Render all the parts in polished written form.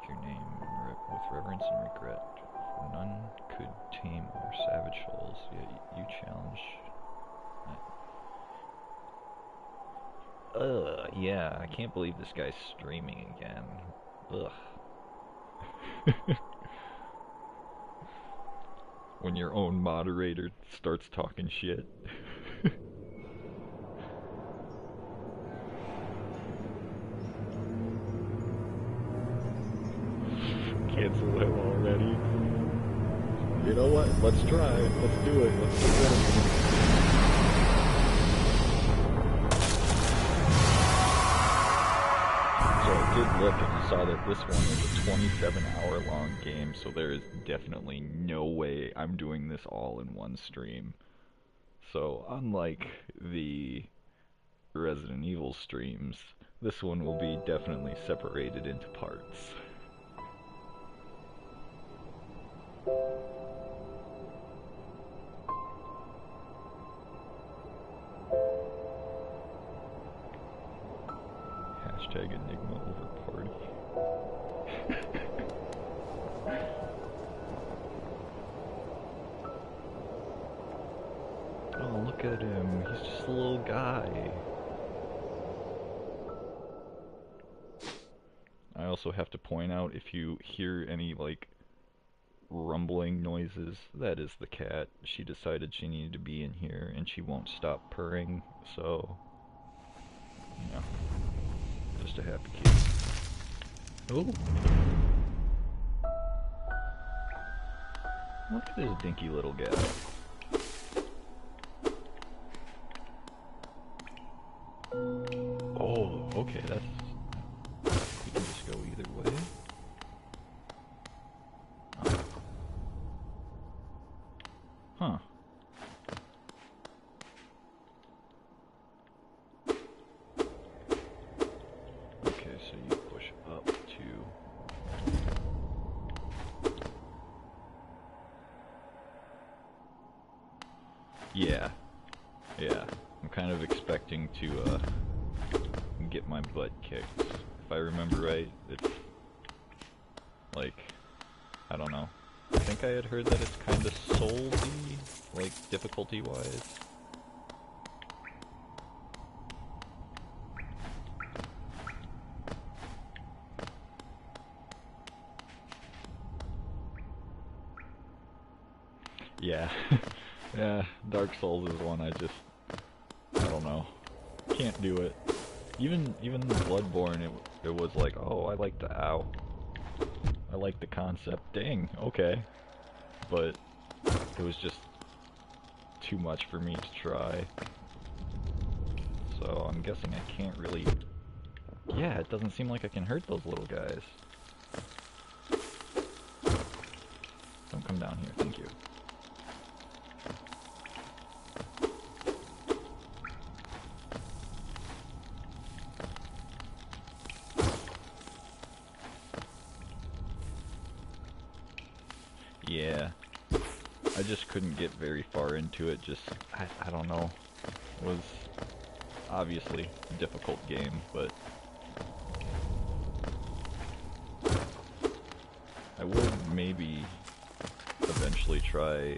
your name with reverence and regret. For none could tame our savage souls, yet you challenge. Yeah, I can't believe this guy's streaming again. Ugh. When your own moderator starts talking shit. Cancel him already. You know what? Let's try. Let's do it. Let's do it. So I did look and saw that this one is a 27-hour-long game, so there is definitely no way I'm doing this all in one stream. So unlike the Resident Evil streams, this one will be definitely separated into parts. Hashtag Enigma over party. Oh, look at him. He's just a little guy. I also have to point out, if you hear any, like, rumbling noises, that is the cat. She decided she needed to be in here, and she won't stop purring, so, yeah. Just a happy kid. Oh! Look at this dinky little guy. Oh, okay, that's... You can just go either way. Huh. Okay, so you push up to... Yeah. Yeah. I'm kind of expecting to, get my butt kicked. If I remember right, it's... like... I don't know. I think I had heard that it's kind of soul-y, like, difficulty-wise. Yeah. Yeah, Dark Souls is one I don't know. Can't do it. Even Bloodborne, it was like, oh, I like the ow. I like the concept. Dang, okay. But it was just too much for me to try. So I'm guessing I can't really... Yeah, it doesn't seem like I can hurt those little guys. Don't come down here, thank you. Yeah, I just couldn't get very far into it, I don't know, it was obviously a difficult game, but I would maybe eventually try,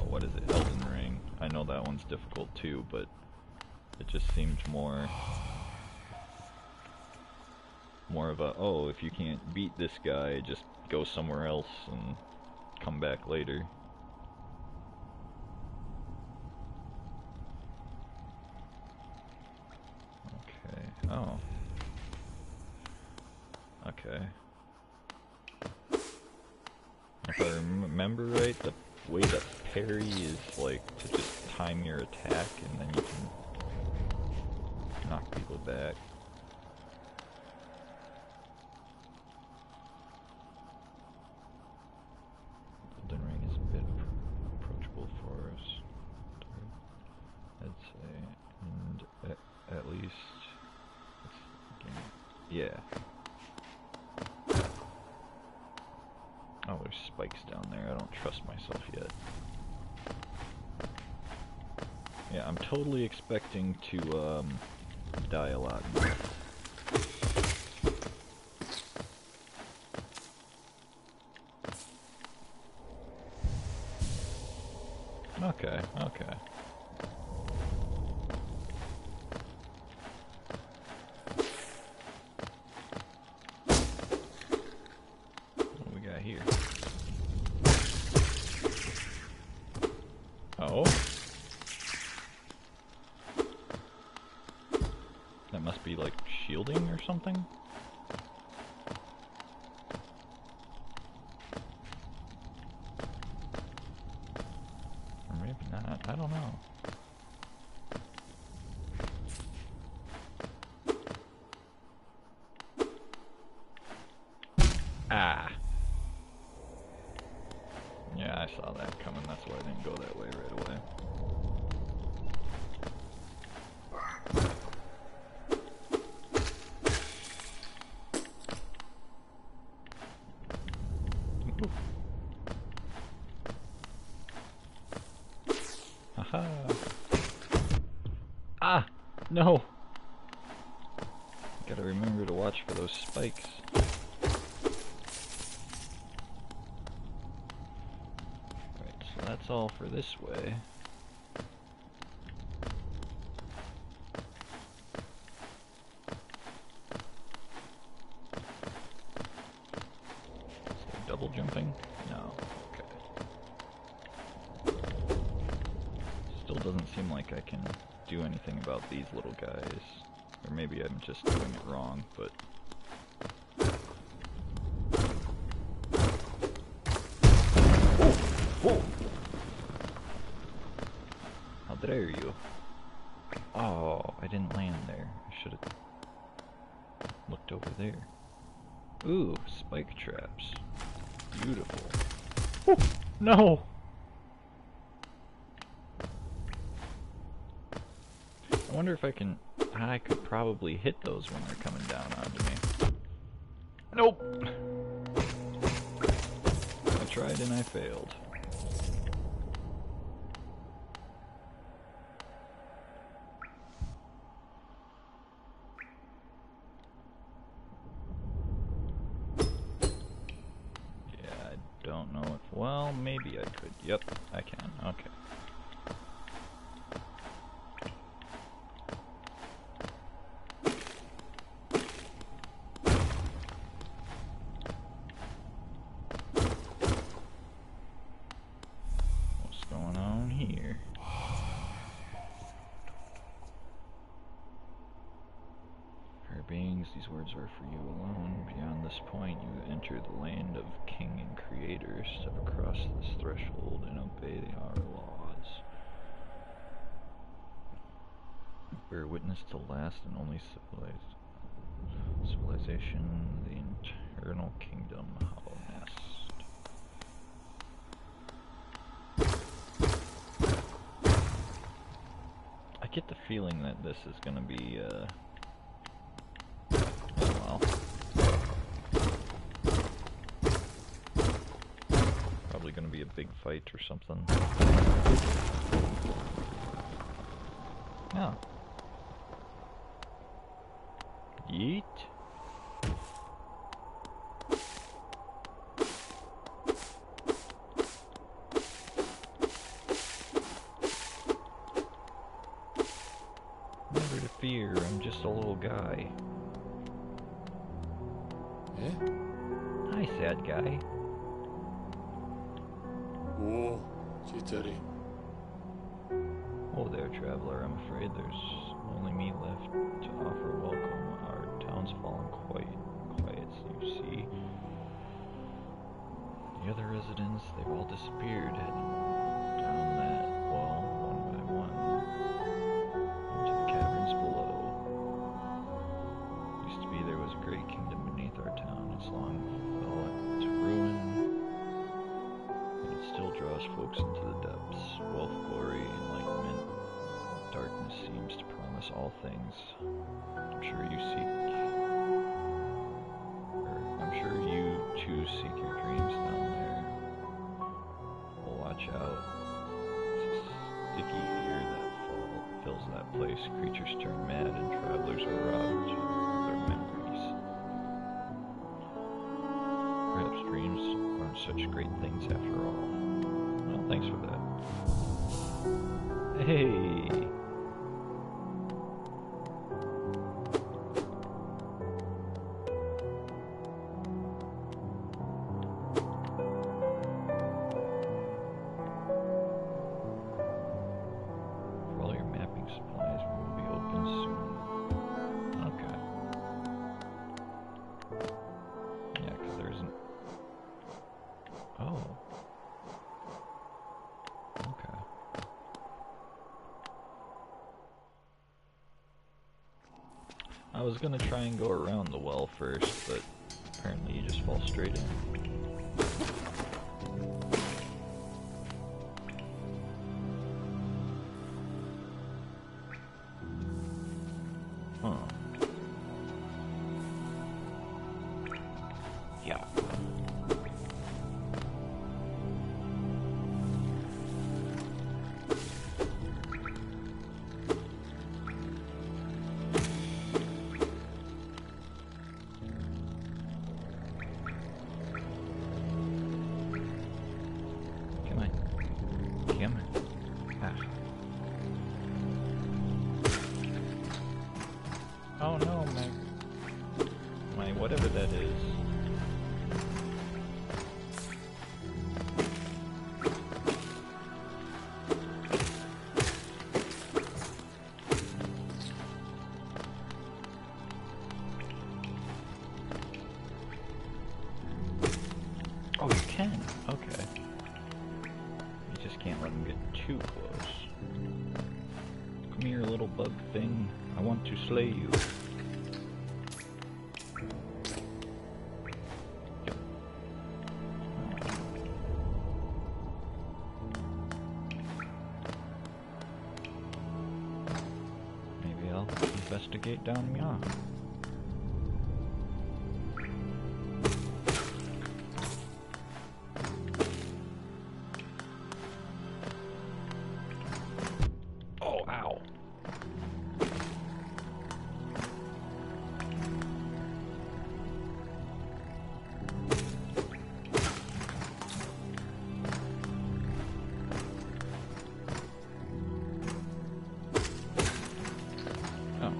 what is it, Elden Ring. I know that one's difficult too, but it just seemed more of a, oh, if you can't beat this guy, just go somewhere else and come back later. Okay, oh. Okay. If I remember right, the way that parry is like to just time your attack and then you can knock people back. Elden Ring is a bit approachable for us, I'd say, and at least, yeah. Oh, there's spikes down there. I don't trust myself yet. Yeah, I'm totally expecting to die a lot. Okay, okay. What do we got here? Oh. That must be like shielding or something? Or maybe not, I don't know. Ah. Yeah, I saw that coming, that's why I didn't go that way right away. Haha. Ah! No! Gotta remember to watch for those spikes. Right, so that's all for this way. Is there double jumping? No. Okay. Still doesn't seem like I can do anything about these little guys. Or maybe I'm just doing it wrong, but... Whoa! How dare you? Oh, I didn't land there. I should have looked over there. Ooh, spike traps. Beautiful. Woo! No! I wonder if I can... I could probably hit those when they're coming down onto me. Nope! I tried and I failed. Yeah, I don't know if... Well, maybe I could. Yep, I can. Okay. Beings, these words are for you alone. Beyond this point, you enter the land of King and Creator. Step across this threshold and obey our laws. Bear witness to the last and only civilization, the eternal kingdom, Hollow Nest. I get the feeling that this is gonna be, probably gonna be a big fight or something. Yeah. Yeet. Never to fear, I'm just a little guy. Eh? Hi, sad guy. Oh, Chitari. Oh there, traveler. I'm afraid there's only me left to offer welcome. Our town's fallen quite quiet, you see. The other residents, they've all disappeared. Down that wall, one by one, into the caverns below. Used to be there was a great kingdom beneath our town. It's long fell to ruin. Still draws folks into the depths. Wealth, glory, enlightenment. Darkness seems to promise all things. I'm sure you too seek your dreams down there. Well, watch out. It's a sticky air that fills that place. Creatures turn mad and travelers are robbed of their memories. Perhaps dreams aren't such great things after all. Well, thanks for that. Hey! For all your mapping supplies, we will be open soon. Okay. Yeah, because there isn't... Oh. Okay. I was gonna try and go around the well first, but apparently you just fall straight in. Huh. Yeah. Come on. Come on. Ah. Oh no, my whatever that is. Oh, you can. Okay. You just can't let them get too close. Come here, little bug thing. I want to slay you. Yep. Maybe I'll investigate down beyond. Oh, ow. Oh.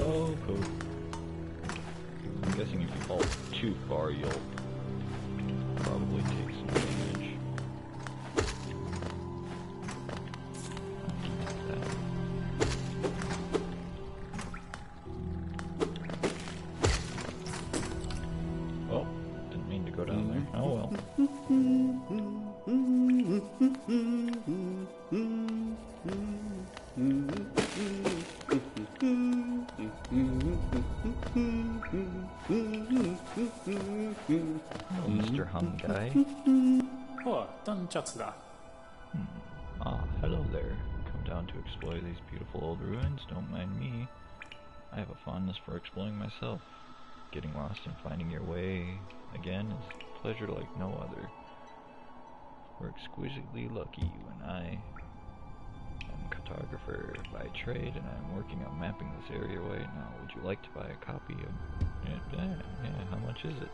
Oh, cool. I'm guessing if you fall too far, you'll probably take some damage. Oh, didn't mean to go down there. Oh well. Hello, Mr. Hum Guy. おい、何着だ Ah, hello there. Come down to explore these beautiful old ruins? Don't mind me. I have a fondness for exploring myself. Getting lost and finding your way again is a pleasure like no other. We're exquisitely lucky, you and I. I'm a cartographer by trade, and I'm working on mapping this area right now. Would you like to buy a copy of... Yeah, how much is it?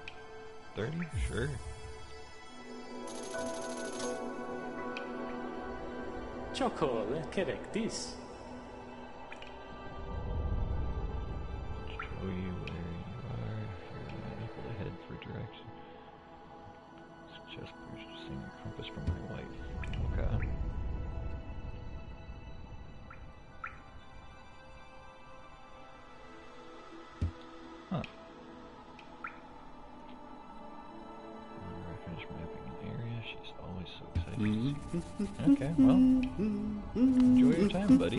30? Sure. Choco, correct this. Show you where you are. If you're unable to head for direction. Suggest purchasing a compass from my wife. Okay. Huh. Whenever I finish mapping an area, she's always so excited. Okay, well, enjoy your time, buddy.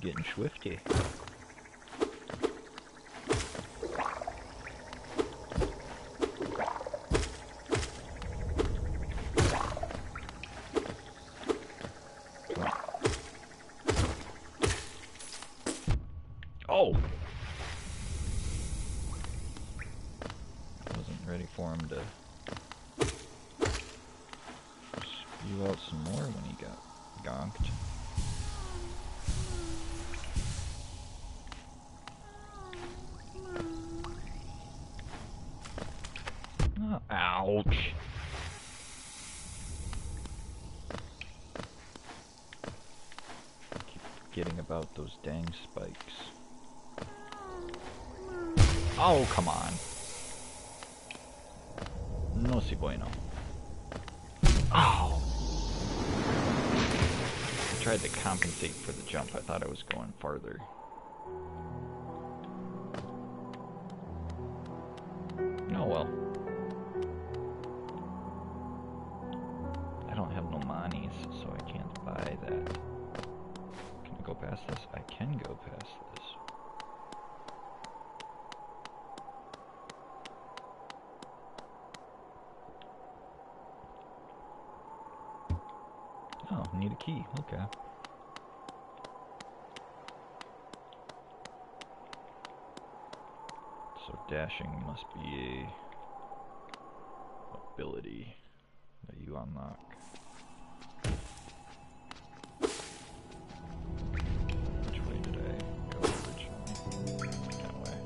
getting swifty. Oh! Wasn't ready for him to spew out some more when he got gonked. Oh, ouch! Keep forgetting about those dang spikes. Oh, come on. No si bueno. Oh! I tried to compensate for the jump. I thought I was going farther. Oh well. I don't have no monies, so I can't buy that. Can I go past this? I can go past this. Oh, need a key. Okay. So dashing must be a ability that you unlock. Which way did I go originally? That way.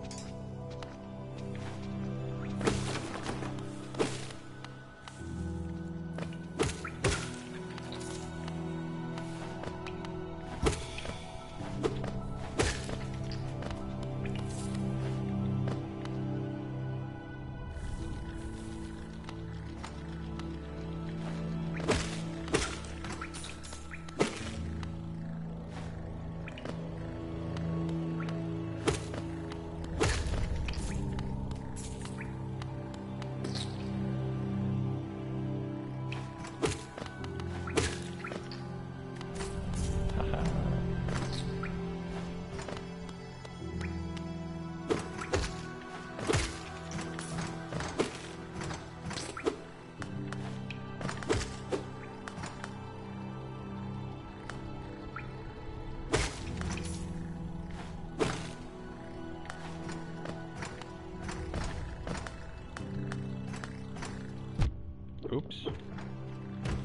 Oops.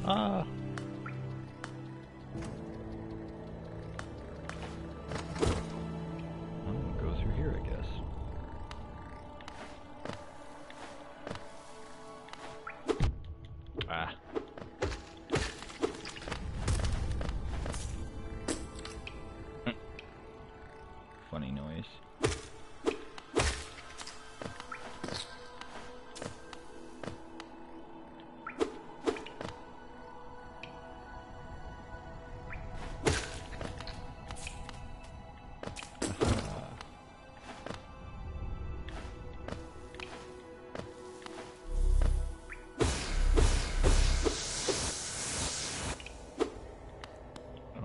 Ah. I'm gonna go through here, I guess. Ah. Funny noise.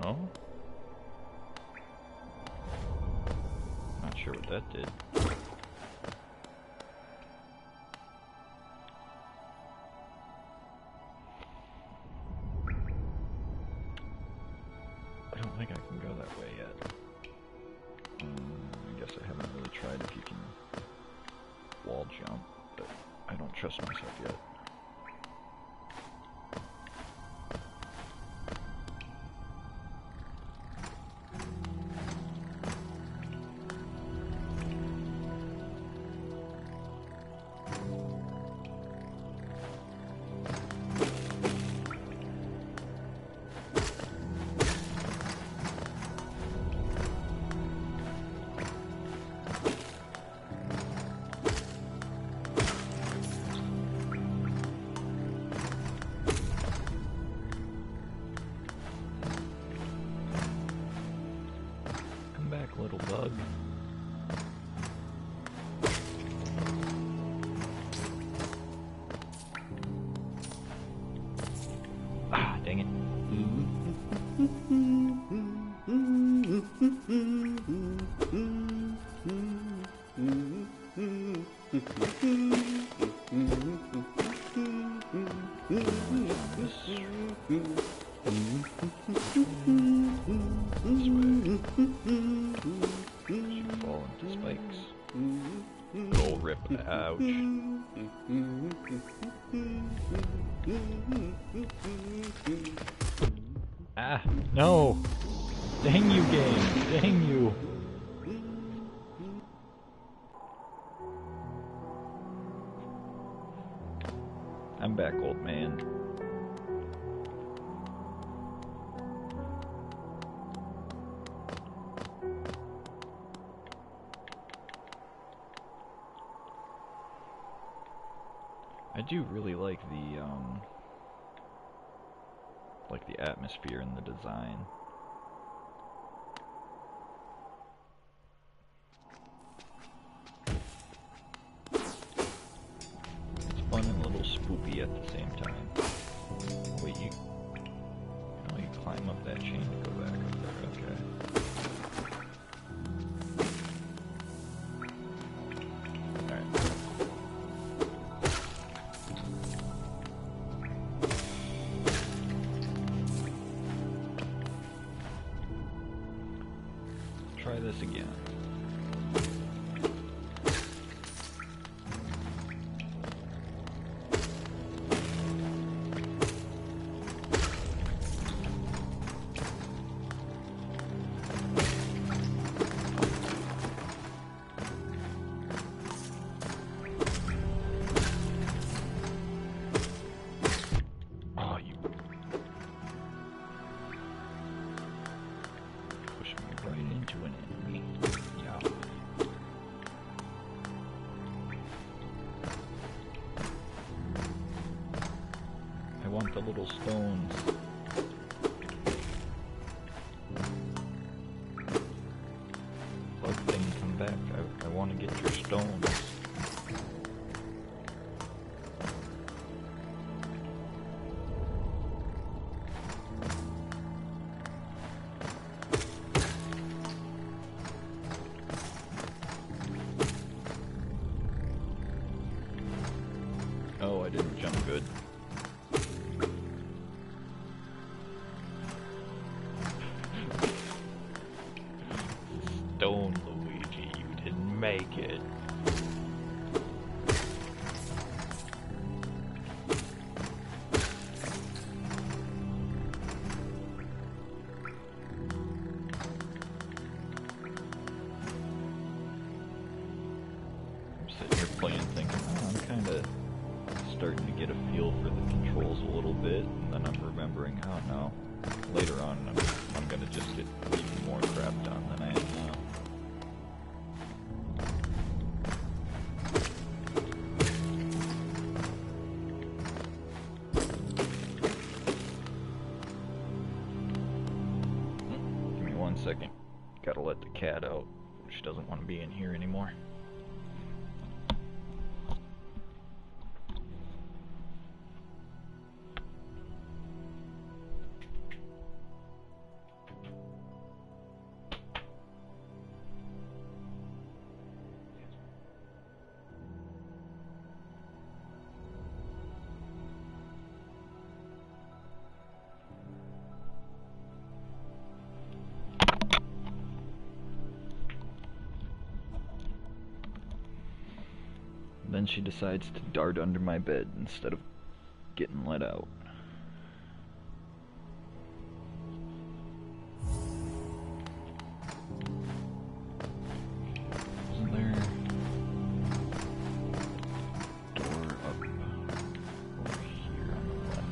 Oh? Not sure what that did. I don't think I can go that way yet. I guess I haven't really tried if you can wall jump, but I don't trust myself yet. Fall into spikes. Go rip. Ouch. Ah, no! Dang you, game! Dang you! I'm back, old man. I do really like the atmosphere and the design. It's fun and a little spoopy at the same time. Wait, you climb up that chain to go back up there, okay. Try this again. Oh, you push me right into an enemy. Yeah. I want the little stones. Bug thing, come back. I want to get your stones. Oh, I didn't jump good. Stone, Luigi, you didn't make it. I'm sitting here playing thinking, oh, I'm kinda starting to get a feel for the controls a little bit, and then I'm remembering, oh no, later on I'm gonna just get even more crap done than I am now. Give me 1 second. Gotta let the cat out. She doesn't want to be in here anymore. Then she decides to dart under my bed instead of getting let out. Isn't there a door up over here on the left?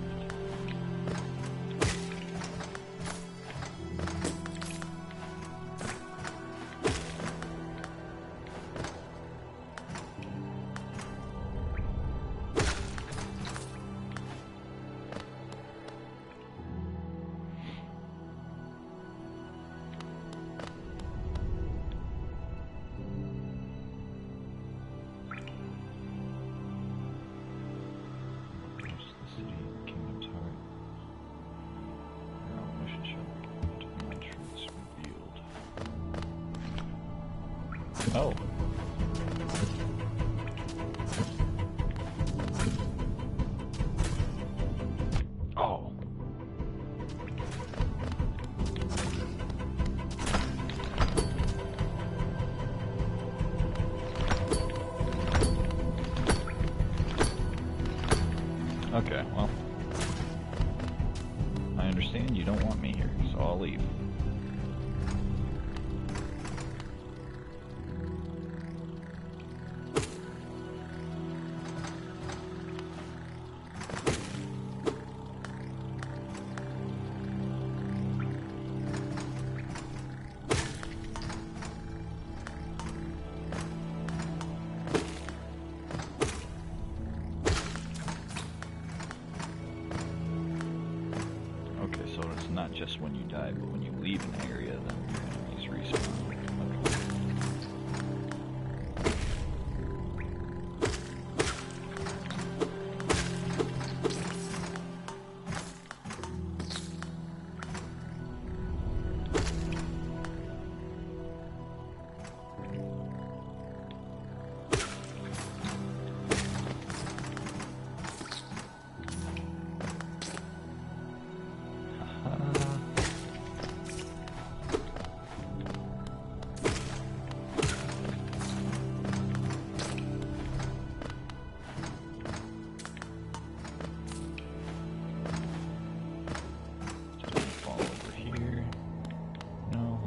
Oh. Okay, well, I understand you don't want me here, so I'll leave. So it's not just when you die, but when you leave an area, then your enemies respawn.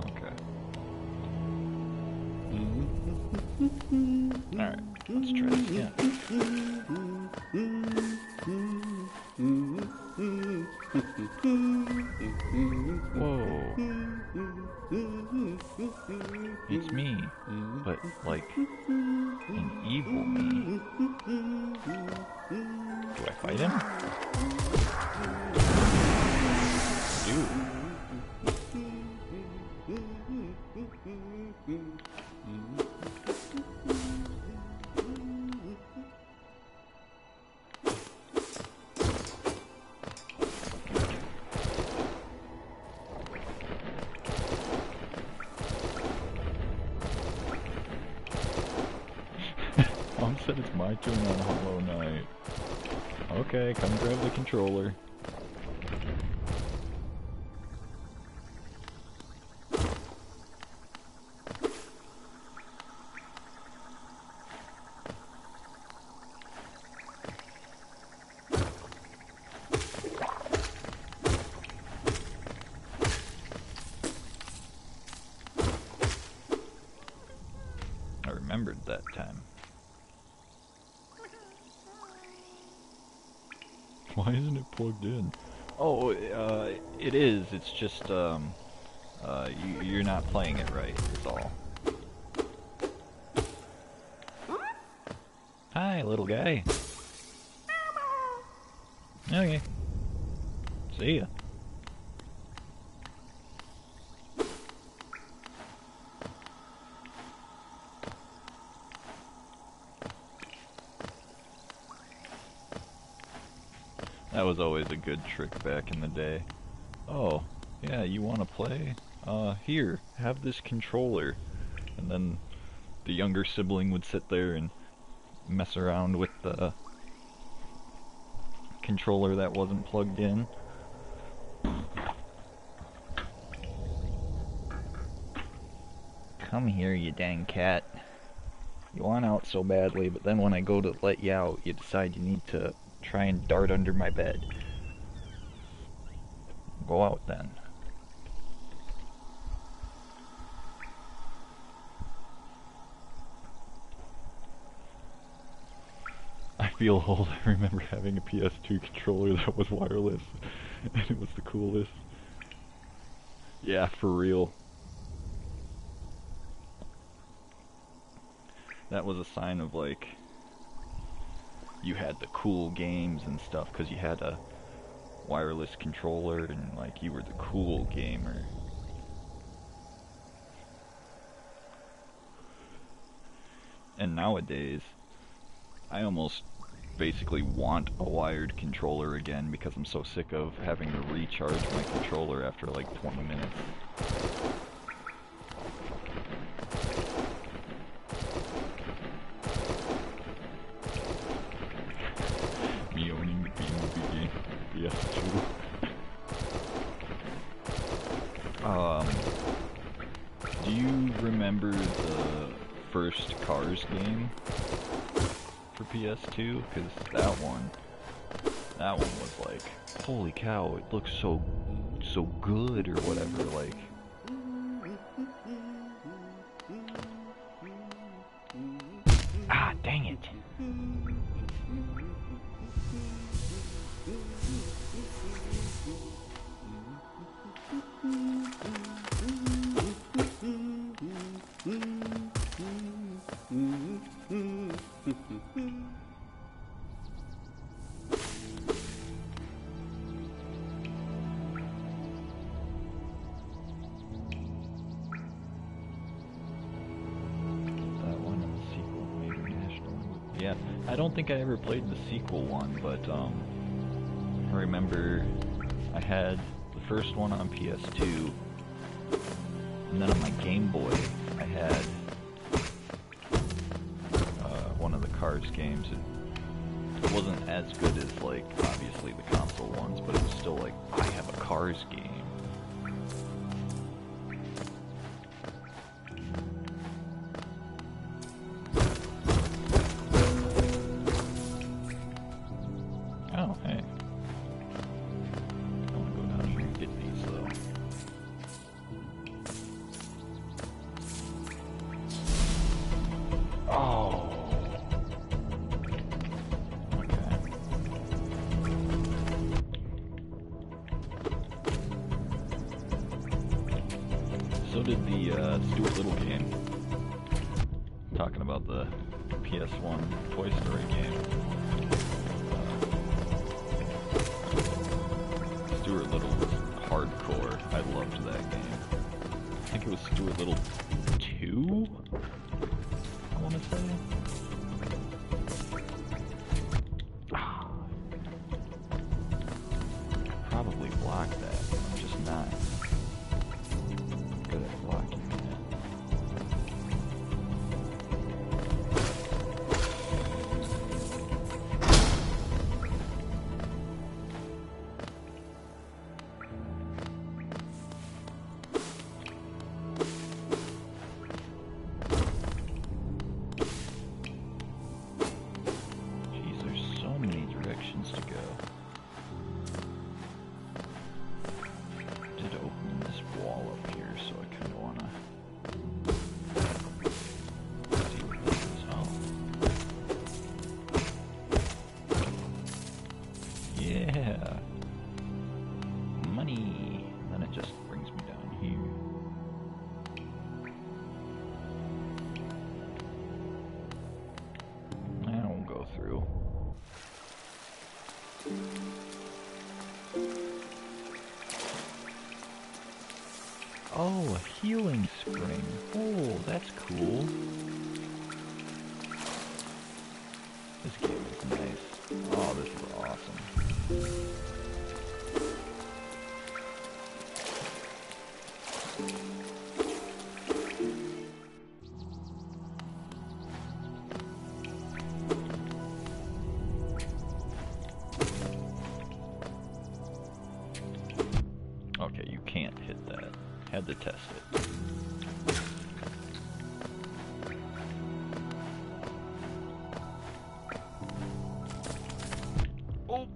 Okay. Alright, let's try this again. Whoa. It's me, but like an evil me. Do I fight him? Dude. Mom said it's my turn on Hollow Knight. Okay, come grab the controller. I remembered that time. Why isn't it plugged in? Oh, it is. It's just, you're not playing it right, that's all. Hi, little guy. Okay. See ya. That was always a good trick back in the day. Oh, yeah, you want to play? Here, have this controller. And then the younger sibling would sit there and mess around with the controller that wasn't plugged in. Come here, you dang cat. You want out so badly, but then when I go to let you out, you decide you need to try and dart under my bed. Go out then. I feel old. I remember having a PS2 controller that was wireless, and it was the coolest. Yeah, for real. That was a sign of, like, you had the cool games and stuff, because you had a wireless controller, and, like, you were the cool gamer. And nowadays, I almost basically want a wired controller again, because I'm so sick of having to recharge my controller after, like, 20 minutes. Me owning the B-movie game, PS2. Do you remember the first Cars game for PS2? Because that one that one was like, holy cow, it looks so good or whatever, like. Ah, dang it. Yeah, I don't think I ever played the sequel one, but I remember I had the first one on PS2, and then on my Game Boy I had one of the Cars games. It wasn't as good as, like, obviously the console ones, but it was still like, I have a Cars game. Oh, hey. I want to go down here and get these, though. Oh. Okay. So did the Stuart Little game. Talking about the PS1 Toy Story game. Stuart Little was hardcore. I loved that game. I think it was Stuart Little 2? I want to say. Probably block that. I'm just not good at blocking it. Jeez, there's so many directions to go. Did open this wall up here, so I kind of want to see what this is. Oh. Yeah. Money. And then it just brings me down here. I won't go through. Oh, a healing spring. Oh, that's cool. This game is nice. Oh, this is awesome. Okay, you can't hit that. Had to test it. Oh!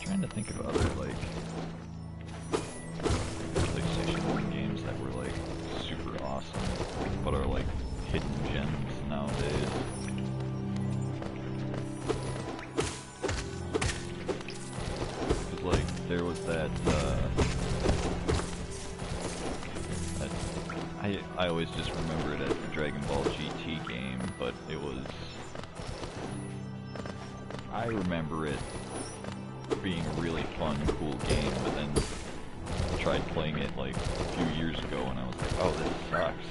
Trying to think of other, like, PlayStation 1 games that were, like, super awesome, but are, like, hidden gems nowadays. Cause, like, there was that, I always just remember it as the Dragon Ball GT game, but it was, I remember it being a really fun, cool game, but then I tried playing it, like, a few years ago, and I was like, oh, this sucks.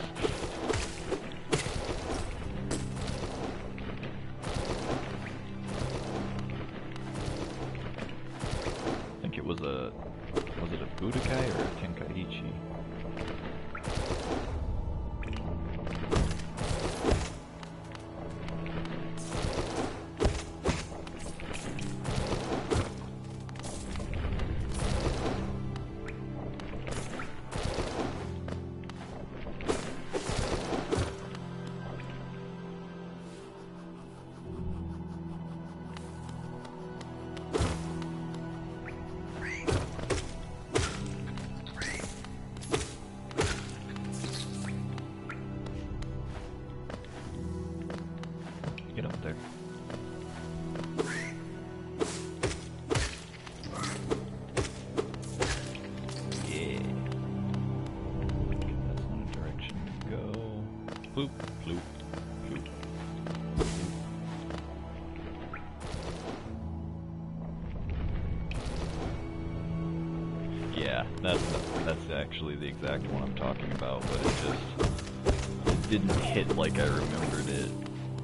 Was it a Budokai or a Tenkaichi? Floop, floop, floop. Yeah, that's actually the exact one I'm talking about, but it didn't hit like I remembered it.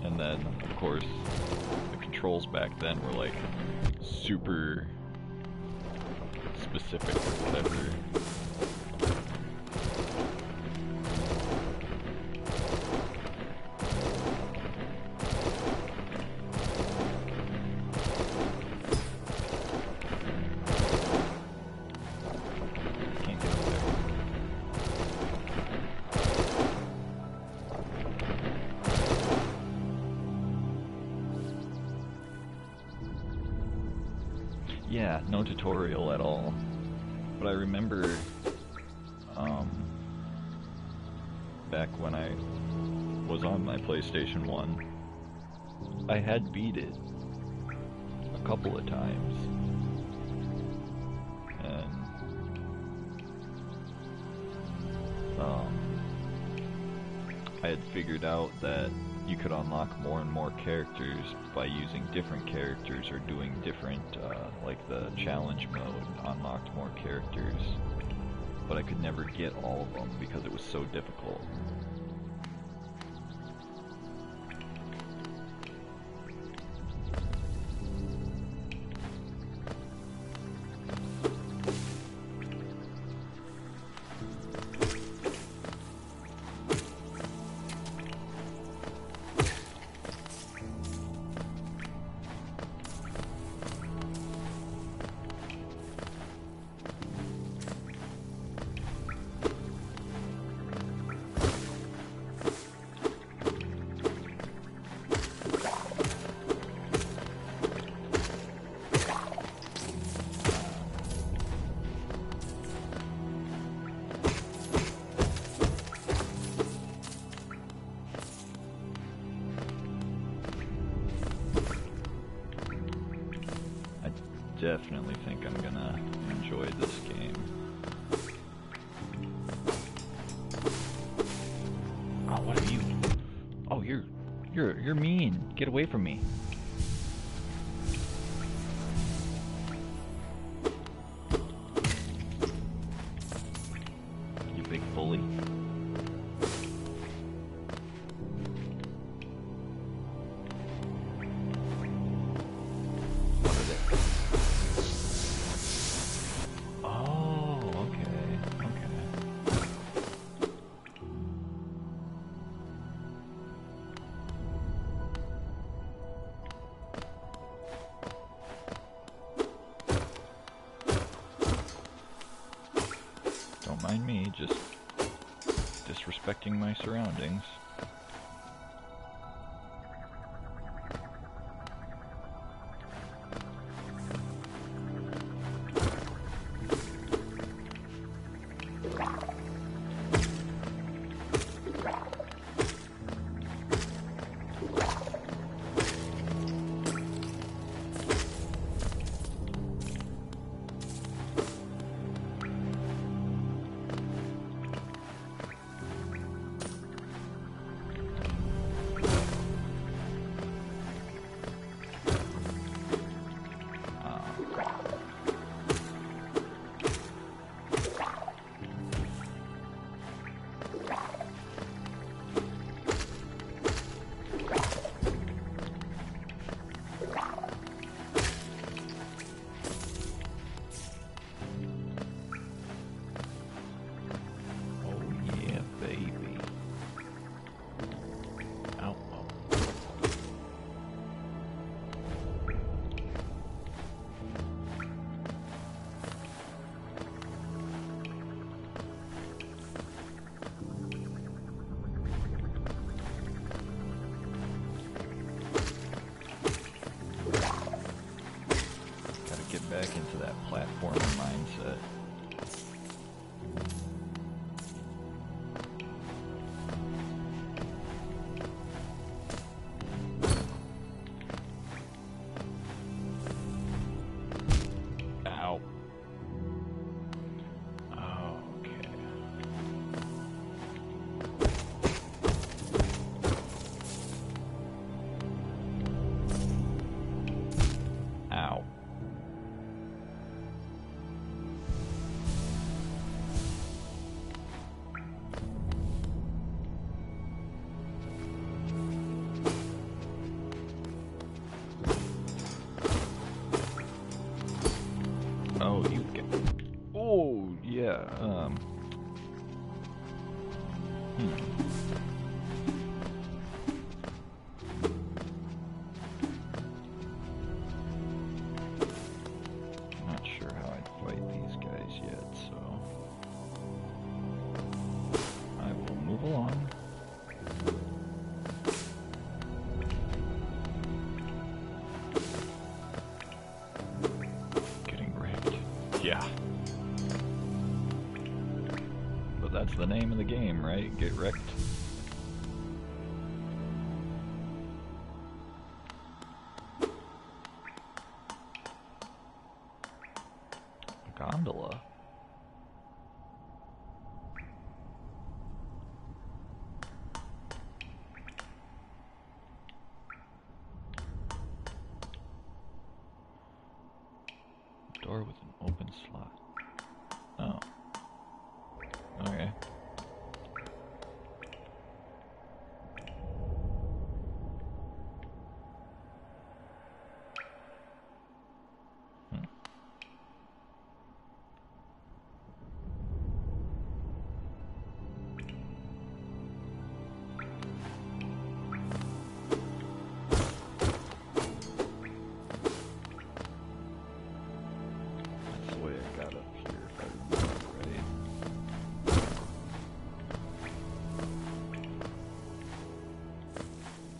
And then, of course, the controls back then were like super specific or whatever. Can't get up there. Yeah, no tutorial at all. But I remember, back when I was on my PlayStation 1, I had beat it a couple of times. And, I had figured out that you could unlock more and more characters by using different characters or doing different, like the challenge mode unlocked more characters, but I could never get all of them because it was so difficult. Definitely think I'm gonna enjoy this game. Oh, what are you? Oh, you're mean. Get away from me. You big bully. Don't mind me, just disrespecting my surroundings. Back into that platformer mindset. Ow. Okay. Oh, you get. Oh, yeah. Not sure how I'd fight these guys yet, so I will move along. Getting wrecked. Yeah. But that's the name of the game, right? Get wrecked. Gondola. Door with an open slot. Oh. Okay. That's the way I got up here, if I remember right.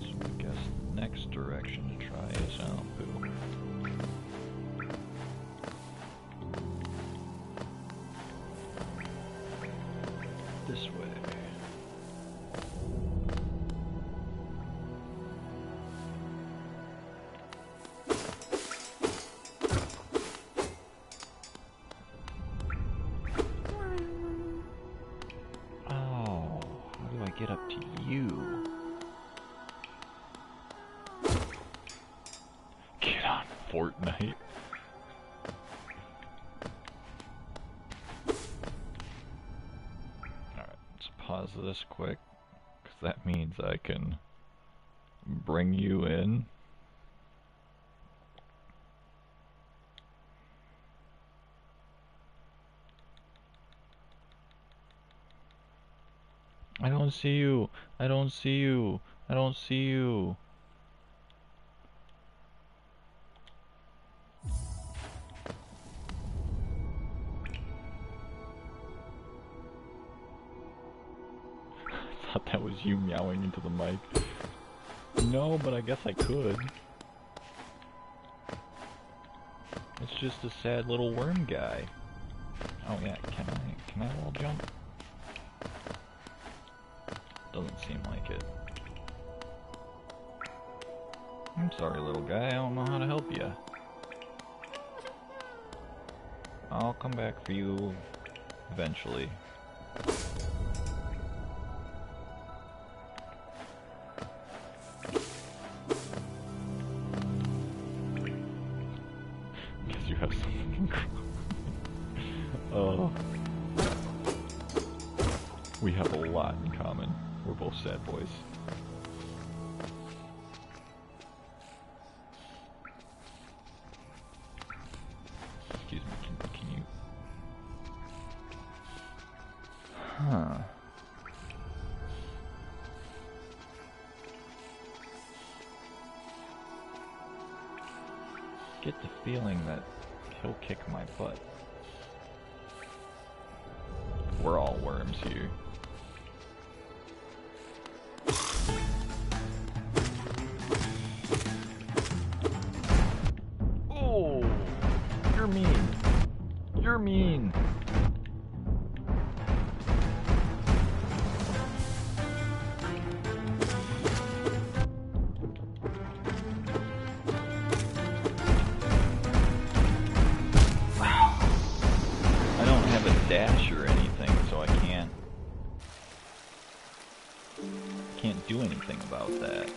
So I guess the next direction to try is Alpu. This way. Oh, how do I get up to you? Get on Fortnite. Alright, let's pause this quick, because that means I can bring you in. I don't see you. I don't see you. I don't see you. I thought that was you meowing into the mic. No, but I guess I could. It's just a sad little worm guy. Oh yeah, can I wall jump? Doesn't seem like it. I'm sorry, little guy, I don't know how to help you. I'll come back for you eventually. Guess you have something. Oh. We have a lot in common. We're both sad boys. Excuse me, can you... Huh. Get the feeling that he'll kick my butt. We're all worms here. Oh, you're mean. You're mean. I don't have a dash or anything, so I can't do anything about that.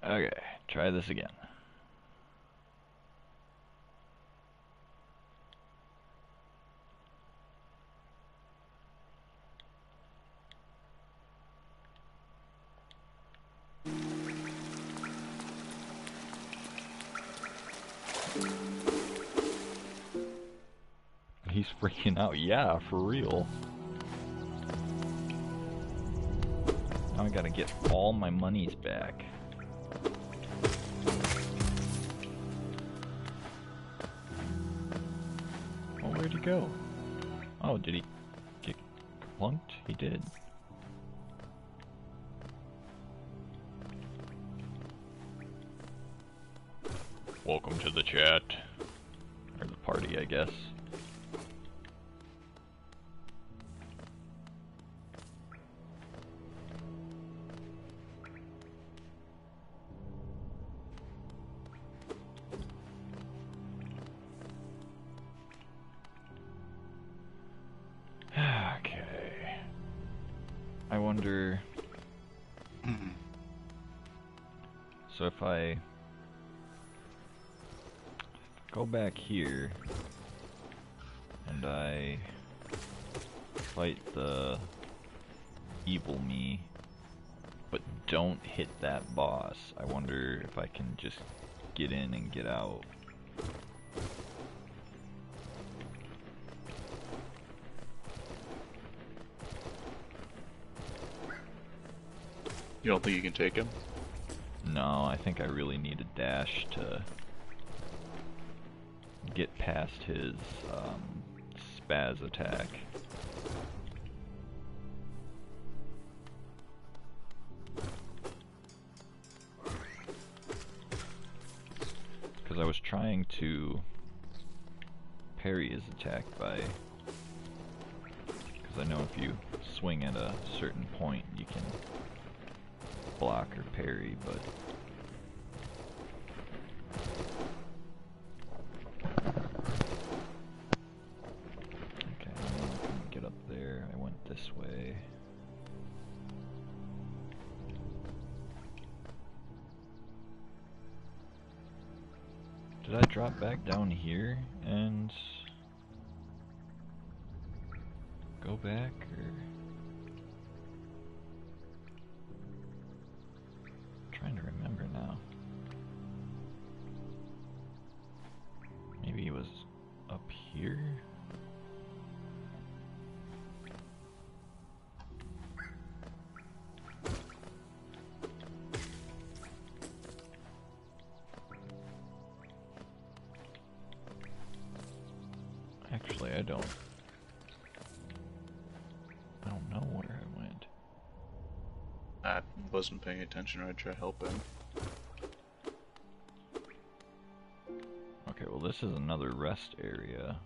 Okay, try this again. He's freaking out. Yeah, for real. Now I gotta get all my monies back. Oh, where'd he go? Oh, did he get plunked? He did. Welcome to the chat. Or the party, I guess. Okay. I wonder... So if I go back here and I fight the evil me, but don't hit that boss, I wonder if I can just get in and get out. You don't think you can take him? No, I think I really need a dash to get past his spaz attack. Because I was trying to parry his attack by... Because I know if you swing at a certain point, you can block or parry, but... Okay, I don't know if I can get up there. I went this way. Did I drop back down here and go back, or... Trying to remember now. Maybe he was up here? Actually, I don't know where I went. I wasn't paying attention, or I'd try helping. Okay, well this is another rest area.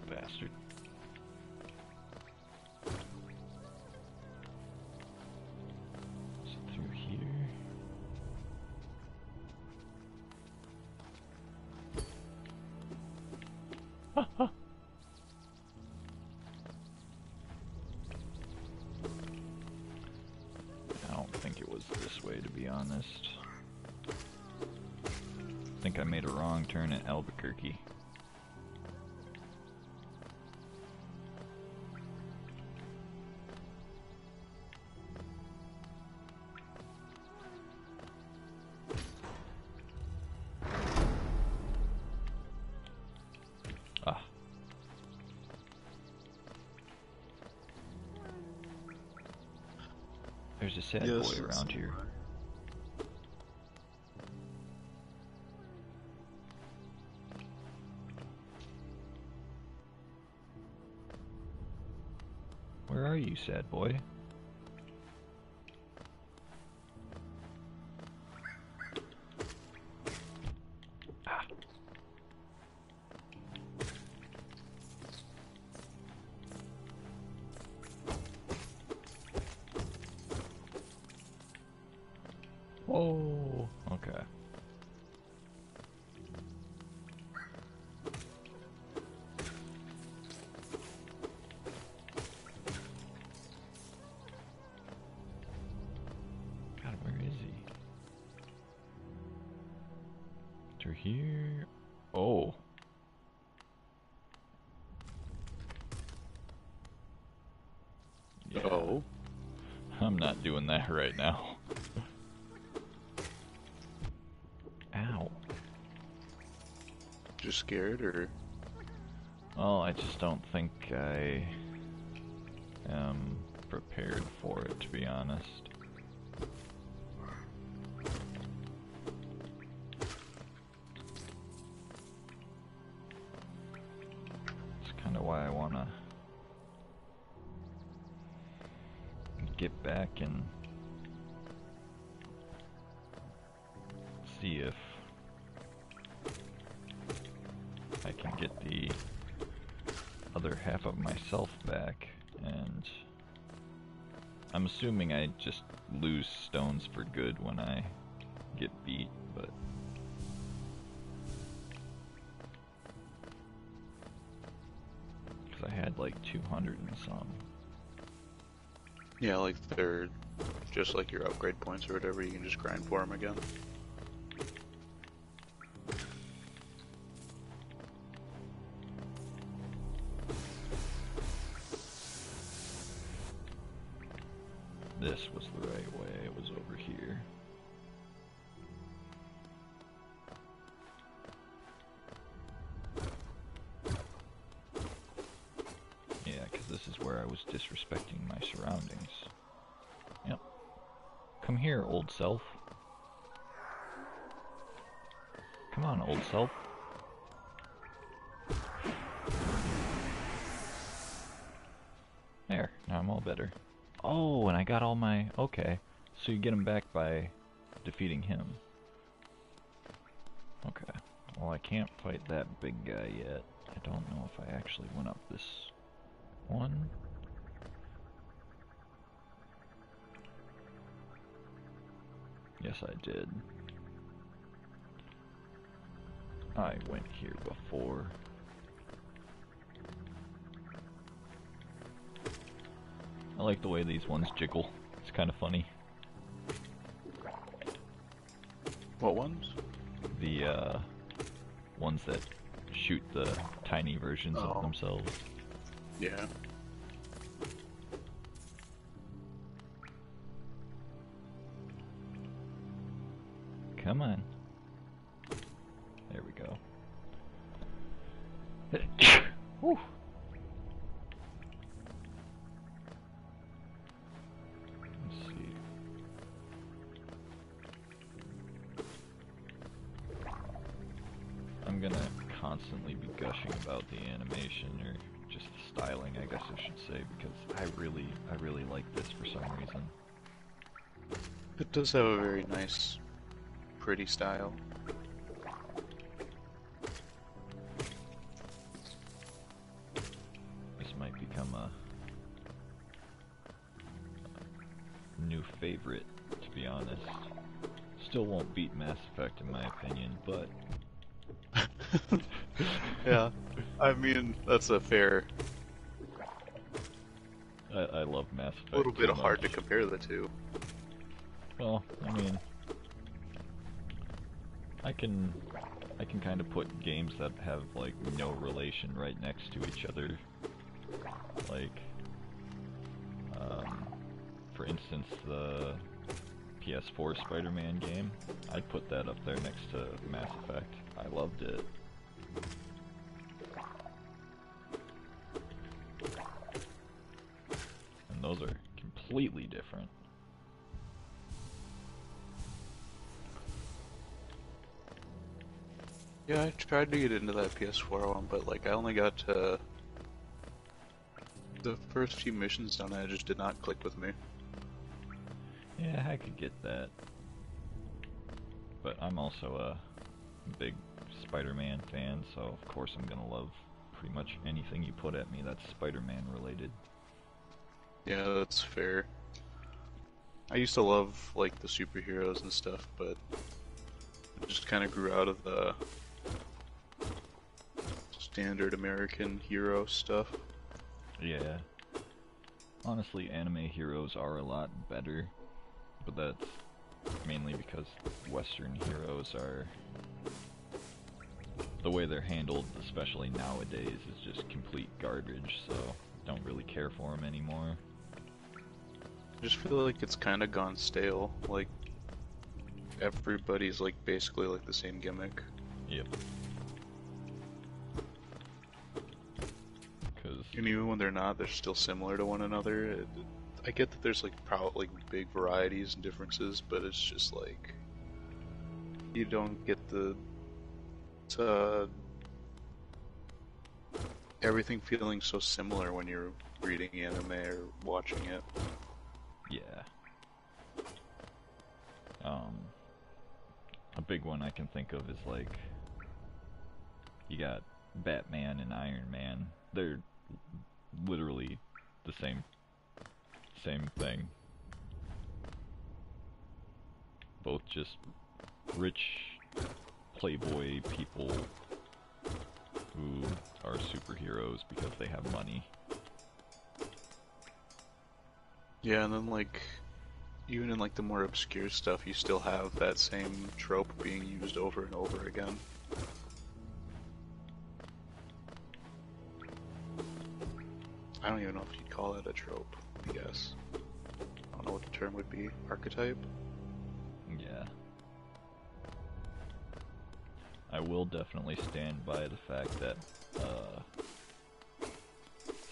Bastard. Is it through here? I don't think it was this way, to be honest. I think I made a wrong turn at Albuquerque. Ah. There's a sad boy around here. Where are you, sad boy? Ah. Oh, okay. through here. Oh. Yeah. Oh. I'm not doing that right now. Ow. Just scared, or? Well, I just don't think I am prepared for it, to be honest. That's kind of why I want to get back and see if I can get the other half of myself back, and I'm assuming I just lose stones for good when I get beat, but because I had like 200 and some. Yeah, like they're just like your upgrade points or whatever, you can just grind for them again. This was the right way, it was over here. Yeah, because this is where I was disrespecting my surroundings. Yep. Come here, old self. Come on, old self. There, now I'm all better. Oh, and I got all my... Okay, so you get him back by defeating him. Okay, well I can't fight that big guy yet. I don't know if I actually went up this one. Yes, I did. I went here before. I like the way these ones jiggle. It's kind of funny. What ones? The ones that shoot the tiny versions of themselves. Yeah. Come on. There we go. Whew. Let's see. I'm gonna constantly be gushing about the animation, or just the styling, I guess I should say, because I really like this for some reason. It does have a very nice, pretty style. This might become a new favorite, to be honest. Still won't beat Mass Effect in my opinion, but... Yeah, I mean, that's a fair... I love Mass Effect. A little bit too hard to much. compare the two. Well, I mean... I can kind of put games that have, like, no relation right next to each other. Like, for instance, the PS4 Spider-Man game, I'd put that up there next to Mass Effect. I loved it. And those are completely different. Yeah, I tried to get into that PS4 one, but like I only got to the first few missions done and it just did not click with me. Yeah, I could get that. But I'm also a big Spider-Man fan, so of course I'm gonna love pretty much anything you put at me that's Spider-Man related. Yeah, that's fair. I used to love like the superheroes and stuff, but I just kind of grew out of the standard American hero stuff. Yeah. Honestly, anime heroes are a lot better, but that's mainly because Western heroes are the way they're handled, especially nowadays, is just complete garbage, so don't really care for them anymore. I just feel like it's kind of gone stale. Like, everybody's like basically like the same gimmick. Yep. And even when they're not, they're still similar to one another. I get that there's like probably big varieties and differences, but it's just like you don't get the everything feeling so similar when you're reading anime or watching it. Yeah. A big one I can think of is like you got Batman and Iron Man. They're literally the same thing. Both just rich playboy people who are superheroes because they have money. Yeah, and then like even in like the more obscure stuff, you still have that same trope being used over and over again. I don't even know if you'd call that a trope, I guess. I don't know what the term would be. Archetype? Yeah. I will definitely stand by the fact that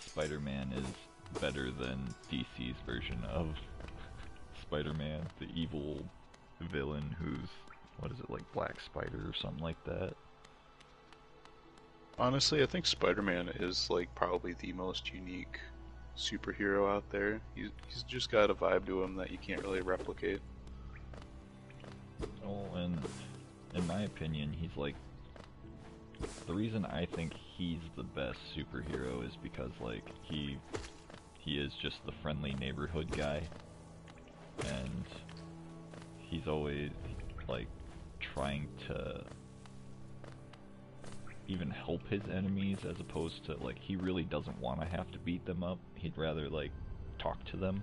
Spider-Man is better than DC's version of Spider-Man, the evil villain who's, what is it, like Black Spider or something like that? Honestly, I think Spider-Man is like probably the most unique superhero out there. He's just got a vibe to him that you can't really replicate. Oh, and in my opinion, he's like, the reason I think he's the best superhero is because like he is just the friendly neighborhood guy, and he's always like trying to even help his enemies, as opposed to like he really doesn't want to have to beat them up. He'd rather like talk to them.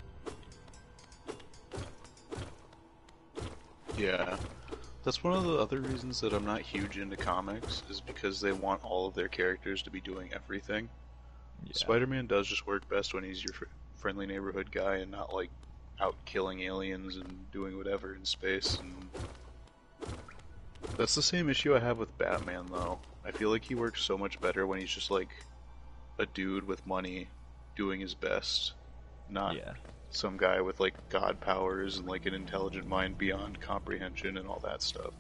Yeah. That's one of the other reasons that I'm not huge into comics, is because they want all of their characters to be doing everything. Yeah. Spider-Man does just work best when he's your friendly neighborhood guy and not like out killing aliens and doing whatever in space. And that's the same issue I have with Batman, though. I feel like he works so much better when he's just like a dude with money doing his best, not some guy with like god powers and like an intelligent mind beyond comprehension and all that stuff.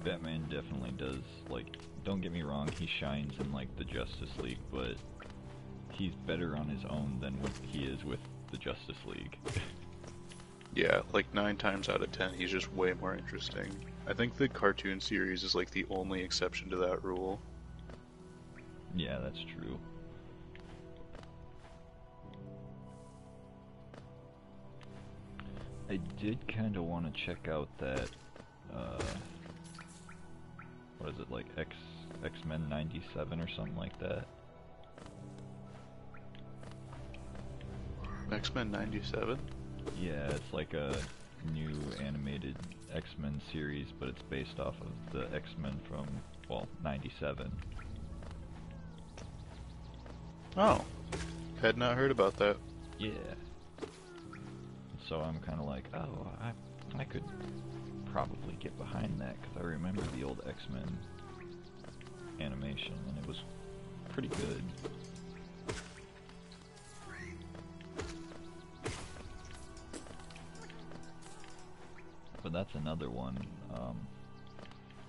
Batman definitely does, like, don't get me wrong, he shines in like the Justice League, but he's better on his own than what he is with the Justice League. Yeah, like 9 times out of 10 he's just way more interesting. I think the cartoon series is like the only exception to that rule. Yeah, that's true. I did kind of want to check out that, what is it, like X-Men 97 or something like that? X-Men 97? Yeah, it's like a new animated X-Men series, but it's based off of the X-Men from, well, 97. Oh, had not heard about that. Yeah. So I'm kind of like, oh, I could probably get behind that, because I remember the old X-Men animation, and it was pretty good. But that's another one,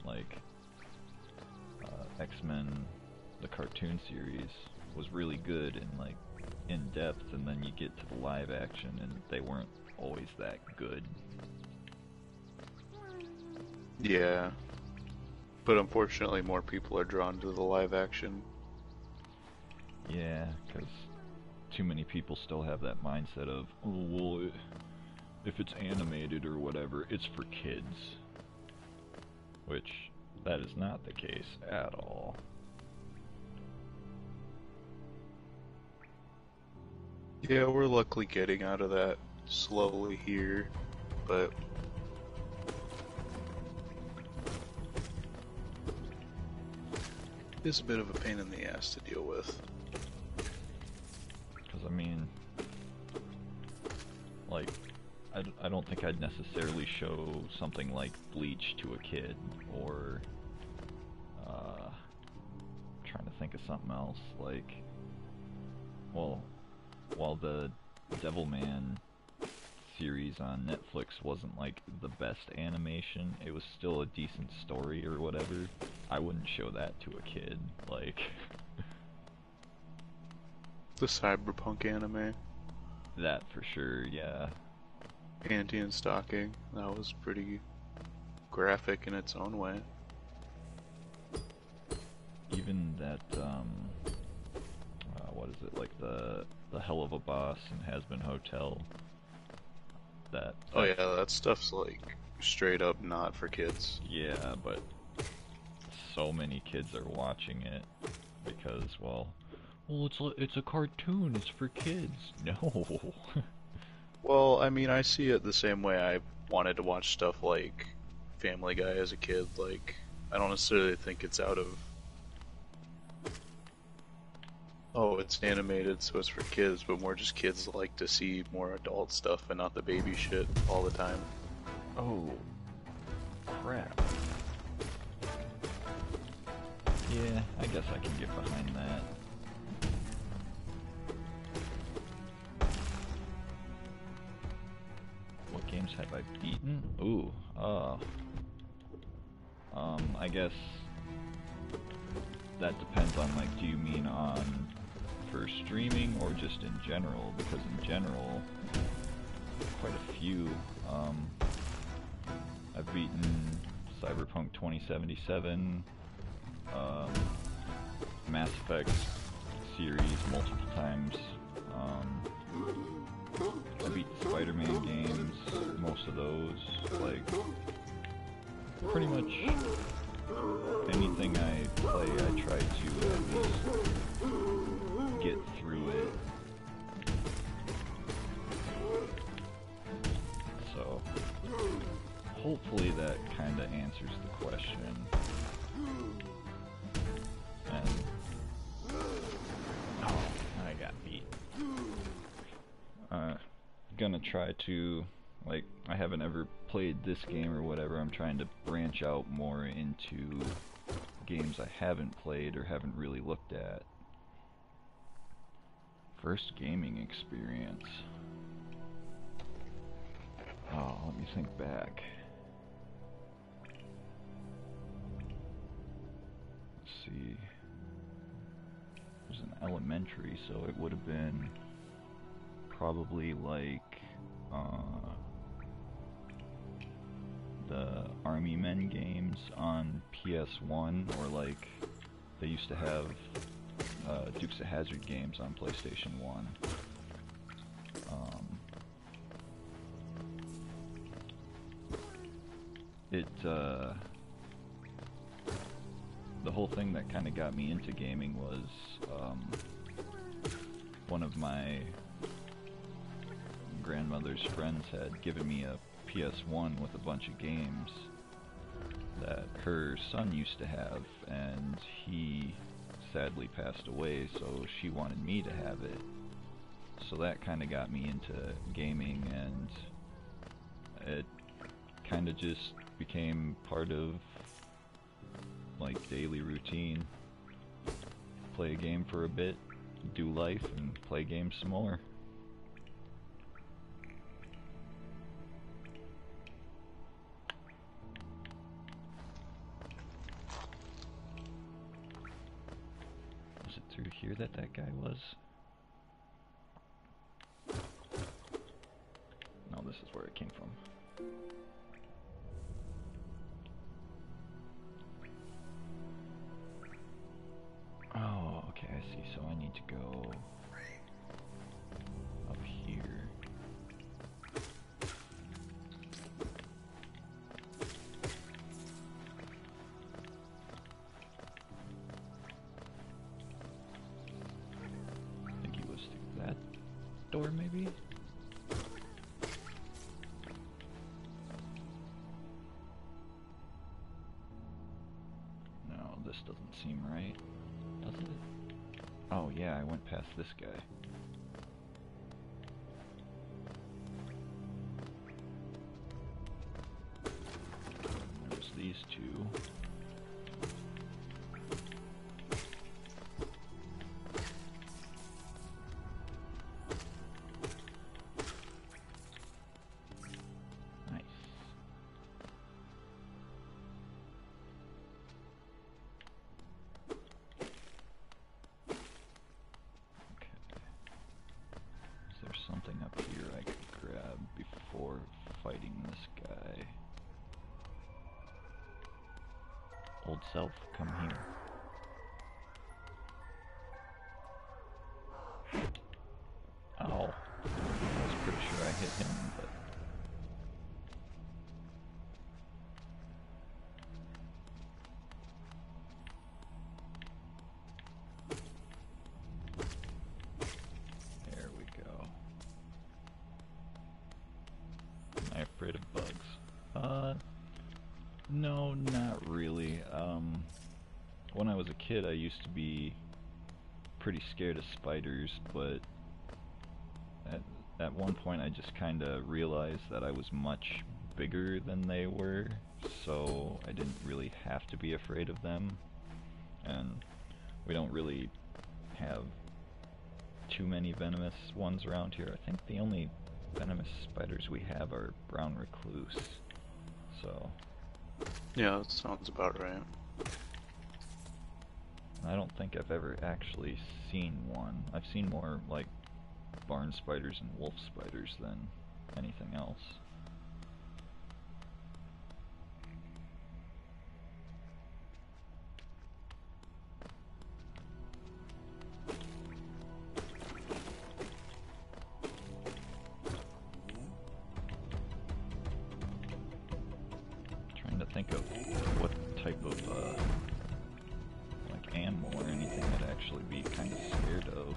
like, X-Men, the cartoon series, was really good and, like, in-depth, and then you get to the live action, and they weren't always that good. Yeah. But unfortunately more people are drawn to the live action. Yeah, because too many people still have that mindset of, oh, well, if it's animated or whatever, it's for kids. Which, that is not the case at all. Yeah, we're luckily getting out of that slowly here, but is a bit of a pain in the ass to deal with. Because, I mean, like, I don't think I'd necessarily show something like Bleach to a kid, or, trying to think of something else, like, well, while the Devilman series on Netflix wasn't, like, the best animation, it was still a decent story or whatever, I wouldn't show that to a kid, like... The cyberpunk anime. That for sure, yeah. Panty and Stocking. That was pretty graphic in its own way. Even that, what is it, like the Hell of a Boss and Has Been Hotel. Oh yeah, that stuff's like straight up not for kids. Yeah, but so many kids are watching it because, well, it's a cartoon, it's for kids. No. Well, I mean, I see it the same way I wanted to watch stuff like Family Guy as a kid. Like, I don't necessarily think it's out of, oh, it's animated, so it's for kids, but more just kids like to see more adult stuff and not the baby shit all the time. Oh, crap. Yeah, I guess I can get behind that. What games have I beaten? Ooh, I guess that depends on, like, do you mean on for streaming or just in general? Because in general, quite a few. I've beaten Cyberpunk 2077, Mass Effect series multiple times. I beat the Spider-Man games, most of those. Like, pretty much anything I play, I try to at least get through it. So, hopefully that kind of answers the question. And, oh, I got beat. Gonna try to, like, I haven't ever played this game or whatever. I'm trying to branch out more into games I haven't played or haven't really looked at. First gaming experience. Oh, let me think back. Let's see. It was in elementary, so it would have been probably like the Army Men games on PS1, or like they used to have Dukes of Hazzard games on PlayStation 1. The whole thing that kind of got me into gaming was one of my grandmother's friends had given me a PS1 with a bunch of games that her son used to have, and he sadly passed away, so she wanted me to have it. So that kind of got me into gaming, and it kind of just became part of, like, daily routine. Play a game for a bit, do life, and play games some more. Was it through here that guy was? No, this is where it came from. Oh, okay, I see. So I need to go up here. I think he was through that door, maybe? No, this doesn't seem right. Does it? Oh yeah, I went past this guy. There's these two. Nice. Okay. Is there something up here I could grab before fighting this guy? Old self, come here. Ow. I was pretty sure I hit him, but... There we go. Am I afraid of bugs? No, not really. When I was a kid, I used to be pretty scared of spiders, but at one point I just kind of realized that I was much bigger than they were, so I didn't really have to be afraid of them. And we don't really have too many venomous ones around here. I think the only venomous spiders we have are brown recluse. So Yeah, that sounds about right. I don't think I've ever actually seen one. I've seen more like barn spiders and wolf spiders than anything else. Trying to think of what type of like animal or anything I'd actually be kind of scared of.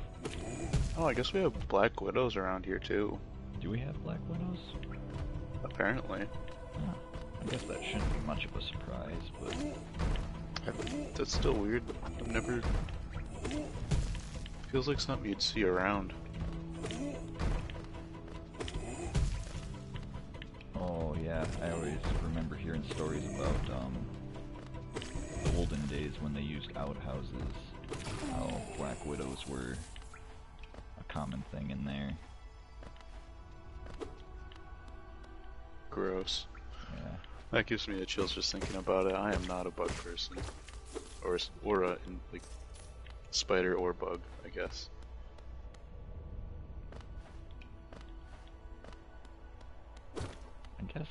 Oh, I guess we have black widows around here too. Do we have black widows? Apparently. Huh. I guess that shouldn't be much of a surprise, but That's still weird. I've never... Feels like something you'd see around. oh yeah, I always remember hearing stories about the olden days when they used outhouses, how black widows were a common thing in there. Gross. Yeah. That gives me the chills just thinking about it. I am not a bug person. Or a, like, spider or bug, I guess. I guess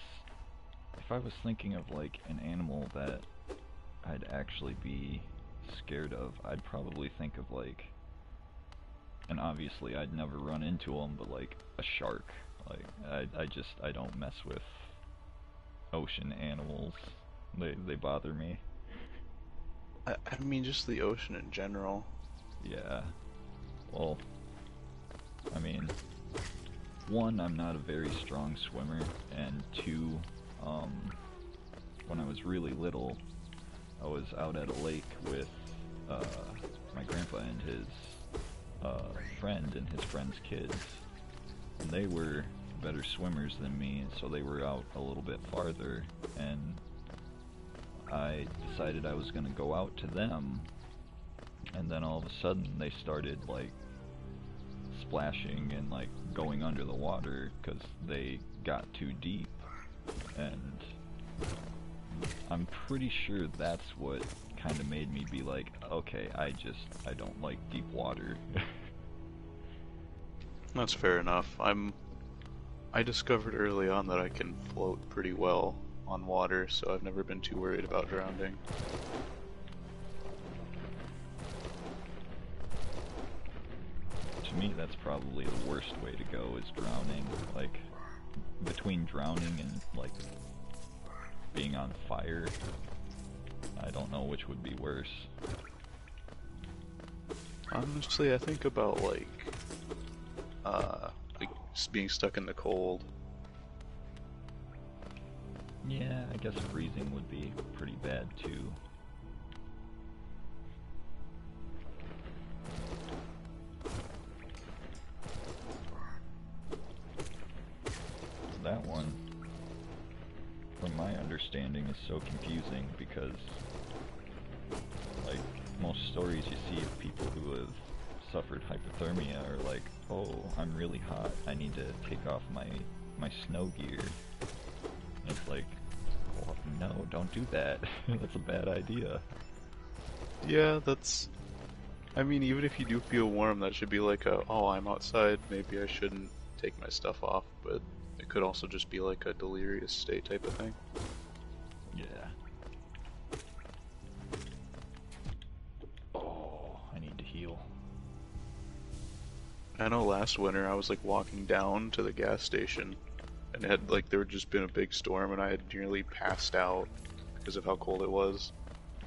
if I was thinking of like an animal that I'd actually be scared of, I'd probably think of like, and obviously I'd never run into them, but like a shark. Like I don't mess with ocean animals. They bother me. I mean, just the ocean in general. Yeah. Well, I mean, one, I'm not a very strong swimmer, and two, when I was really little, I was out at a lake with my grandpa and his friend and his friend's kids, and they were better swimmers than me, so they were out a little bit farther, and I decided I was going to go out to them, and then all of a sudden they started like splashing and like going under the water because they got too deep, and I'm pretty sure that's what kind of made me be like, okay, I don't like deep water. That's fair enough. I discovered early on that I can float pretty well on water, so I've never been too worried about drowning. To me, that's probably the worst way to go, is drowning. Like, between drowning and like being on fire, I don't know which would be worse. Honestly, I think about like being stuck in the cold. Yeah, I guess freezing would be pretty bad too. understanding is so confusing because, like, most stories you see of people who have suffered hypothermia are like, oh, I'm really hot, I need to take off my snow gear. And it's like, oh, no, don't do that. That's a bad idea. Yeah, that's... I mean, even if you do feel warm, that should be like a, oh, I'm outside, maybe I shouldn't take my stuff off, but it could also just be like a delirious state type of thing. Yeah. Oh, I need to heal. I know last winter I was like walking down to the gas station and it had like there had just been a big storm and I had nearly passed out because of how cold it was.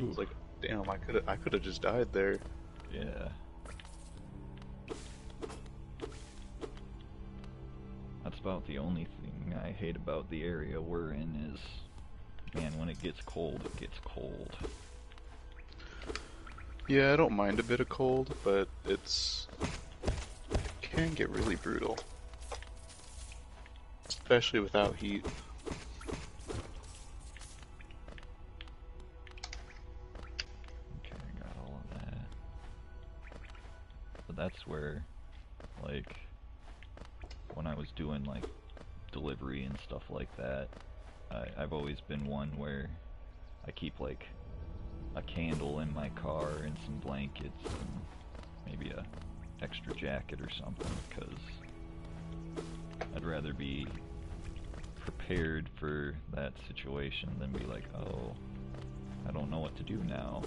Ooh. I was like, damn, I could have just died there. Yeah. That's about the only thing I hate about the area we're in is, man, when it gets cold, it gets cold. Yeah, I don't mind a bit of cold, but it can get really brutal. Especially without heat. Okay, I got all of that. But that's where, like, when I was doing, like, delivery and stuff like that, I've always been one where I keep, like, a candle in my car and some blankets and maybe a extra jacket or something, because I'd rather be prepared for that situation than be like, oh, I don't know what to do now.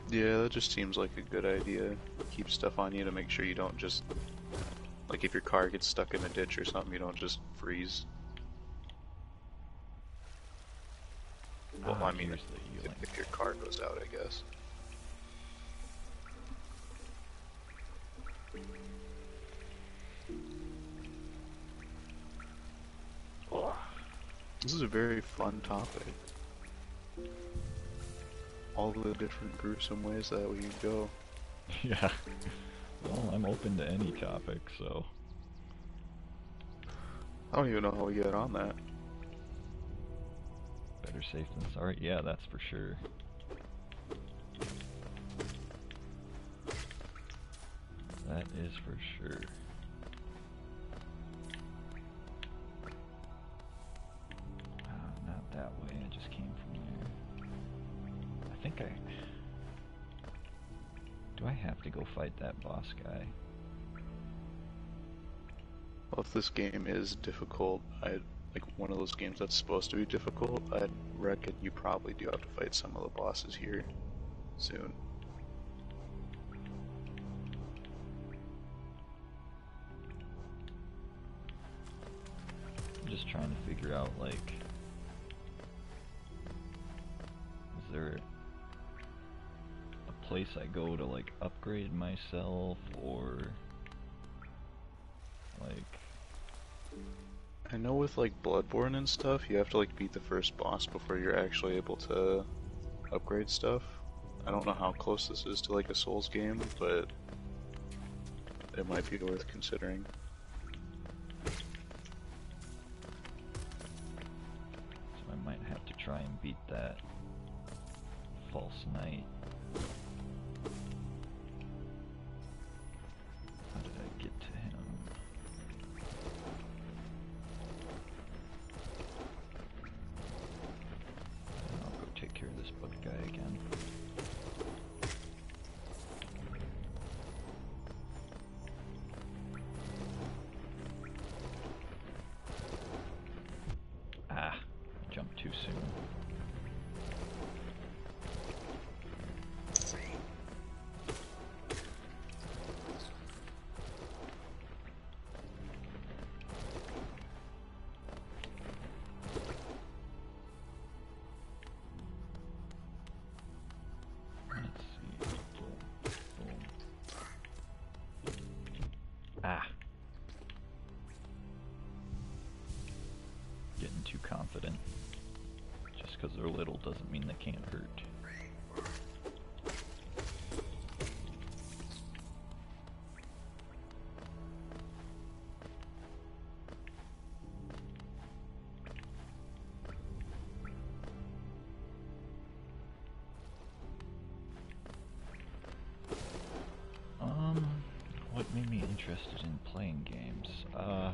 Yeah, that just seems like a good idea. Keep stuff on you to make sure you don't just, like if your car gets stuck in a ditch or something, you don't just freeze. Well, I mean, Here's the healing. if your car goes out, I guess. This is a very fun topic. All the different gruesome ways that we could go. Yeah. Well, I'm open to any topic, so. I don't even know how we get on that. Better safe than sorry. Yeah, that's for sure. That is for sure. Not that way. I just came from there. I think do I have to go fight that boss guy? Well, if this game is difficult, like one of those games that's supposed to be difficult, I'd reckon you probably do have to fight some of the bosses here soon. I'm just trying to figure out, like, is there a place I go to, like, upgrade myself, or, like... I know with like Bloodborne and stuff, you have to like beat the first boss before you're actually able to upgrade stuff. I don't know how close this is to like a Souls game, but it might be worth considering. So I might have to try and beat that false knight. How did I get to him? I'll go take care of this bug guy again. Ah, I jumped too soon. Let's see. Boom. Boom. Ah. Getting too confident. Just because they're little doesn't mean they can't hurt. interested in playing games. I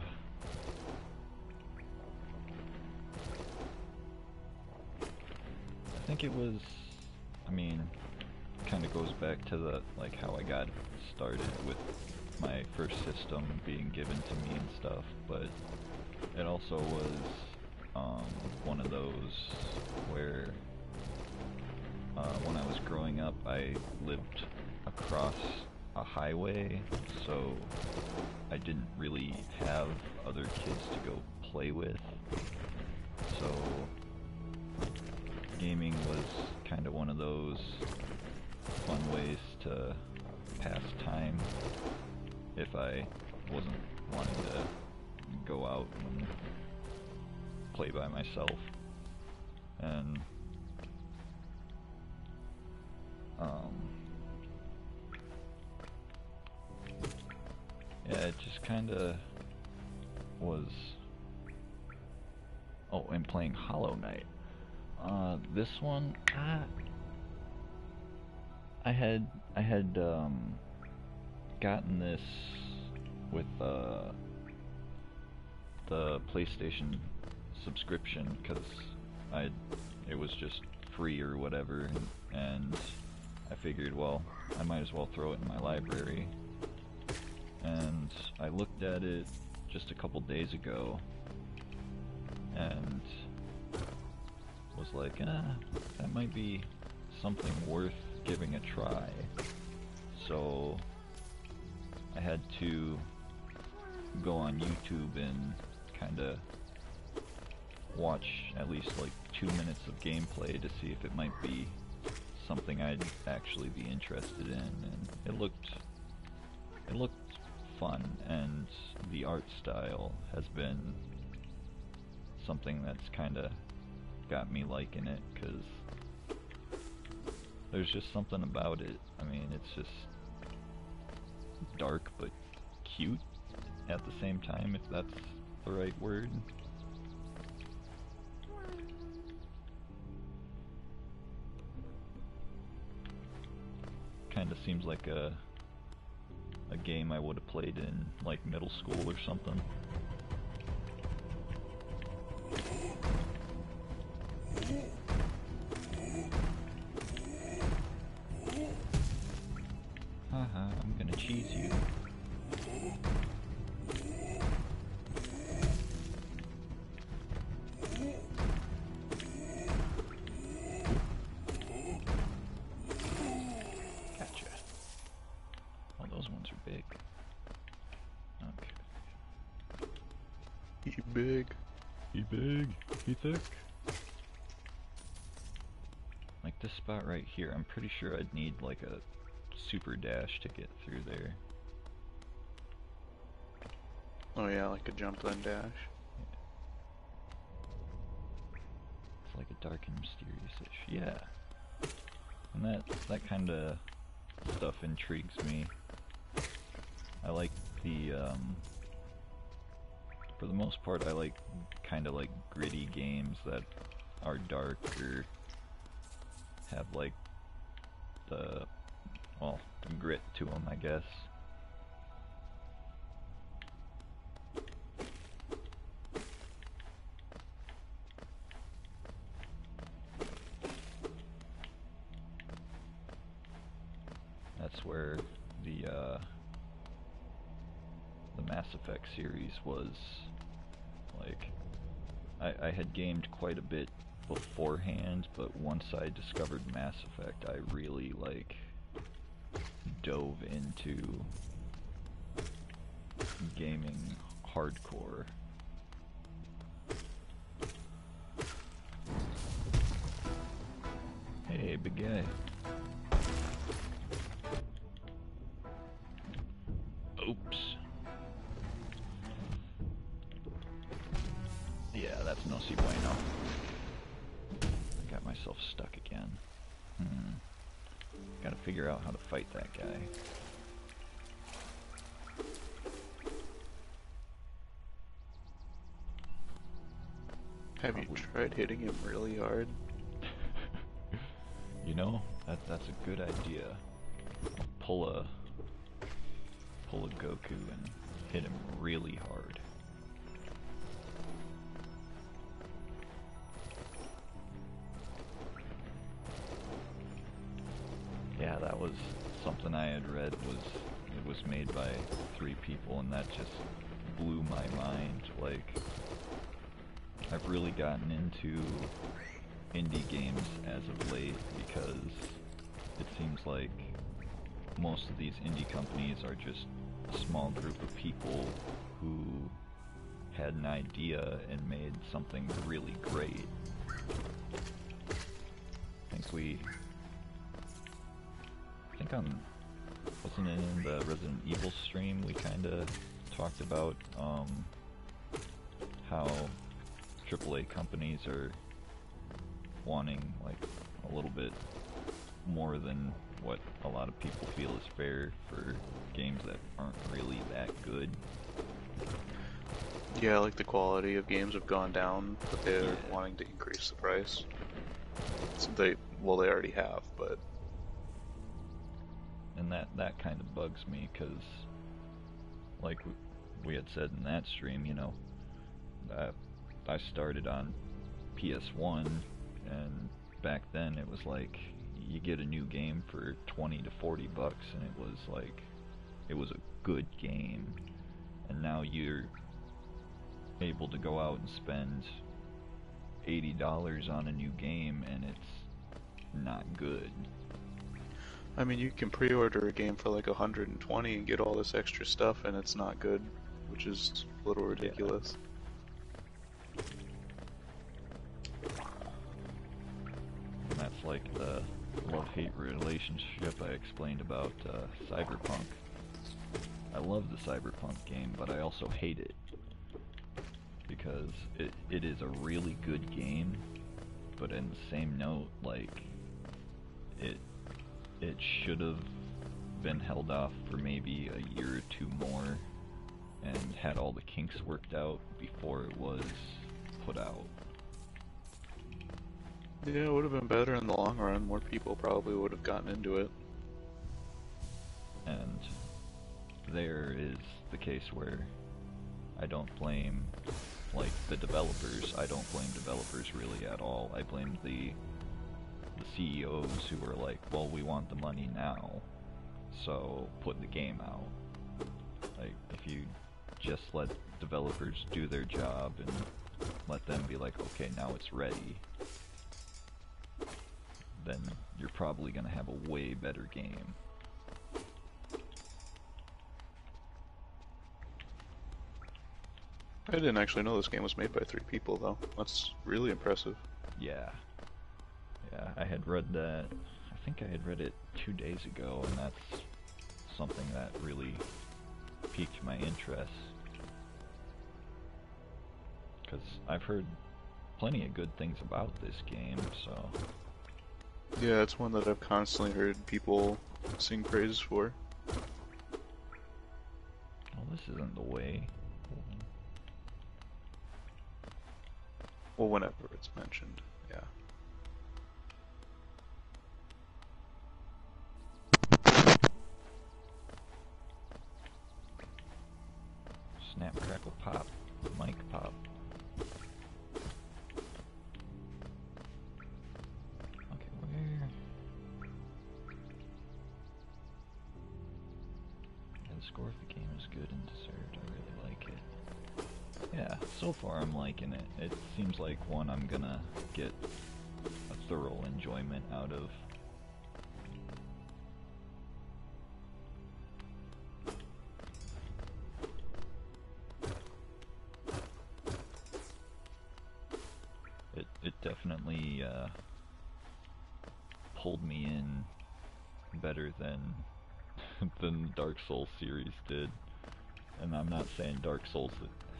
think it was, I mean, kind of goes back to the, like, how I got started with my first system being given to me and stuff, but it also was one of those where when I was growing up I lived across a highway, so I didn't really have other kids to go play with, so gaming was kind of one of those fun ways to pass time if I wasn't wanting to go out and play by myself. And yeah, it just kinda was. Oh, and playing Hollow Knight. This one, I had gotten this with the PlayStation subscription because it was just free or whatever, and I figured, well, I might as well throw it in my library. And I looked at it just a couple days ago and was like, that might be something worth giving a try. So I had to go on YouTube and kinda watch at least like 2 minutes of gameplay to see if it might be something I'd actually be interested in, and it looked fun, and the art style has been something that's kinda got me liking it, because there's just something about it. I mean, it's just dark but cute at the same time, if that's the right word. Kinda seems like a game I would have played in like middle school or something. Haha, I'm gonna cheese you. Gotcha. Oh, those ones are big. Okay. He big. He big. He thick. Like this spot right here, I'm pretty sure I'd need like a super dash to get through there. Oh yeah, like a jump then dash. It's like a dark and mysterious-ish. Yeah. And that kind of stuff intrigues me. I like the, for the most part, I like kind of like gritty games that are dark or have like the, well, grit to them, I guess. That's where the Mass Effect series was, like, I had gamed quite a bit beforehand, but once I discovered Mass Effect, I really, like, dove into gaming hardcore. Hey, big guy. Oops. Yeah, that's no si bueno. I got myself stuck again. Gotta figure out how to fight that guy. Have you tried hitting him really hard? You know, that's a good idea. Pull pull a Goku and hit him really hard. Yeah, that was something I had read, it was made by 3 people, and that just blew my mind. Like, I've really gotten into indie games as of late because it seems like most of these indie companies are just a small group of people who had an idea and made something really great. I think wasn't it in the Resident Evil stream we kinda talked about how AAA companies are wanting like a little bit more than what a lot of people feel is fair for games that aren't really that good. Yeah, like the quality of games have gone down, but they're wanting to increase the price. So they already have, but... And that kind of bugs me, because like we had said in that stream, you know, I started on PS1, and back then it was like you get a new game for 20 to 40 bucks, and it was like it was a good game. And now you're able to go out and spend $80 on a new game, and it's not good. I mean, you can pre-order a game for like 120 and get all this extra stuff, and it's not good, which is a little ridiculous. And that's like the love-hate relationship I explained about Cyberpunk. I love the Cyberpunk game, but I also hate it because it is a really good game, but in the same note, like it should have been held off for maybe a year or 2 more and had all the kinks worked out before it was put out. Yeah, it would have been better in the long run. More people probably would have gotten into it. And there is the case where I don't blame, like, the developers. I don't blame developers really at all. I blame the CEOs who are like, well, we want the money now, so put the game out. Like, if you just let developers do their job and let them be like, okay, now it's ready, then you're probably gonna have a way better game. I didn't actually know this game was made by 3 people, though. That's really impressive. Yeah. Yeah, I had read that, I think I had read it 2 days ago, and that's something that really piqued my interest. Because I've heard plenty of good things about this game, so... Yeah, it's one that I've constantly heard people sing praises for. Well, this isn't the way. Well, whenever it's mentioned, yeah. Snap, crackle, pop. Mic pop. Okay, where... Yeah, the score of the game is good and deserved. I really like it. Yeah, so far I'm liking it. It seems like one I'm gonna get a thorough enjoyment out of. It definitely pulled me in better than than the Dark Souls series did. And I'm not saying Dark Souls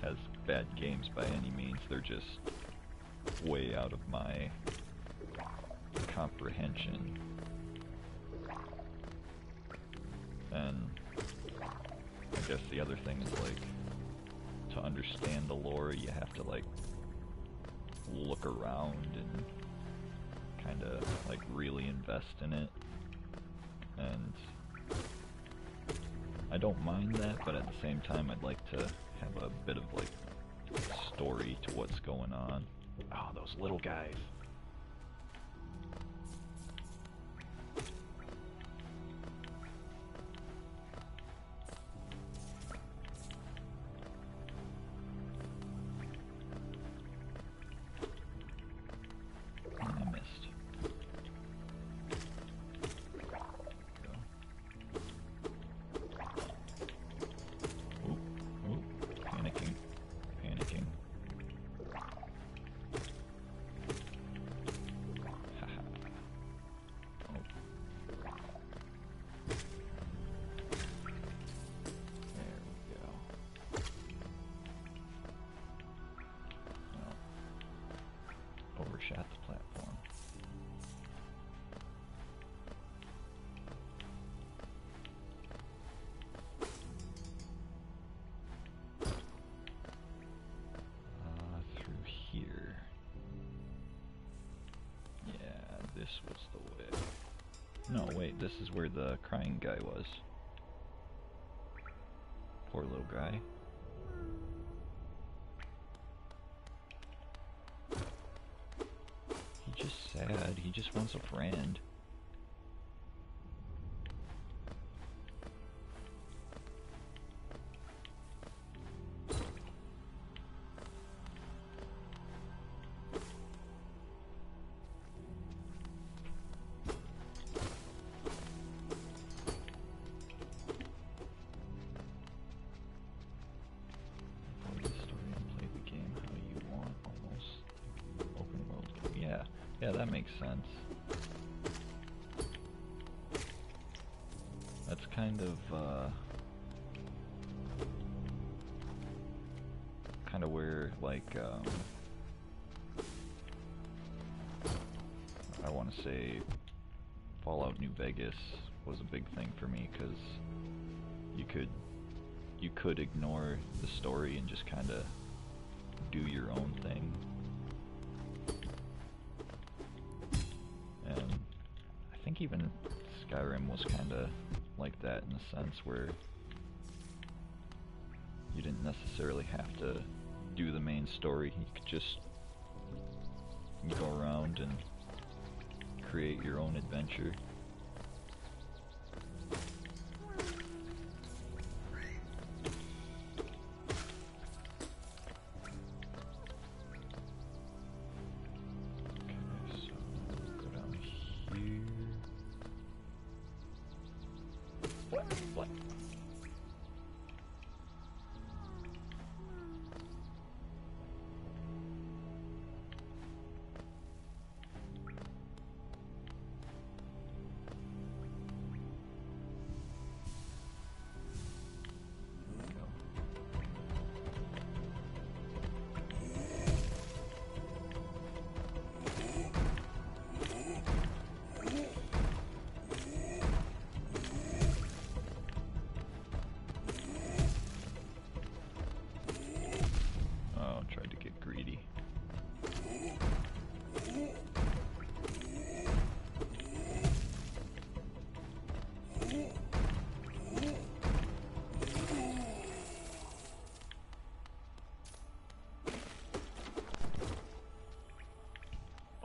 has bad games by any means, they're just way out of my comprehension. And I guess the other thing is, like, to understand the lore, you have to, like, look around and kind of, like, really invest in it. And I don't mind that, but at the same time I'd like to have a bit of like story to what's going on. Oh, those little guys. I missed. Panicking. Panicking. Haha. Oh. There we go. No. Overshot the platform. Through here. Yeah, this was the way. No, wait, this is where the crying guy was. Poor little guy. He's just sad. He just wants a friend. Play the story and play the game how you want, almost open world game. Yeah, that makes sense. That's kind of where, like, I want to say Fallout New Vegas was a big thing for me, because you could ignore the story and just kind of do your own thing. And I think even Skyrim was kind of like that, in a sense where you didn't necessarily have to do the main story. You could just go around and create your own adventure. Okay, so go down here. What? Oh, tried to get greedy.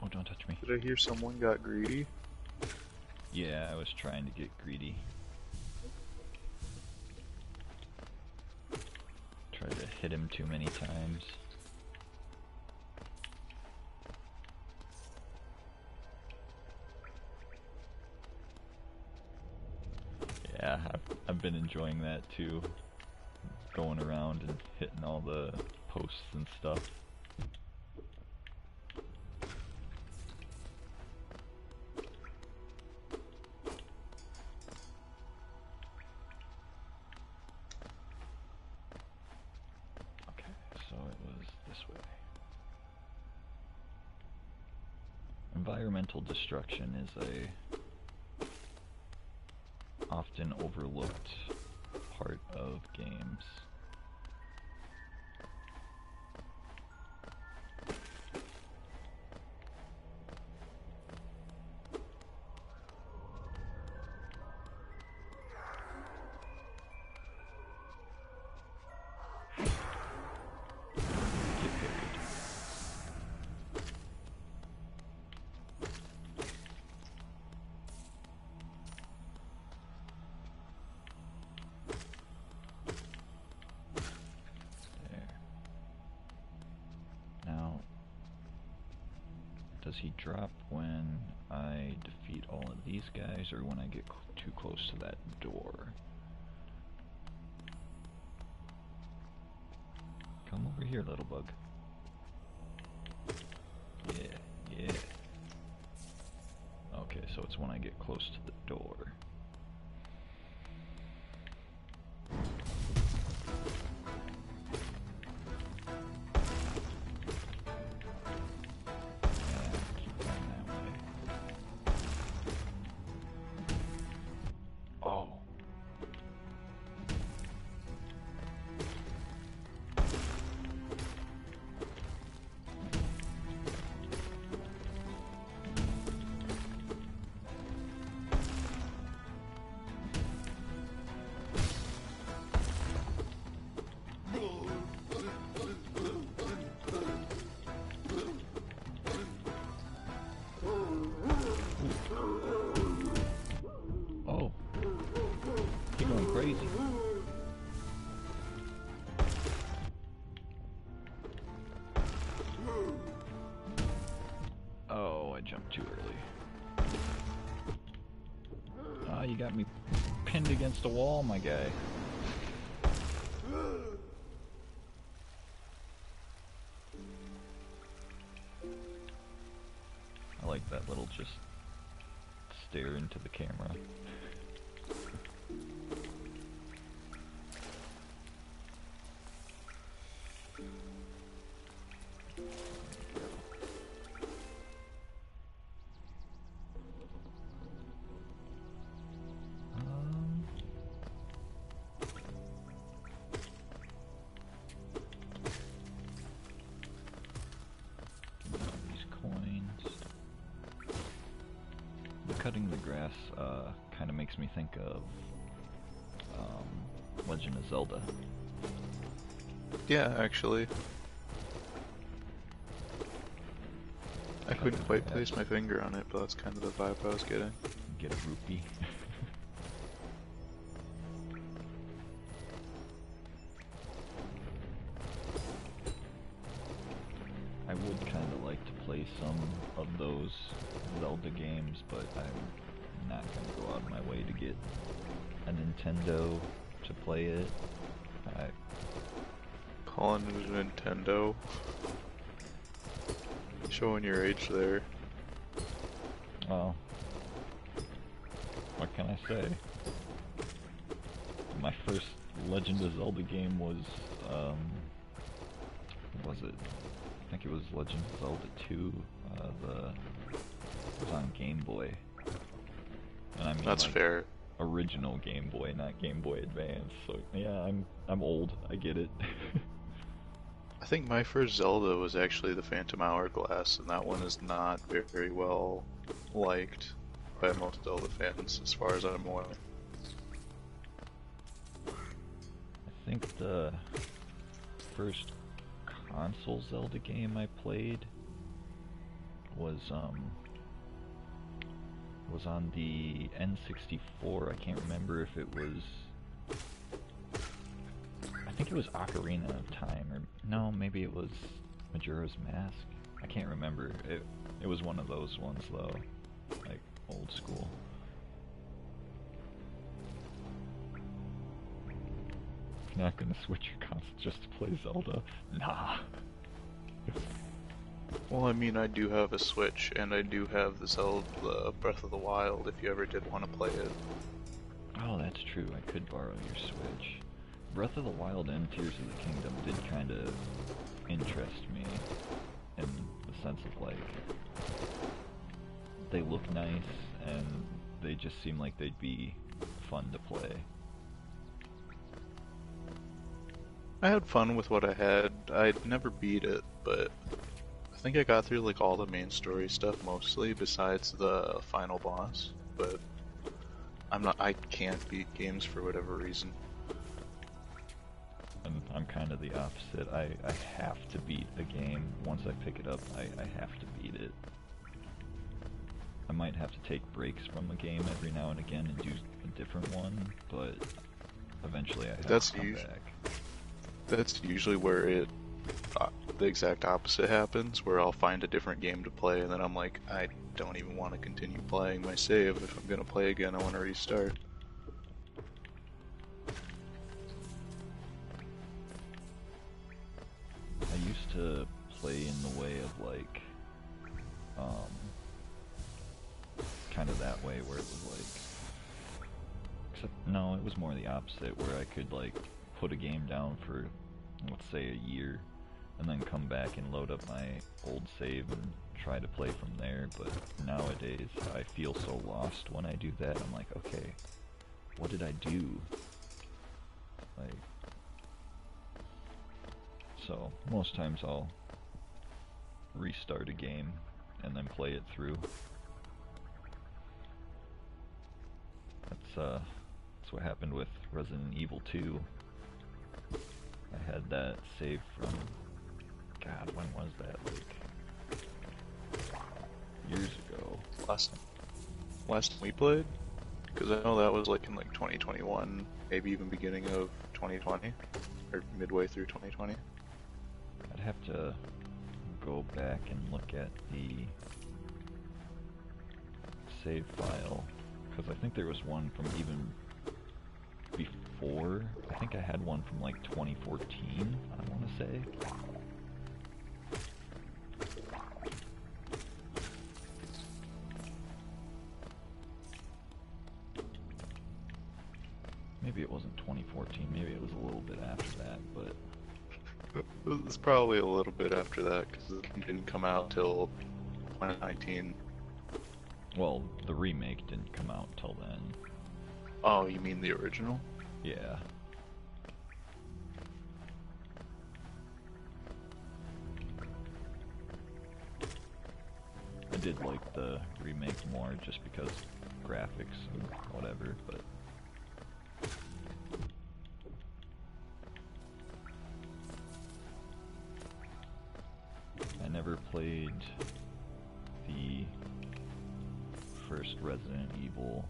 Oh, don't touch me. Did I hear someone got greedy? Yeah, I was trying to get greedy. Tried to hit him too many times. Yeah, I've been enjoying that too. Going around and hitting all the posts and stuff. Okay, so it was this way. Environmental destruction is a often overlooked part of games. Does he drop when I defeat all of these guys, or when I get too close to that door? Come over here, little bug. Yeah, yeah. Okay, so it's when I get close to the door. Oh, you're going crazy. Oh, I jumped too early. Ah, you got me pinned against the wall, my guy. I like that little just stare into the camera. Cutting the grass kind of makes me think of Legend of Zelda. Yeah, actually. I couldn't quite place my finger on it, but that's kind of the vibe I was getting. Get a rupee. I would kind of like to play some of those Zelda games, but I'm not going to go out of my way to get a Nintendo to play it. Calling it a Nintendo. Showing your age there. Well, what can I say? My first Legend of Zelda game was, what was it? I think it was Legend of Zelda 2, it was on Game Boy. And I mean, that's like, fair. Original Game Boy, not Game Boy Advance. So yeah, I'm old. I get it. I think my first Zelda was actually the Phantom Hourglass, and that one is not very well liked by most Zelda fans, as far as I'm aware. I think the first console Zelda game I played was on the N64. I can't remember if it was, I think it was Ocarina of Time, or no, maybe it was Majora's Mask. I can't remember. It was one of those ones though, like old school. You're not gonna switch your console just to play Zelda? Nah. Well, I mean, I do have a Switch, and I do have the Zelda Breath of the Wild, if you ever did want to play it. Oh, that's true. I could borrow your Switch. Breath of the Wild and Tears of the Kingdom did kind of interest me, in the sense of, like, they look nice, and they just seem like they'd be fun to play. I had fun with what I had. I'd never beat it, but I think I got through like all the main story stuff mostly, besides the final boss. But I can't beat games for whatever reason. And I'm kind of the opposite. I have to beat a game. Once I pick it up, I have to beat it. I might have to take breaks from a game every now and again and do a different one, but eventually I have to come back. That's usually where it the exact opposite happens, where I'll find a different game to play, and then I'm like, I don't even want to continue playing my save. If I'm gonna play again, I want to restart. I used to play in the way of like, kind of that way where it was like, except no, it was more the opposite, where I could like put a game down for, let's say, a year, and then come back and load up my old save and try to play from there. But nowadays I feel so lost when I do that. I'm like, okay, what did I do? Like, so most times I'll restart a game and then play it through. That's what happened with Resident Evil 2. I had that save from, God, when was that? Like, years ago. Last time we played? Because I know that was like in like 2021, maybe even beginning of 2020, or midway through 2020. I'd have to go back and look at the save file, because I think there was one from even before. I think I had one from like 2014, I want to say. Maybe it wasn't 2014, maybe it was a little bit after that, but... It's probably a little bit after that, because it didn't come out till 2019. Well, the remake didn't come out till then. Oh, you mean the original? Yeah. I did like the remake more just because graphics and whatever, but... I never played the first Resident Evil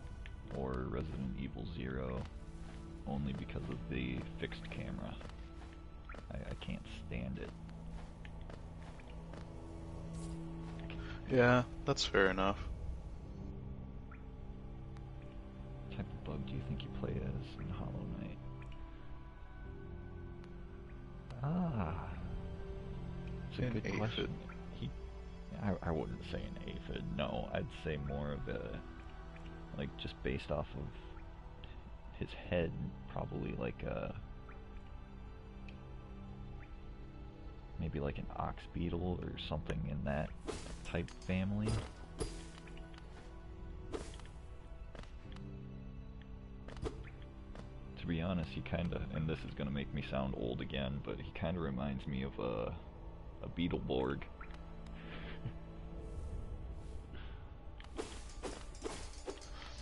or Resident Evil 0 only because of the fixed camera. I can't stand it. Yeah, that's fair enough. What type of bug do you think you play as in Hollow Knight? Ah, it's a An good aphid. question. I wouldn't say an aphid, no. I'd say more of a, like, just based off of his head, probably like a, maybe like an ox beetle or something in that type family. To be honest, he kinda, and this is gonna make me sound old again, but he kinda reminds me of a Beetleborg.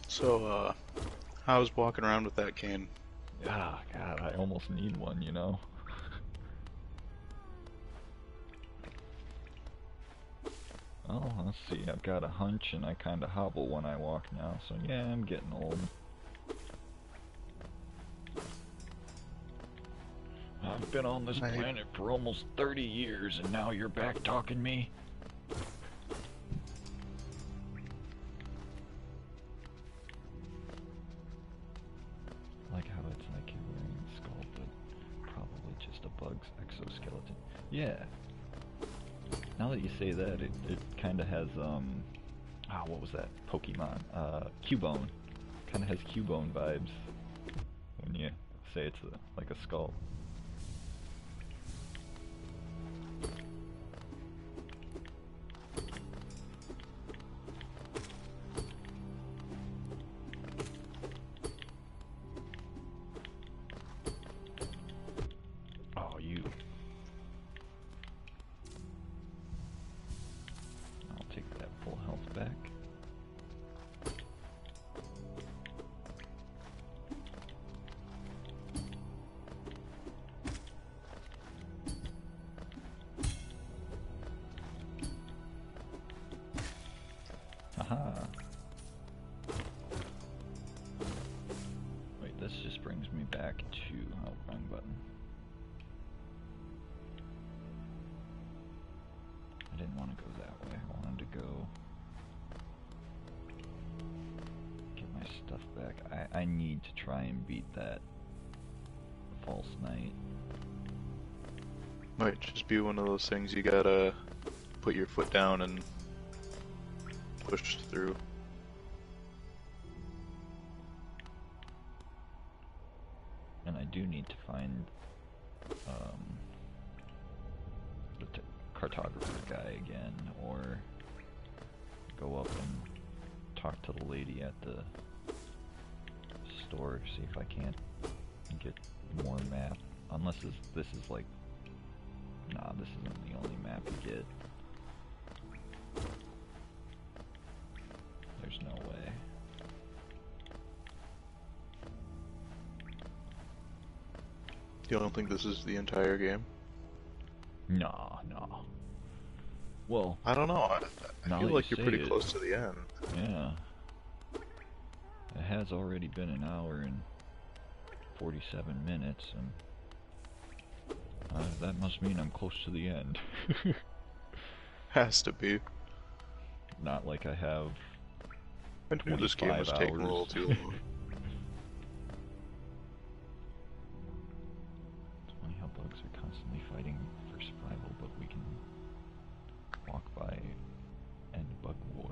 So, how's walking around with that cane? Ah, God, I almost need one, you know? Well, let's see, I've got a hunch and I kinda hobble when I walk now, so yeah, I'm getting old. I've been on this planet for almost 30 years and now you're back talking me? Like how it's like you're wearing a skull, but probably just a bug's exoskeleton. Yeah. Now that you say that, it kind of has, what was that? Pokemon. Cubone. Kind of has Cubone vibes when you say it's like a skull. Oh, you. I'll take that full health back. Haha. Wait, this just brings me back to, oh, wrong button. want to go that way. I wanted to go get my stuff back. I need to try and beat that false knight. Might just be one of those things you gotta put your foot down and push through. And I do need to find the cartographer guy again, or go up and talk to the lady at the store, see if I can't get more map. Unless this is like, nah, this isn't the only map you get. There's no way. You don't think this is the entire game? Nah. Well, I don't know. I feel like you're pretty it, close to the end. yeah. It has already been an hour and 47 minutes, and that must mean I'm close to the end. Has to be. Not like I have I knew this game was 25 taking a little hours. too long. It's funny how bugs are constantly fighting for survival, but we can walk by end bug war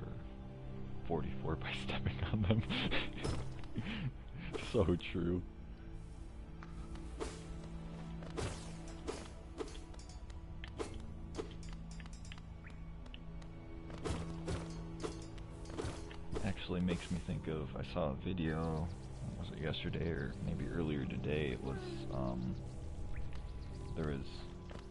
44 by stepping on them. So true. Actually makes me think of, I saw a video, was it yesterday or maybe earlier today? It was, there was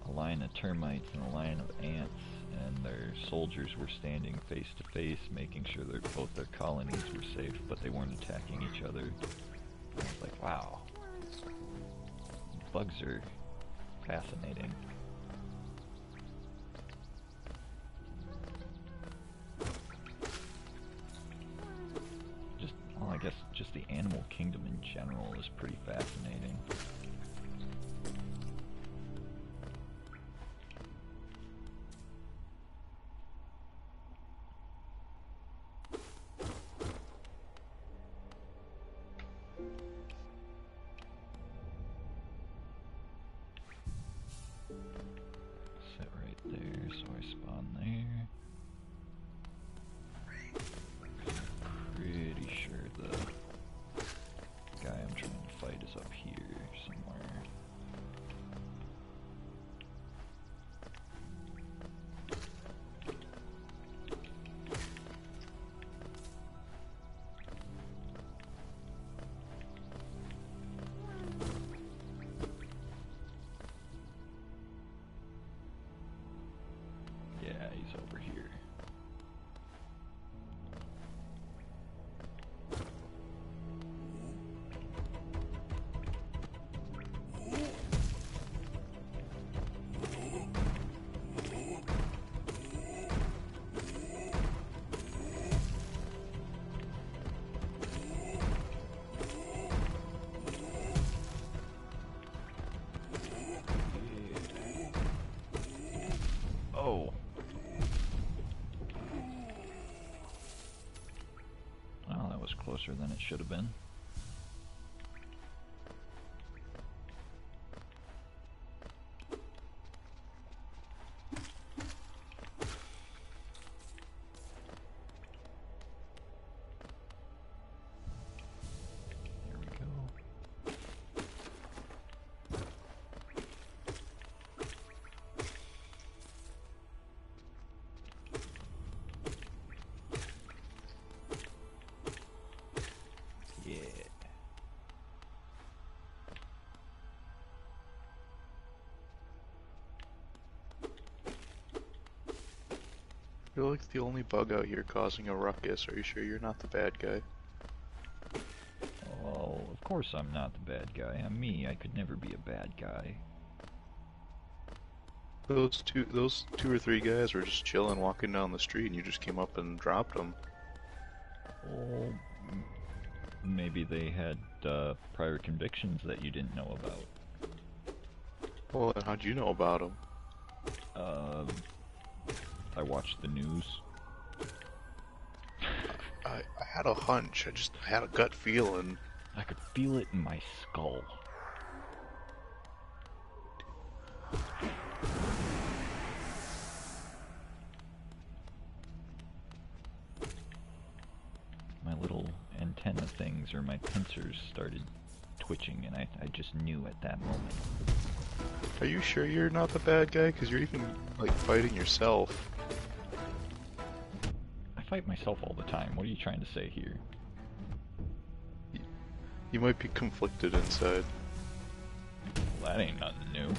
a line of termites and a line of ants, and their soldiers were standing face to face, making sure that both their colonies were safe, but they weren't attacking each other. And I was like, wow, bugs are fascinating. Well, I guess just the animal kingdom in general is pretty fascinating. Sit right there, so I spawn there. Pretty sure the guy I'm trying to fight is up here somewhere. Yeah, he's over here. Oh. Well, that was closer than it should have been. Here we go. Yeah. You're like the only bug out here causing a ruckus. Are you sure you're not the bad guy? Well, of course I'm not the bad guy. I'm me. I could never be a bad guy. Those two or three guys were just chilling, walking down the street, and you just came up and dropped them. Well, maybe they had prior convictions that you didn't know about. Well, then how'd you know about them? I watched the news. I had a hunch. I had a gut feeling. I could feel it in my skull. My little antenna things, or my pincers, started twitching, and I just knew at that moment. Are you sure you're not the bad guy? Because you're even, like, fighting yourself. I fight myself all the time. What are you trying to say here? You might be conflicted inside. Well, that ain't nothing new.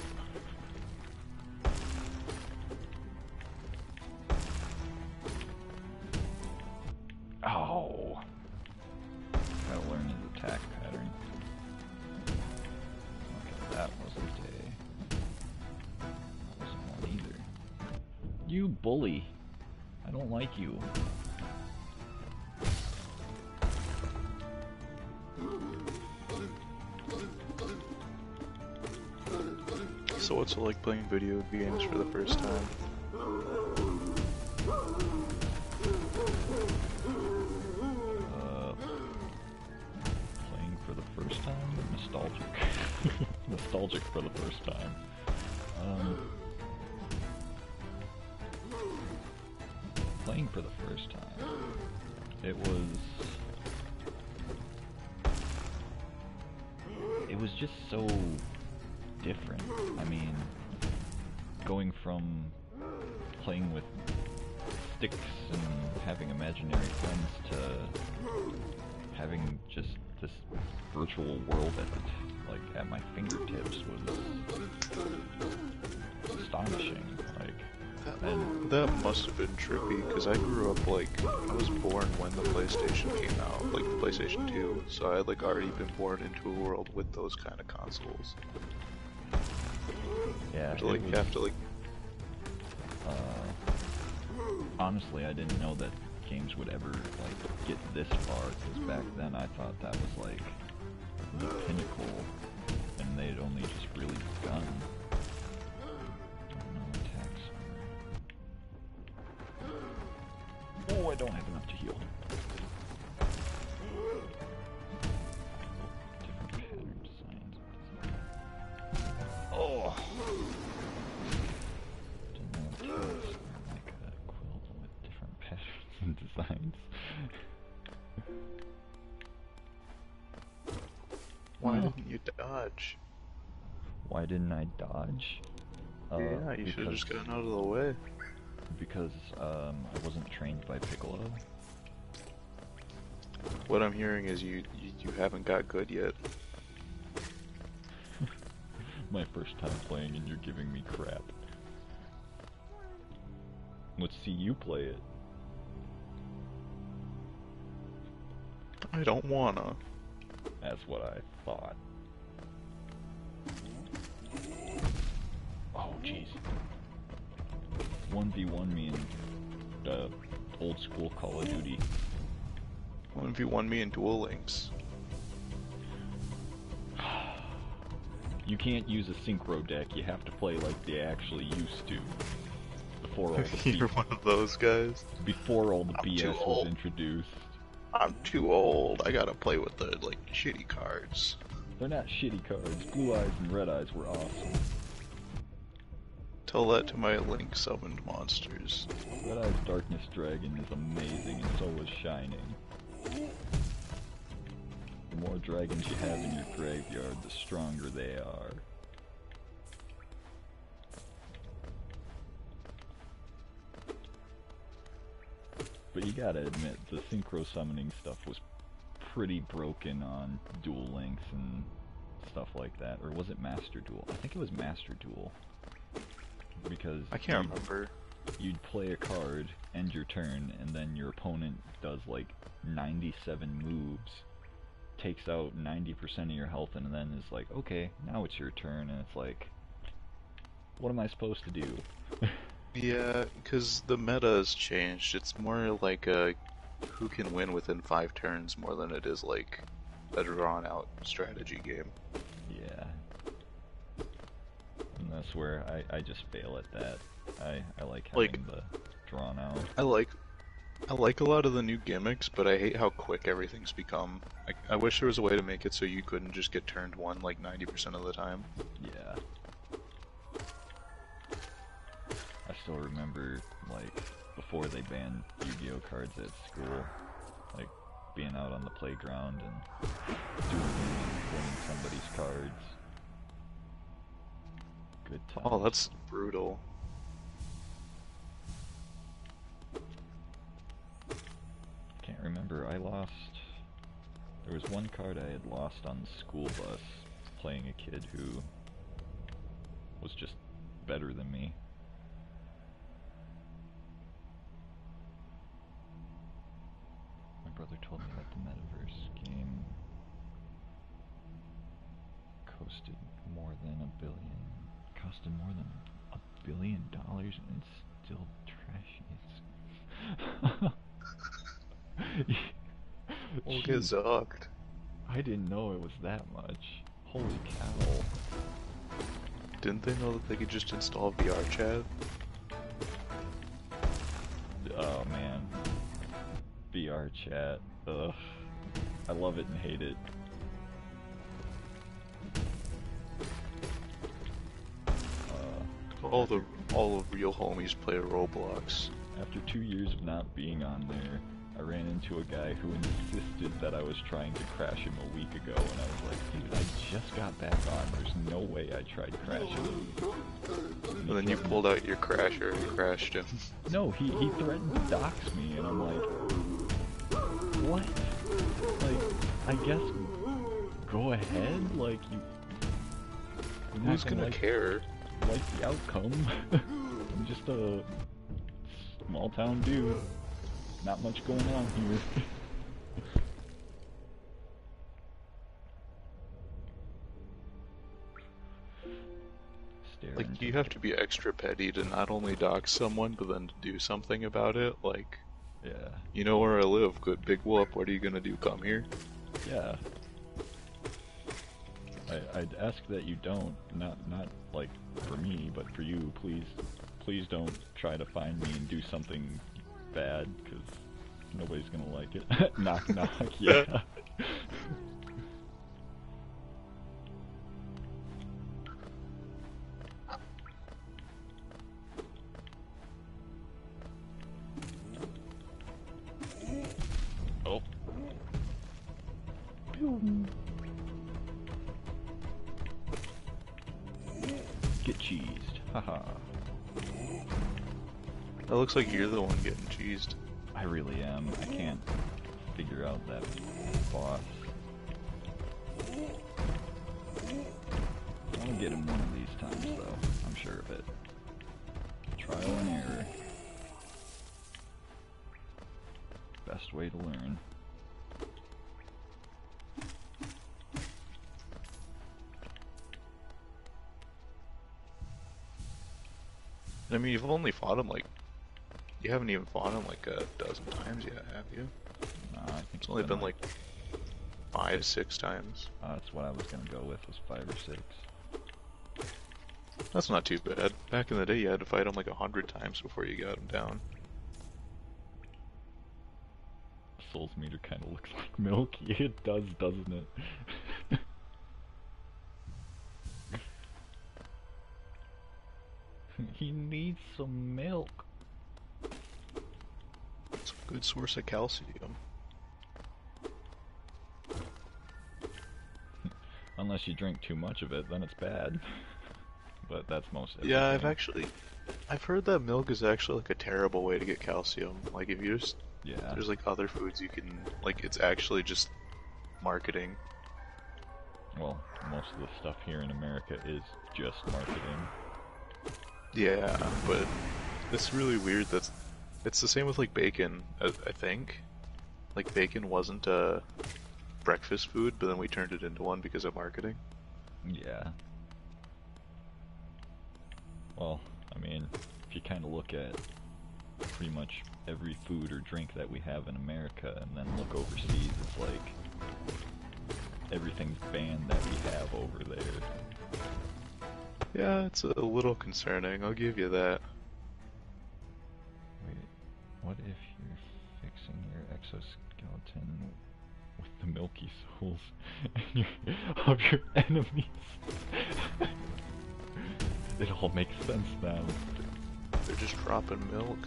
Oh! Gotta learn his attack pattern. Okay, that wasn't that wasn't one either. You bully! I don't like you. So what's it like playing video games for the first time? Playing for the first time? Nostalgic. Nostalgic for the first time. Playing for the first time. It was just so different. I mean, going from playing with sticks and having imaginary friends to having just this virtual world at my fingertips was astonishing. That must have been trippy, because I grew up, I was born when the PlayStation came out, the PlayStation 2, so I had, already been born into a world with those kind of consoles. Yeah, honestly, I didn't know that games would ever, get this far, because back then I thought that was, the pinnacle, and they'd only just really begun. Oh, I don't have enough to heal. Different pattern designs. Oh! Didn't know it was like a quilt with different patterns and designs. Why didn't you dodge? Why didn't I dodge? Yeah, you should have just gotten out of the way. Because I wasn't trained by Piccolo. What I'm hearing is you haven't got good yet. My first time playing and you're giving me crap. Let's see you play it. I don't wanna. That's what I thought. Oh, jeez. 1v1 me in old school Call of Duty. 1v1 me in Duel Links. You can't use a synchro deck, you have to play like they actually used to. Before all the You're one of those guys? Before all the BS was introduced. I'm too old. I gotta play with the, shitty cards. They're not shitty cards. Blue Eyes and Red Eyes were awesome. Tell that to my Link summoned monsters. Red Eyes Darkness Dragon is amazing, and so is Shining. The more dragons you have in your graveyard, the stronger they are. But you gotta admit, the synchro summoning stuff was pretty broken on Duel Links and stuff like that. Or was it Master Duel? I think it was Master Duel. Because I can't remember. You'd play a card, end your turn, and then your opponent does 97 moves, takes out 90% of your health, and then is like, okay, now it's your turn, and it's like, what am I supposed to do? Yeah, because the meta has changed. It's more like a who can win within 5 turns more than it is like a drawn out strategy game. Yeah. And that's where I just fail at that. I like having the drawn out. I like a lot of the new gimmicks, but I hate how quick everything's become. I wish there was a way to make it so you couldn't just get turned one like 90% of the time. Yeah. I still remember, like, before they banned Yu-Gi-Oh cards at school, like, being out on the playground and doing and winning somebody's cards. Good times. Oh, that's brutal. Can't remember, I lost... There was one card I had lost on the school bus, playing a kid who was just better than me. My brother told me that the metaverse game costed more than $1 billion. Costed more than $1 billion, and it's still trashy. We'll get zucked. I didn't know it was that much. Holy cow. Didn't they know that they could just install VR chat? Oh man. VR chat. Ugh. I love it and hate it. All the real homies play Roblox. After 2 years of not being on there, I ran into a guy who insisted that I was trying to crash him a week ago, and I was like, dude, I just got back on. There's no way I tried crashing him. And then you pulled out your crasher and crashed him. No, he threatened to dox me, and I'm like, what? Like, I guess go ahead, like, you're Who's not gonna care? like the outcome. I'm just a small town dude. Not much going on here. Like, you have to be extra petty to not only dox someone, but then to do something about it. Like, Yeah. you know where I live, good big whoop, what are you gonna do, come here? Yeah. I'd ask that you don't, not like for me, but for you, please don't try to find me and do something bad, because nobody's gonna like it. Knock knock, yeah. Oh. Get cheesed. Haha. That looks like you're the one getting cheesed. I really am. I can't figure out that boss. I'll get him one of these times, though. I'm sure of it. Trial and error. Best way to learn. I mean, you've only fought him like... You haven't even fought him like a dozen times yet, have you? I think It's only been like 5, 6 times. that's what I was gonna go with, was 5 or 6. That's not too bad. Back in the day, you had to fight him like 100 times before you got him down. Souls meter kind of looks like Milky. It does, doesn't it? He needs some milk. It's a good source of calcium. Unless you drink too much of it, then it's bad. But that's most everything. Yeah, I've heard that milk is actually like a terrible way to get calcium. Like if you just, Yeah. there's like other foods you can, like it's actually just marketing. Well, most of the stuff here in America is just marketing. Yeah, but it's really weird that it's the same with like bacon, I think. Like bacon wasn't a breakfast food, but then we turned it into one because of marketing. Yeah. Well, I mean, if you kind of look at pretty much every food or drink that we have in America and then look overseas, it's like everything's banned that we have over there. Yeah, it's a little concerning, I'll give you that. Wait, What if you're fixing your exoskeleton with the milky souls of your enemies? It all makes sense now. They're just dropping milk.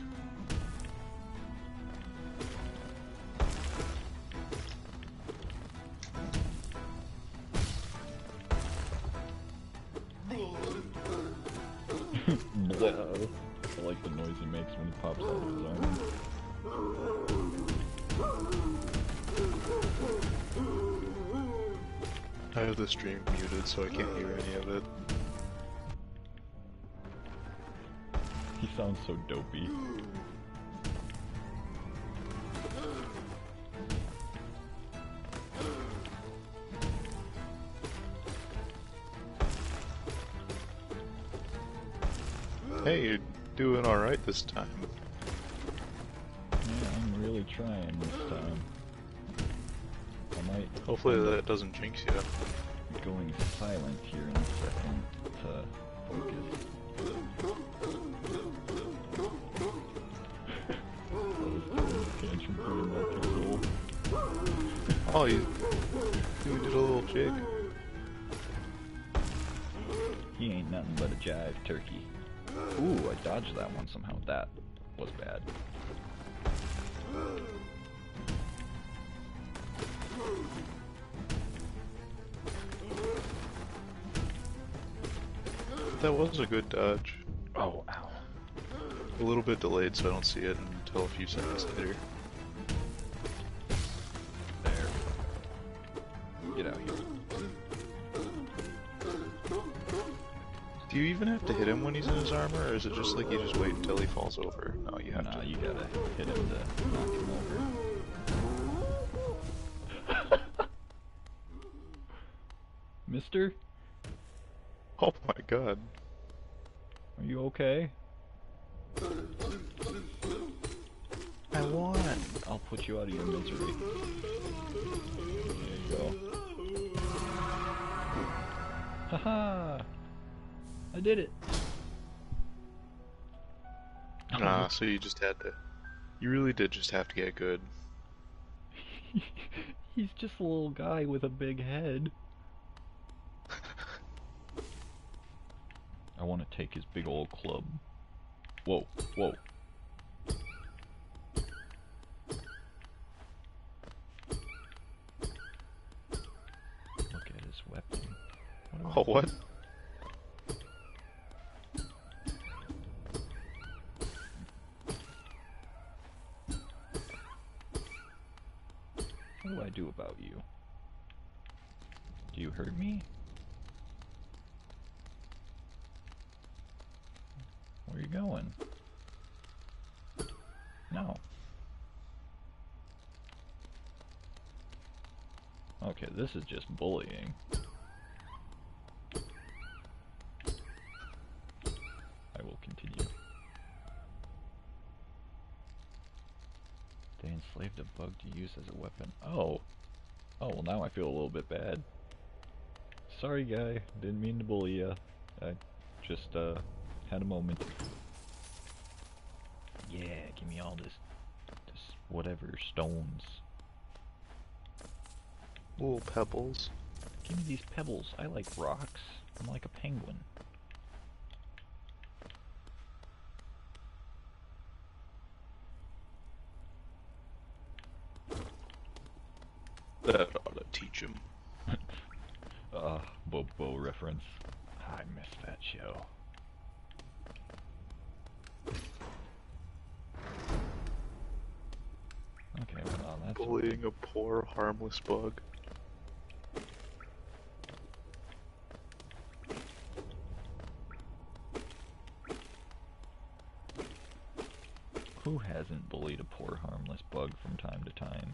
Bleh. I like the noise he makes when he pops out of his armor. I have the stream muted so I can't hear any of it. He sounds so dopey. Hey, you're doing alright this time. Yeah, I'm really trying this time. I might Hopefully end up that doesn't jinx you. going silent here in a second to focus. Tantrum for your milky soul. Oh, you did a little jig. He ain't nothing but a jive turkey. Ooh, I dodged that one somehow. That was bad. That was a good dodge. Oh, ow. A little bit delayed, so I don't see it until a few seconds later. There. Get out here. Do you even have to hit him when he's in his armor, or is it just like you just wait until he falls over? No, you have Nah, to. you gotta hit him to knock him over. Mister? Oh my god. Are you okay? I won! I'll put you out of your misery. There you go. Haha! I did it! Nah, so you just had to... You really did just have to get good. He's just a little guy with a big head. I want to take his big old club. Whoa, whoa. Look at his weapon. Oh, what? What do I do about you? Do you hurt me? Where are you going? No. Okay, this is just bullying. I will continue. They enslaved a bug to use as a weapon. Oh. Oh, well now I feel a little bit bad. Sorry guy, didn't mean to bully ya. I just, had a moment. Yeah, give me all this whatever, stones. Little pebbles. Give me these pebbles. I like rocks. I'm like a penguin. That ought to teach him. Bobo reference. I missed that show. Okay, well that's... Bullying a poor, harmless bug. Who hasn't bullied a poor, harmless bug from time to time?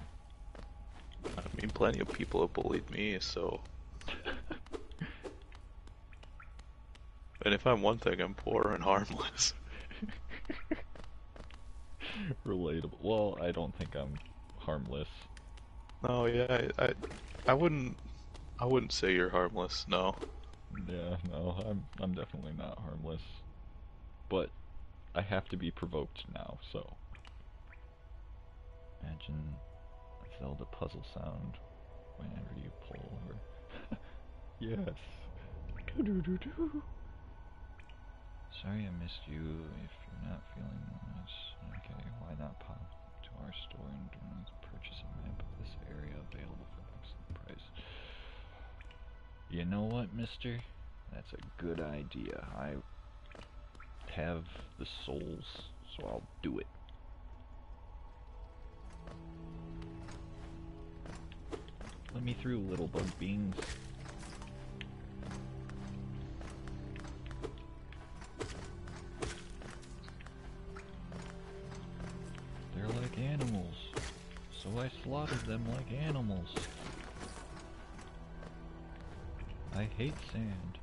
I mean, plenty of people have bullied me, so... And if I'm one thing, I'm poor and harmless. Relatable. Well, I don't think I'm harmless. No, yeah, I wouldn't say you're harmless, no. Yeah, no, I'm definitely not harmless. But I have to be provoked now, so Imagine a Zelda puzzle sound whenever you pull over. Yes. Ka-doo-doo-doo. Sorry I missed you. If you're not feeling much, okay, why not pop to our store and purchase a map of this area available for an excellent price? You know what, mister? That's a good idea. I have the souls, so I'll do it. Let me through, little bug beans. They're like animals, so I slaughtered them like animals. I hate sand.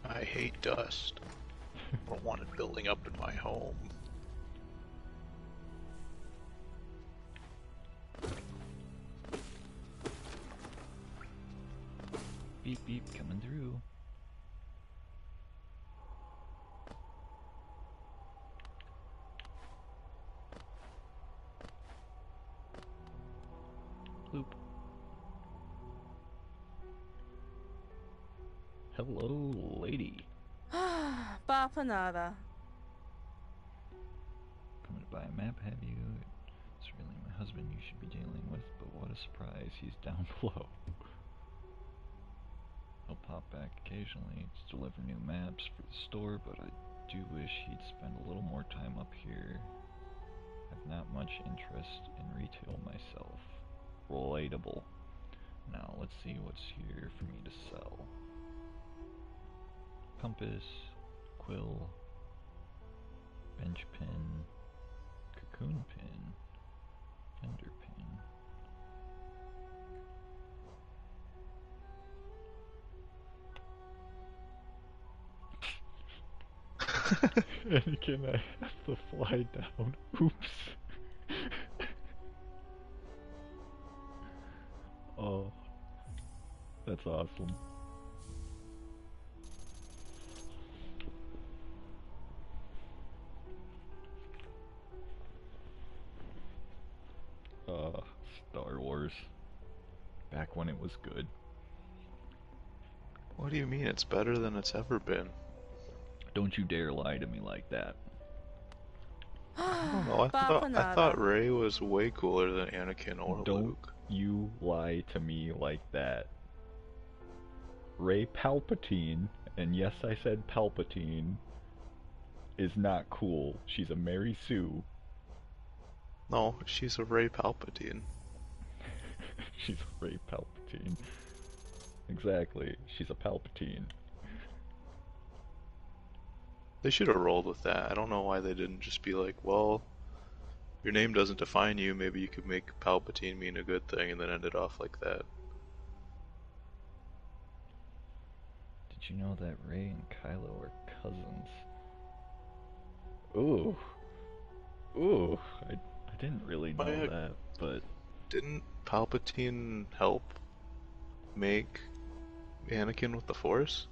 I hate dust. I don't want it building up in my home. Beep beep, coming through. Bloop. Hello, lady. Papa nada. Coming to buy a map, have you? It's really my husband you should be dealing with, but what a surprise, he's down below. He'll pop back occasionally to deliver new maps for the store, but I do wish he'd spend a little more time up here. I've not much interest in retail myself. Relatable. Now let's see what's here for me to sell. Compass, quill, bench pin, cocoon pin, fender pin. And can I have to fly down? Oops. Oh, that's awesome. Star Wars. Back when it was good. What do you mean? It's better than it's ever been. Don't you dare lie to me like that. I don't know. Papa I thought nada. Rey was way cooler than Anakin or Don't Luke. you lie to me like that. Rey Palpatine, and yes I said Palpatine, is not cool. She's a Mary Sue. No, she's a Rey Palpatine. She's a Rey Palpatine. Exactly. She's a Palpatine. They should have rolled with that. I don't know why they didn't just be like, well, your name doesn't define you, maybe you could make Palpatine mean a good thing and then end it off like that. Did you know that Rey and Kylo are cousins? Ooh. Ooh. I didn't really know Why- that, but... Didn't Palpatine help make Anakin with the Force?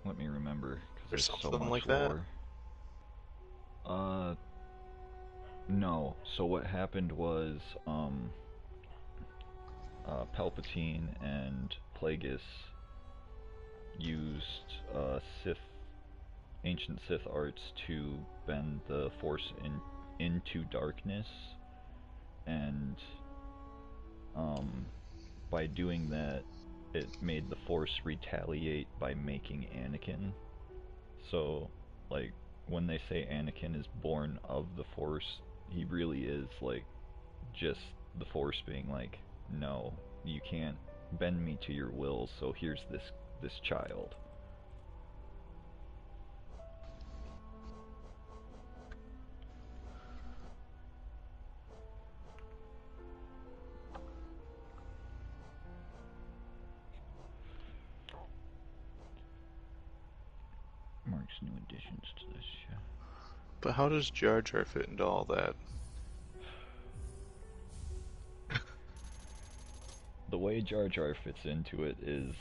Let me remember, Or because there's so something much like that? lore. No. So what happened was, Palpatine and Plagueis used, ancient Sith arts to bend the Force into darkness, and, by doing that, it made the Force retaliate by making Anakin. So, like, when they say Anakin is born of the Force, he really is, like, just the Force being like, no, you can't bend me to your will, so here's this child. Marks new additions to this show. But how does Jar Jar fit into all that? The way Jar Jar fits into it is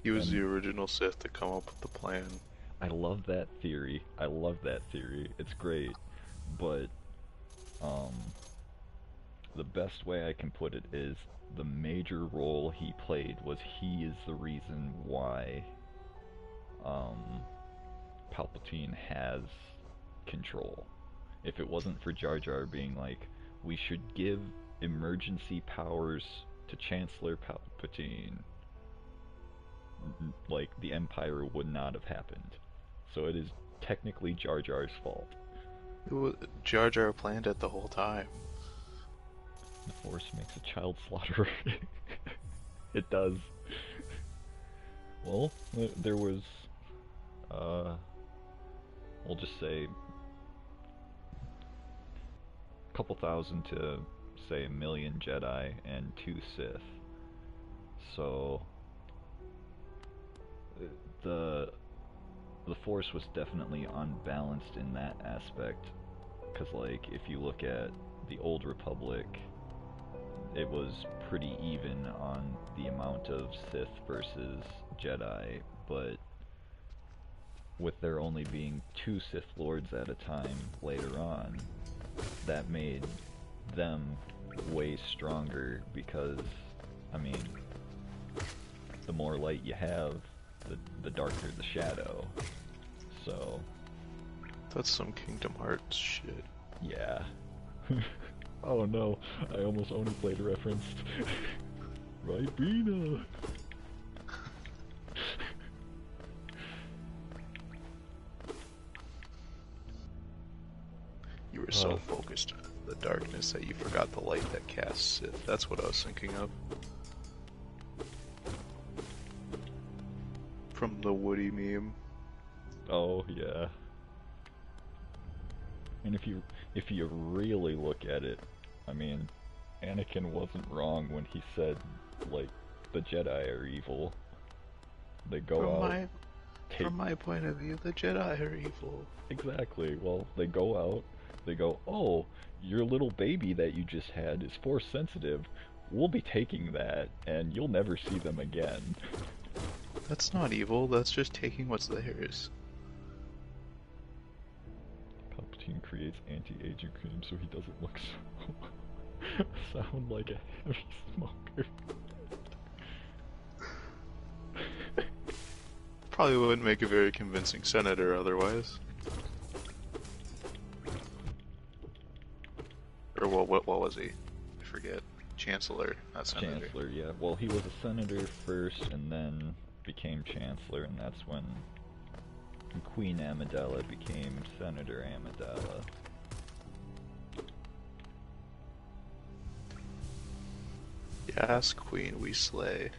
He was And the original Sith to come up with the plan. I love that theory. I love that theory. It's great. But um the best way I can put it is the major role he played was he is the reason why um Palpatine has control. If it wasn't for Jar Jar being like, we should give emergency powers to Chancellor Palpatine, like, the Empire would not have happened. So it is technically Jar Jar's fault. Jar Jar planned it the whole time. The Force makes a child slaughterer. It does. Well, there was, we'll just say, a couple thousand to, say, 1,000,000 Jedi and 2 Sith. So, the Force was definitely unbalanced in that aspect. Because, like, if you look at the Old Republic, it was pretty even on the amount of Sith versus Jedi, but with there only being 2 Sith Lords at a time later on, that made them way stronger because, I mean, the more light you have, the darker the shadow. So, That's some Kingdom Hearts shit. yeah. Oh no, I almost only played referenced. Ribena! You were so focused on the darkness that you forgot the light that casts Sith. That's what I was thinking of. From the Woody meme. Oh yeah. And if you really look at it, I mean, Anakin wasn't wrong when he said, like, the Jedi are evil. They go out. From my point of view, the Jedi are evil. Exactly. Well, they go out. They go, oh, your little baby that you just had is Force sensitive. We'll be taking that, and you'll never see them again. That's not evil. That's just taking what's theirs. Palpatine creates anti-aging cream so he doesn't look so sound like a heavy smoker. Probably wouldn't make a very convincing senator otherwise. Or what was he? I forget. Chancellor, not senator. Chancellor, yeah. Well, he was a senator first and then became Chancellor, and that's when Queen Amidala became Senator Amidala. Yes, Queen, we slay.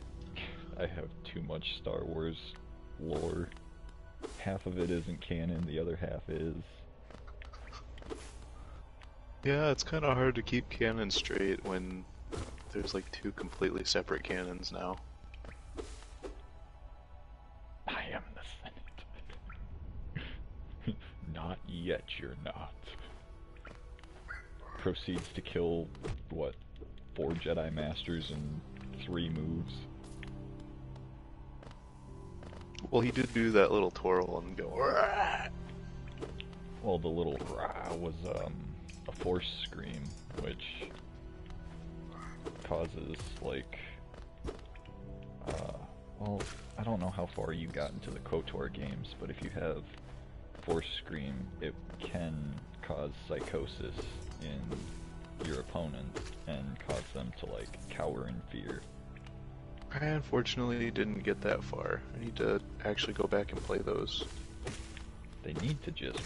I have too much Star Wars lore. Half of it isn't canon, the other half is. Yeah, it's kind of hard to keep canon straight when there's like 2 completely separate canons now. I am the Senate. Not yet, you're not. Proceeds to kill, what, 4 Jedi Masters in 3 moves? Well, he did do that little twirl and go, "Rah!" Well, the little rah was, a Force scream, which causes, like, well, I don't know how far you got into the KOTOR games, but if you have Force Scream, it can cause psychosis in your opponent and cause them to, like, cower in fear. I unfortunately didn't get that far. I need to actually go back and play those. They need to just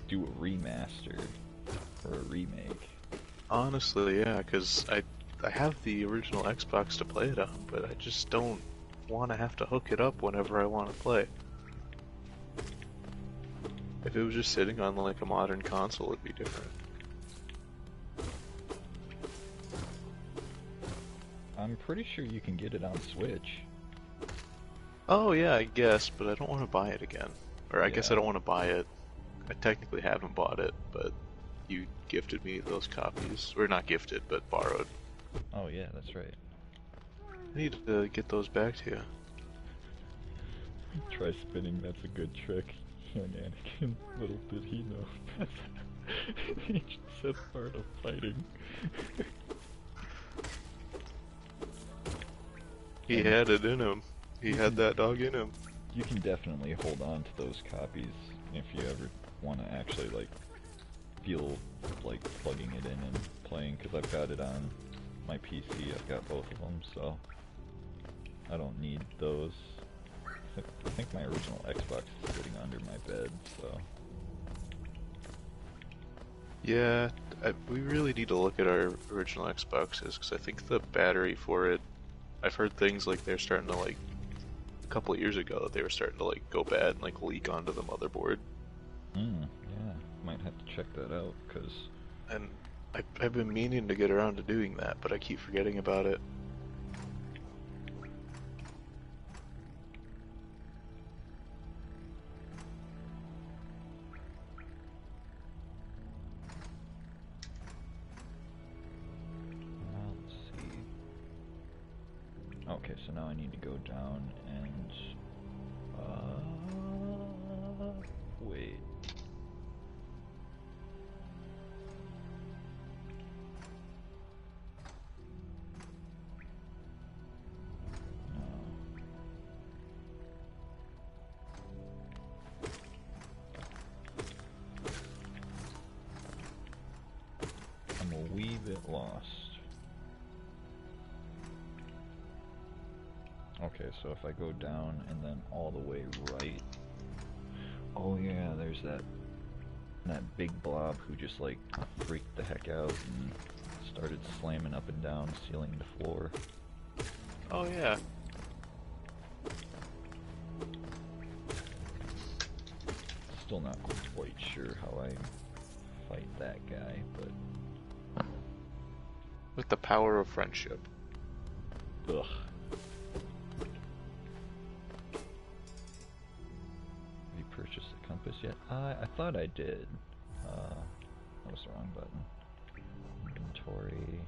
do a remaster or a remake. Honestly, yeah, because I have the original Xbox to play it on, but I just don't want to have to hook it up whenever I want to play. If it was just sitting on like a modern console, it'd be different. I'm pretty sure you can get it on Switch. Oh yeah, I guess, but I don't want to buy it again. Or I guess I Yeah. don't want to buy it. I technically haven't bought it, but you gifted me those copies. Or not gifted, but borrowed. Oh yeah, that's right. I need to get those back to you. Try spinning, that's a good trick. Young Anakin, little did he know. That's the ancient Sith art of fighting. He had it in him. He had that dog in him. You can definitely hold on to those copies if you ever want to actually, like, feel like plugging it in and playing, because I've got it on my PC, I've got both of them, so I don't need those. I think my original Xbox is sitting under my bed, so... Yeah, we really need to look at our original Xboxes, because I think the battery for it, I've heard things like they're starting to, like, a couple of years ago, that they were starting to, like, go bad and, like, leak onto the motherboard. Yeah, might have to check that out, because... And I've been meaning to get around to doing that, but I keep forgetting about it. Let's see. Okay, so now I need to go down and... wait. I'm a wee bit lost. Okay, so if I go down and then all the way right... Oh yeah, there's that big blob who just like freaked the heck out and started slamming up and down, sealing the floor. Oh yeah. Still not quite sure how I fight that guy, but... With the power of friendship. Ugh. Have you purchased the compass yet? I thought I did. That was the wrong button. Inventory.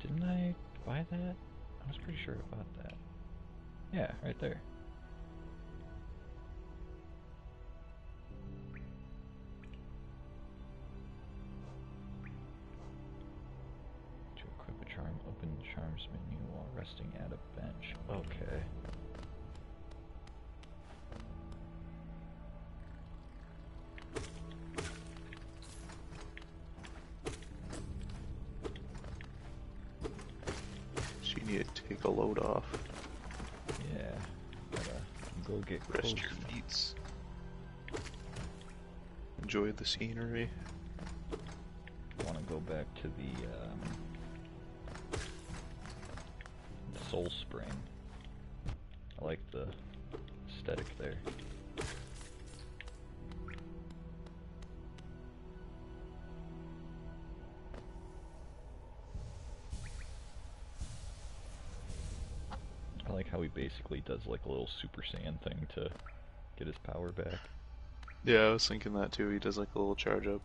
Didn't I buy that? I was pretty sure I bought that. Yeah, right there. To equip a charm, open the charms menu while resting at a bench. Okay. So you need to take a load off. Yeah. Gotta go get Rest cozy. your feet. Enjoy the scenery. Want to go back to the Soul Spring. I like the aesthetic there. I like how he basically does like a little Super Saiyan thing to get his power back. Yeah, I was thinking that too. He does like a little charge up.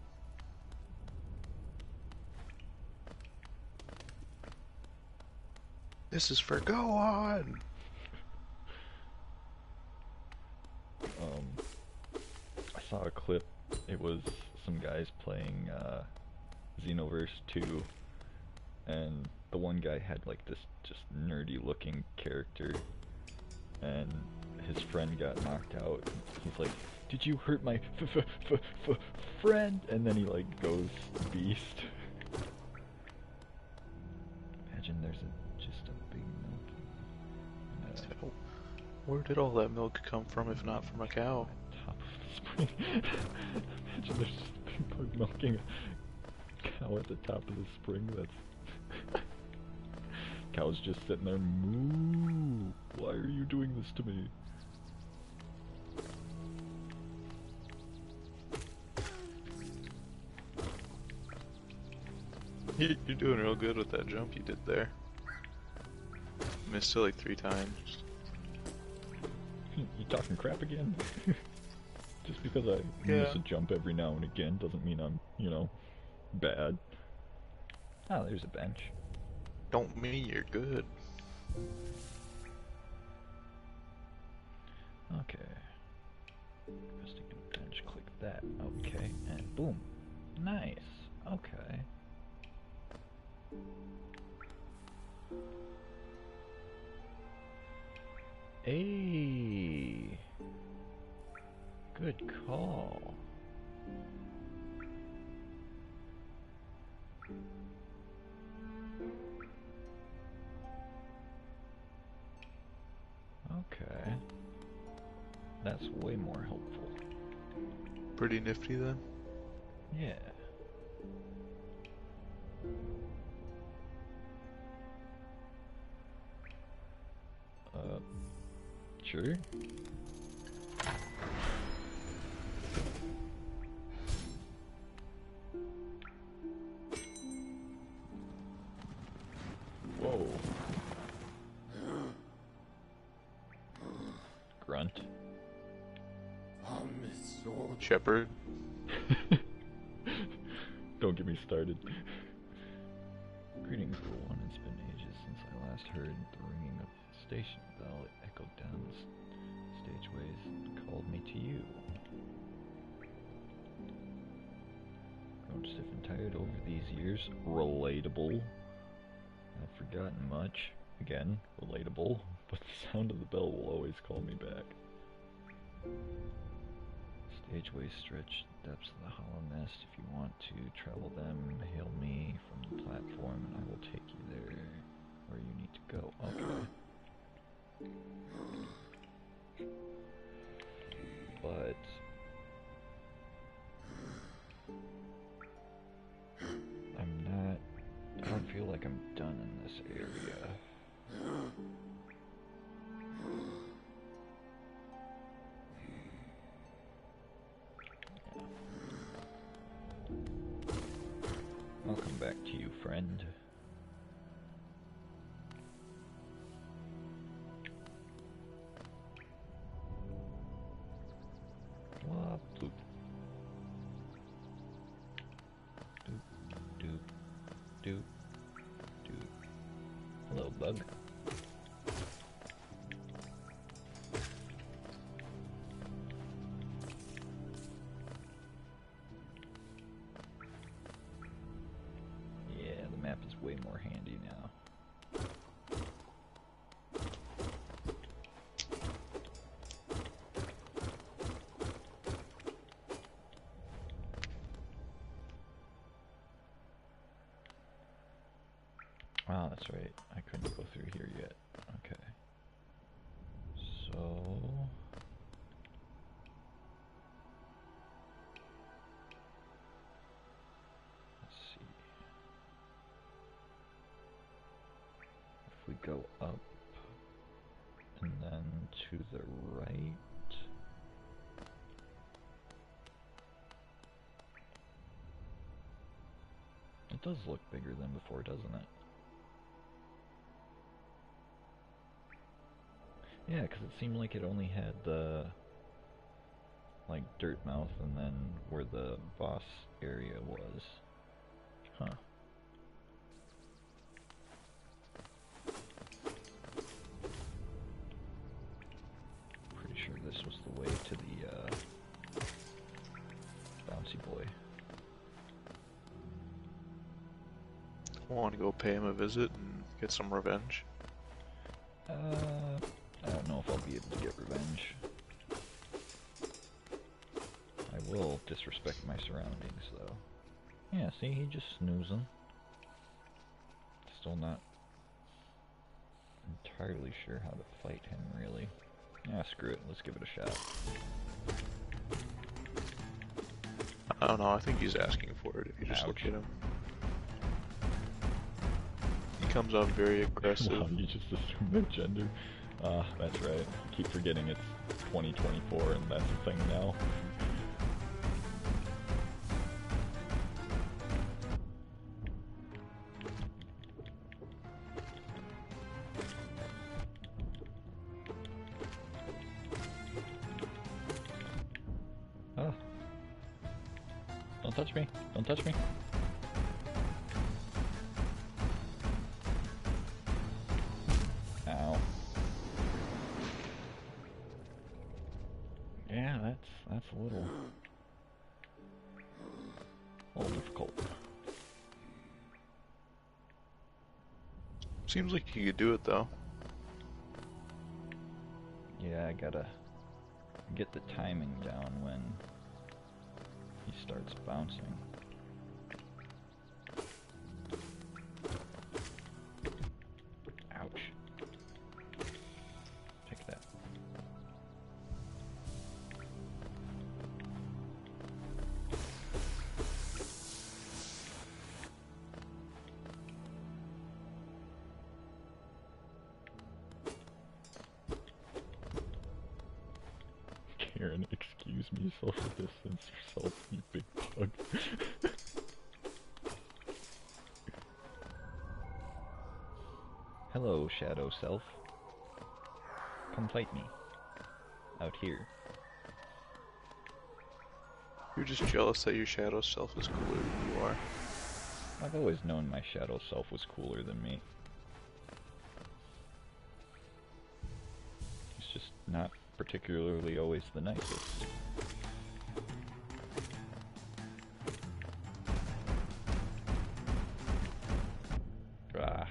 This is for Gohan! I saw a clip. It was some guys playing Xenoverse 2, and the one guy had like this just nerdy looking character, and his friend got knocked out. He's like, "Did you hurt my friend?" And then he like goes beast. Imagine there's just a big milk. So, where did all that milk come from if not from a cow? Top of the spring. Imagine there's just a big bug milking a cow at the top of the spring. That's cow's just sitting there. Moo! Why are you doing this to me? You're doing real good with that jump you did there. Missed it like 3 times. You talking crap again? Just because I miss a jump every now and again doesn't mean I'm, you know, bad. Ah, there's a bench. Don't mean you're good. Okay. Resting on the bench, click that. Okay, and boom. Nice. Okay. Hey. Good call. Okay. That's way more helpful. Pretty nifty then. Yeah. Sure. Whoa. Grunt. Shepherd. Don't get me started. Greetings, little one. It's been ages since I last heard the ringing of the station bell. It echoed down the stageways and called me to you. Grown stiff and tired over these years. Relatable. I've forgotten much. Again, relatable. But the sound of the bell will always call me back. Stageways stretch the depths of the hollow nest. If you want to travel them, hail me from the platform and I will take you there where you need to go. Okay. But I don't feel like I'm done in this area. I'll come back to you, friend. Wah, bloop. Doop, doop, doop, doop. Hello, bug. Yeah, the map is way more handy now. Ah, that's right. I couldn't go through here yet. Okay. So... let's see. If we go up and then to the right... it does look bigger than before, doesn't it? Yeah, because it seemed like it only had the, like, dirt mouth and then where the boss area was. Huh. Pretty sure this was the way to the, bouncy boy. I want to go pay him a visit and get some revenge. I don't know if I'll be able to get revenge. I will disrespect my surroundings, though. Yeah, see, he just snoozing. Still not entirely sure how to fight him, really. Yeah, screw it. Let's give it a shot. I don't know, I think he's asking for it if you just look Ouch. at him. He comes off very aggressive. Wow, you just assumed their gender. Ah, that's right. I keep forgetting it's 2024 and that's a thing now. Ah. Don't touch me. Don't touch me. Ow. it's a little difficult. Seems like you could do it though. Yeah, I gotta get the timing down when he starts bouncing. Ouch. Take that. Karen, excuse me, social distance yourself, you big bug. Hello, shadow self. Come fight me. Out here. You're just jealous that your shadow self is cooler than you are. I've always known my shadow self was cooler than me. He's just not particularly always the nicest. Ah.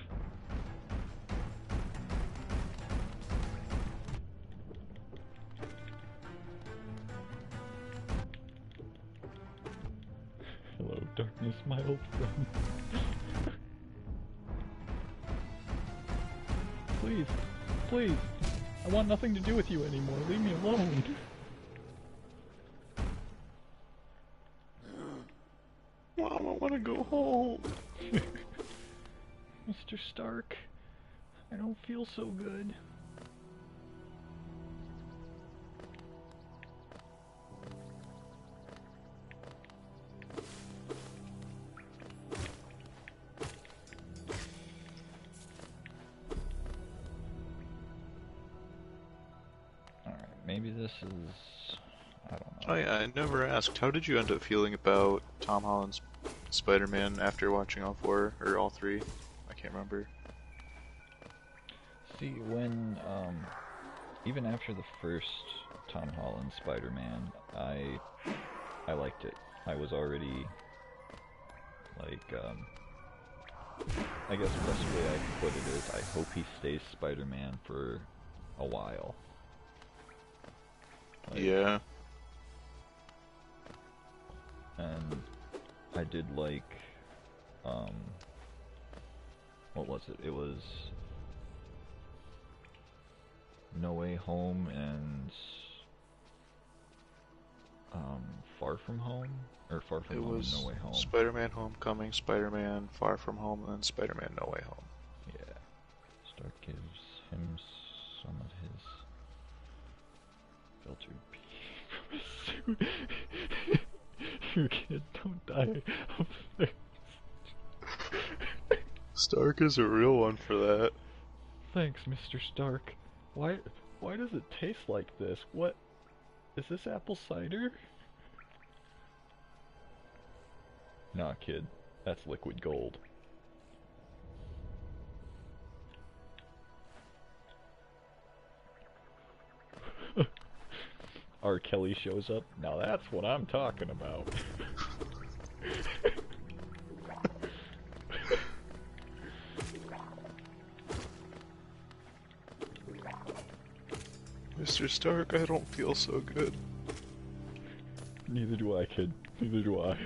Hello, darkness, my old friend. Please, please. I want nothing to do with you anymore. Leave me alone. Mom, I want to go home. Mr. Stark, I don't feel so good. Maybe this is... I don't know. Oh yeah, I never asked. How did you end up feeling about Tom Holland's Spider-Man after watching all four, or all three? I can't remember. See, when, even after the first Tom Holland Spider-Man, I liked it. I was already, like, I guess the best way I can put it is I hope he stays Spider-Man for a while. Like, Yeah. and I did like, what was it? It was No Way Home and, Far From Home? Or Far From It Home was and No Way Home. Spider-Man Homecoming, Spider-Man Far From Home, and then Spider-Man No Way Home. Yeah. Stark gives him some of his filtered pee from his suit. You kid, don't die of thirst. Stark is a real one for that. Thanks, Mr. Stark. Why does it taste like this? What? Is this apple cider? Nah, kid. That's liquid gold. R. Kelly shows up. Now that's what I'm talking about. Mr. Stark, I don't feel so good. Neither do I, kid. Neither do I.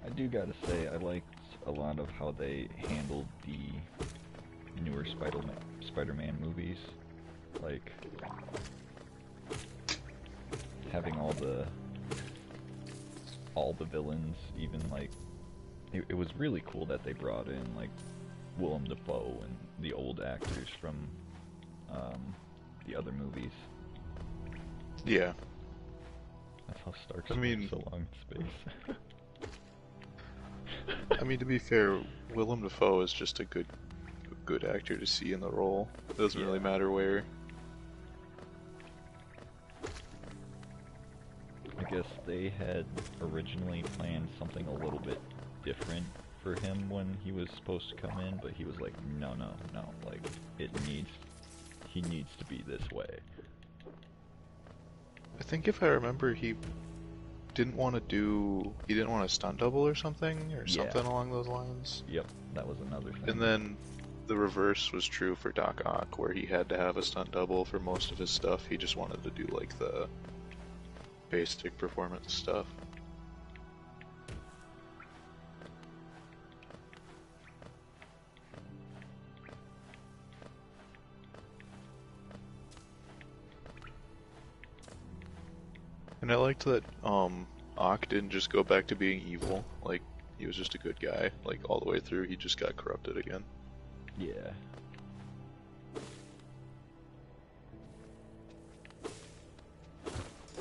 I do gotta say, I liked a lot of how they handled the newer Spider-Man movies. Like, having all the villains, even like, it was really cool that they brought in like Willem Dafoe and the old actors from the other movies. Yeah. That's how Stark I mean- spent so long in space. I mean, to be fair, Willem Dafoe is just a good actor to see in the role. It doesn't really matter where. I guess they had originally planned something a little bit different for him when he was supposed to come in, but he was like, no, like, he needs to be this way. think if I remember, he didn't want a stunt double or something, or Yeah. something along those lines. Yep, that was another thing. And then the reverse was true for Doc Ock, where he had to have a stunt double for most of his stuff. He just wanted to do like the basic performance stuff. And I liked that Ock didn't just go back to being evil. Like, he was just a good guy. Like, all the way through, he just got corrupted again. Yeah.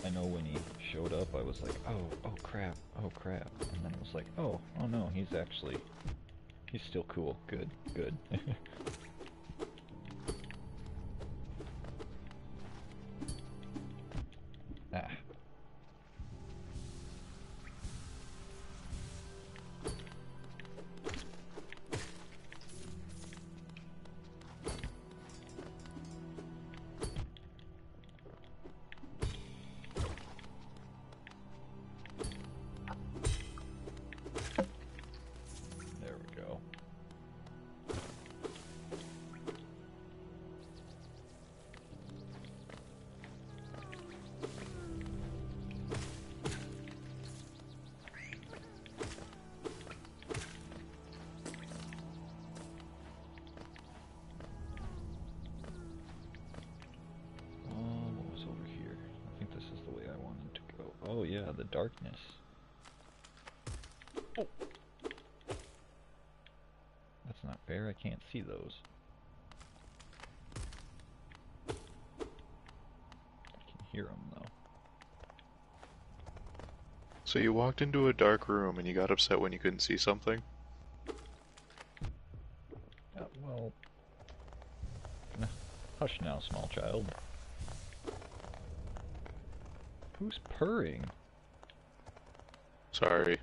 I know when he showed up, I was like, oh crap, oh crap. And then it was like, oh no, he's still cool. Good. Ah. There we go. What was over here? I think this is the way I wanted to go. Oh yeah, the darkness. Oh. That's not fair, I can't see those. I can hear them though. So you walked into a dark room and you got upset when you couldn't see something? Well... Hush now, small child. Who's purring? Sorry.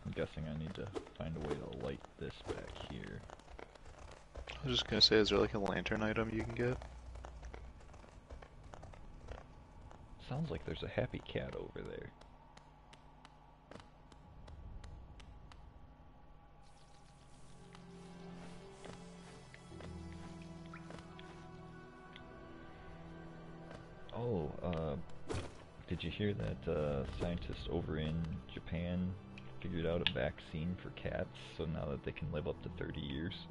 I'm guessing I need to find a way to light this back here. I was just gonna say, is there like a lantern item you can get? Sounds like there's a happy cat over there. Oh, did you hear that scientists over in Japan figured out a vaccine for cats, so now that they can live up to 30 years?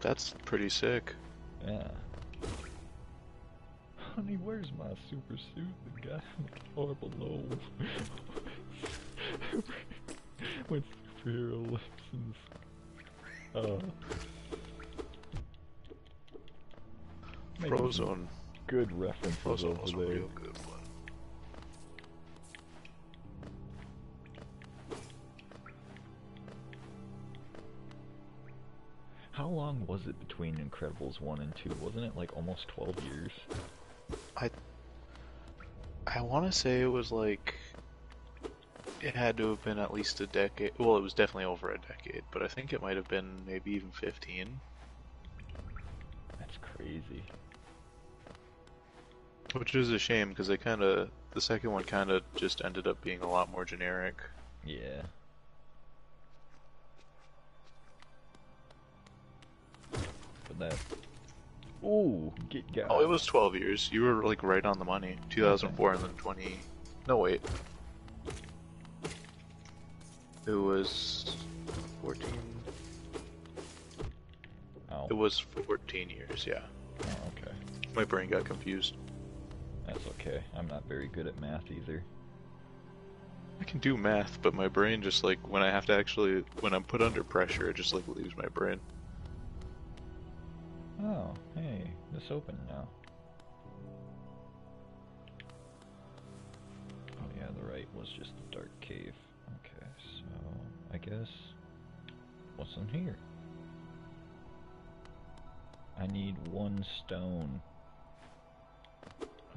That's pretty sick. Yeah. Honey, where's my super suit? The guy far below. With superhero lips and... making Frozone. good references Frozone was a over there. real good one. How long was it between Incredibles 1 and 2? Wasn't it like almost 12 years? I want to say it was like... It had to have been at least a decade. Well, it was definitely over a decade, but I think it might have been maybe even 15. That's crazy. Which is a shame, because the second one kind of just ended up being a lot more generic. Yeah. But that... Ooh, get got. Oh, it was 12 years. You were like right on the money. 2004 and then 20... No, wait. It was 14... Oh. It was 14 years, yeah. Oh, okay. My brain got confused. That's okay. I'm not very good at math either. I can do math, but my brain just like, when I'm put under pressure, it just like leaves my brain. Oh, hey, this open now. Oh yeah, the right was just the dark cave. Okay, so I guess what's in here? I need one stone.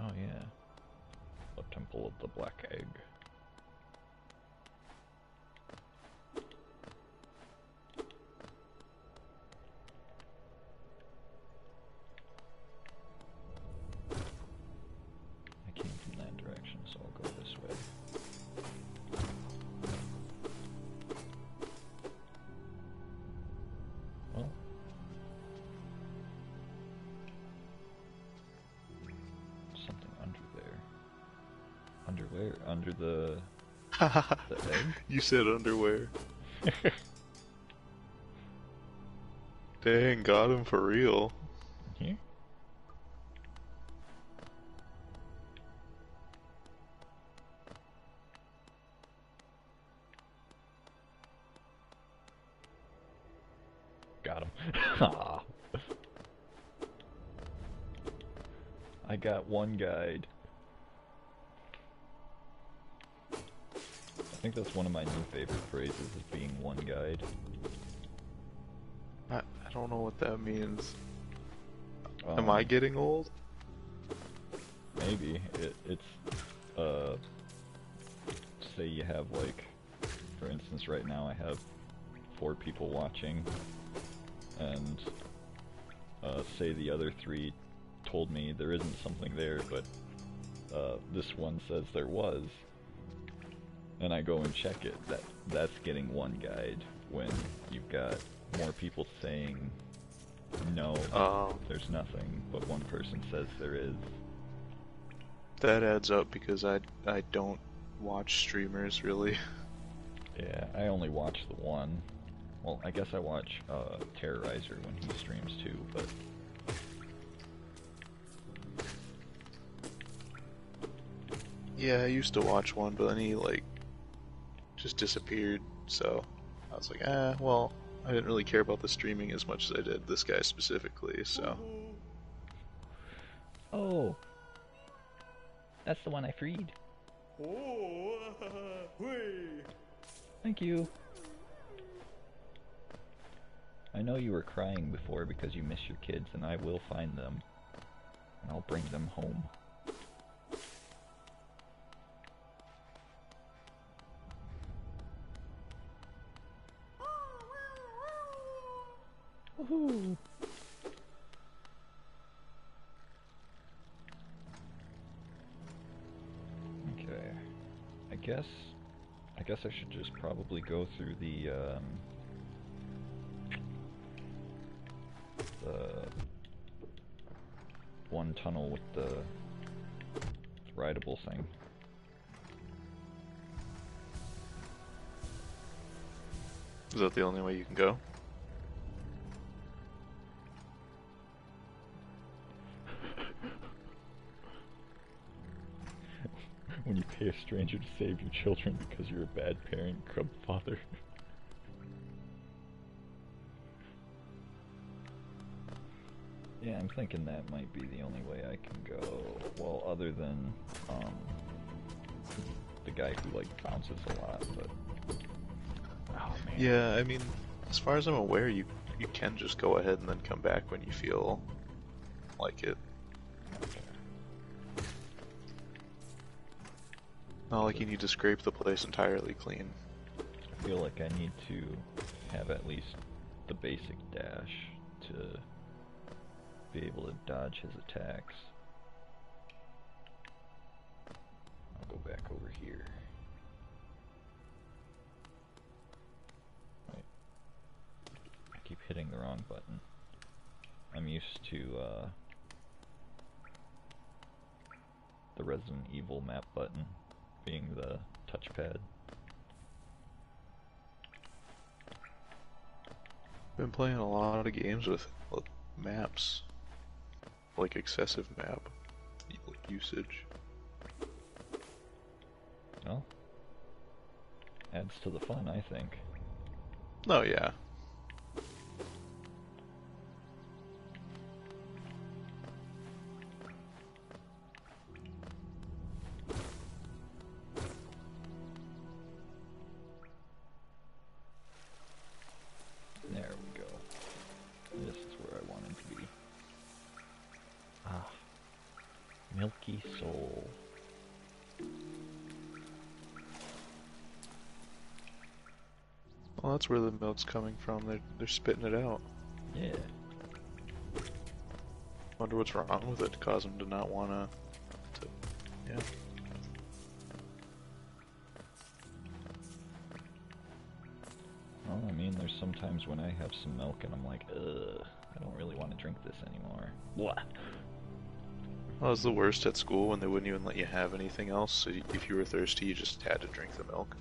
Oh yeah. The Temple of the Black Egg. Where? Under the egg? You said underwear. Dang, got him for real. Here? Got him. Aw. I got one guide. I think that's one of my new favorite phrases, is being one guide. I don't know what that means. Am I getting old? Maybe. It's, say you have, like, for instance, right now I have 4 people watching, and, say the other 3 told me there isn't something there, but, this one says there was, and I go and check it. That's getting one guide when you've got more people saying no, there's nothing, but one person says there is. That adds up because I don't watch streamers really. Yeah, I only watch the one. Well, I guess I watch Terrorizer when he streams too, but Yeah, I used to watch one, but then he like just disappeared, so I was like, well, I didn't really care about the streaming as much as I did this guy specifically, so. oh, that's the one I freed. Thank you. I know you were crying before because you miss your kids, and I will find them, and I'll bring them home. Woohoo! Okay, I guess I should just probably go through the one tunnel with the rideable thing. Is that the only way you can go? When you pay a stranger to save your children because you're a bad parent, grub father. Yeah, I'm thinking that might be the only way I can go. Well, other than the guy who like bounces a lot, but oh man. Yeah, I mean, as far as I'm aware, you can just go ahead and then come back when you feel like it. Not like you need to scrape the place entirely clean. I feel like I need to have at least the basic dash to be able to dodge his attacks. I'll go back over here. Wait. I keep hitting the wrong button. I'm used to the Resident Evil map button being the touchpad. Been playing a lot of games with maps, like excessive map usage. Well, adds to the fun, I think. Oh yeah. There we go. This is where I wanted to be. Ah. Milky Soul. Well, that's where the milk's coming from. They're spitting it out. Yeah. Wonder what's wrong with it to cause them to not wanna. Yeah. Well, I mean, there's sometimes when I have some milk and I'm like, ugh, I don't really want to drink this anymore. What? That was the worst at school when they wouldn't even let you have anything else, so if you were thirsty, you just had to drink the milk.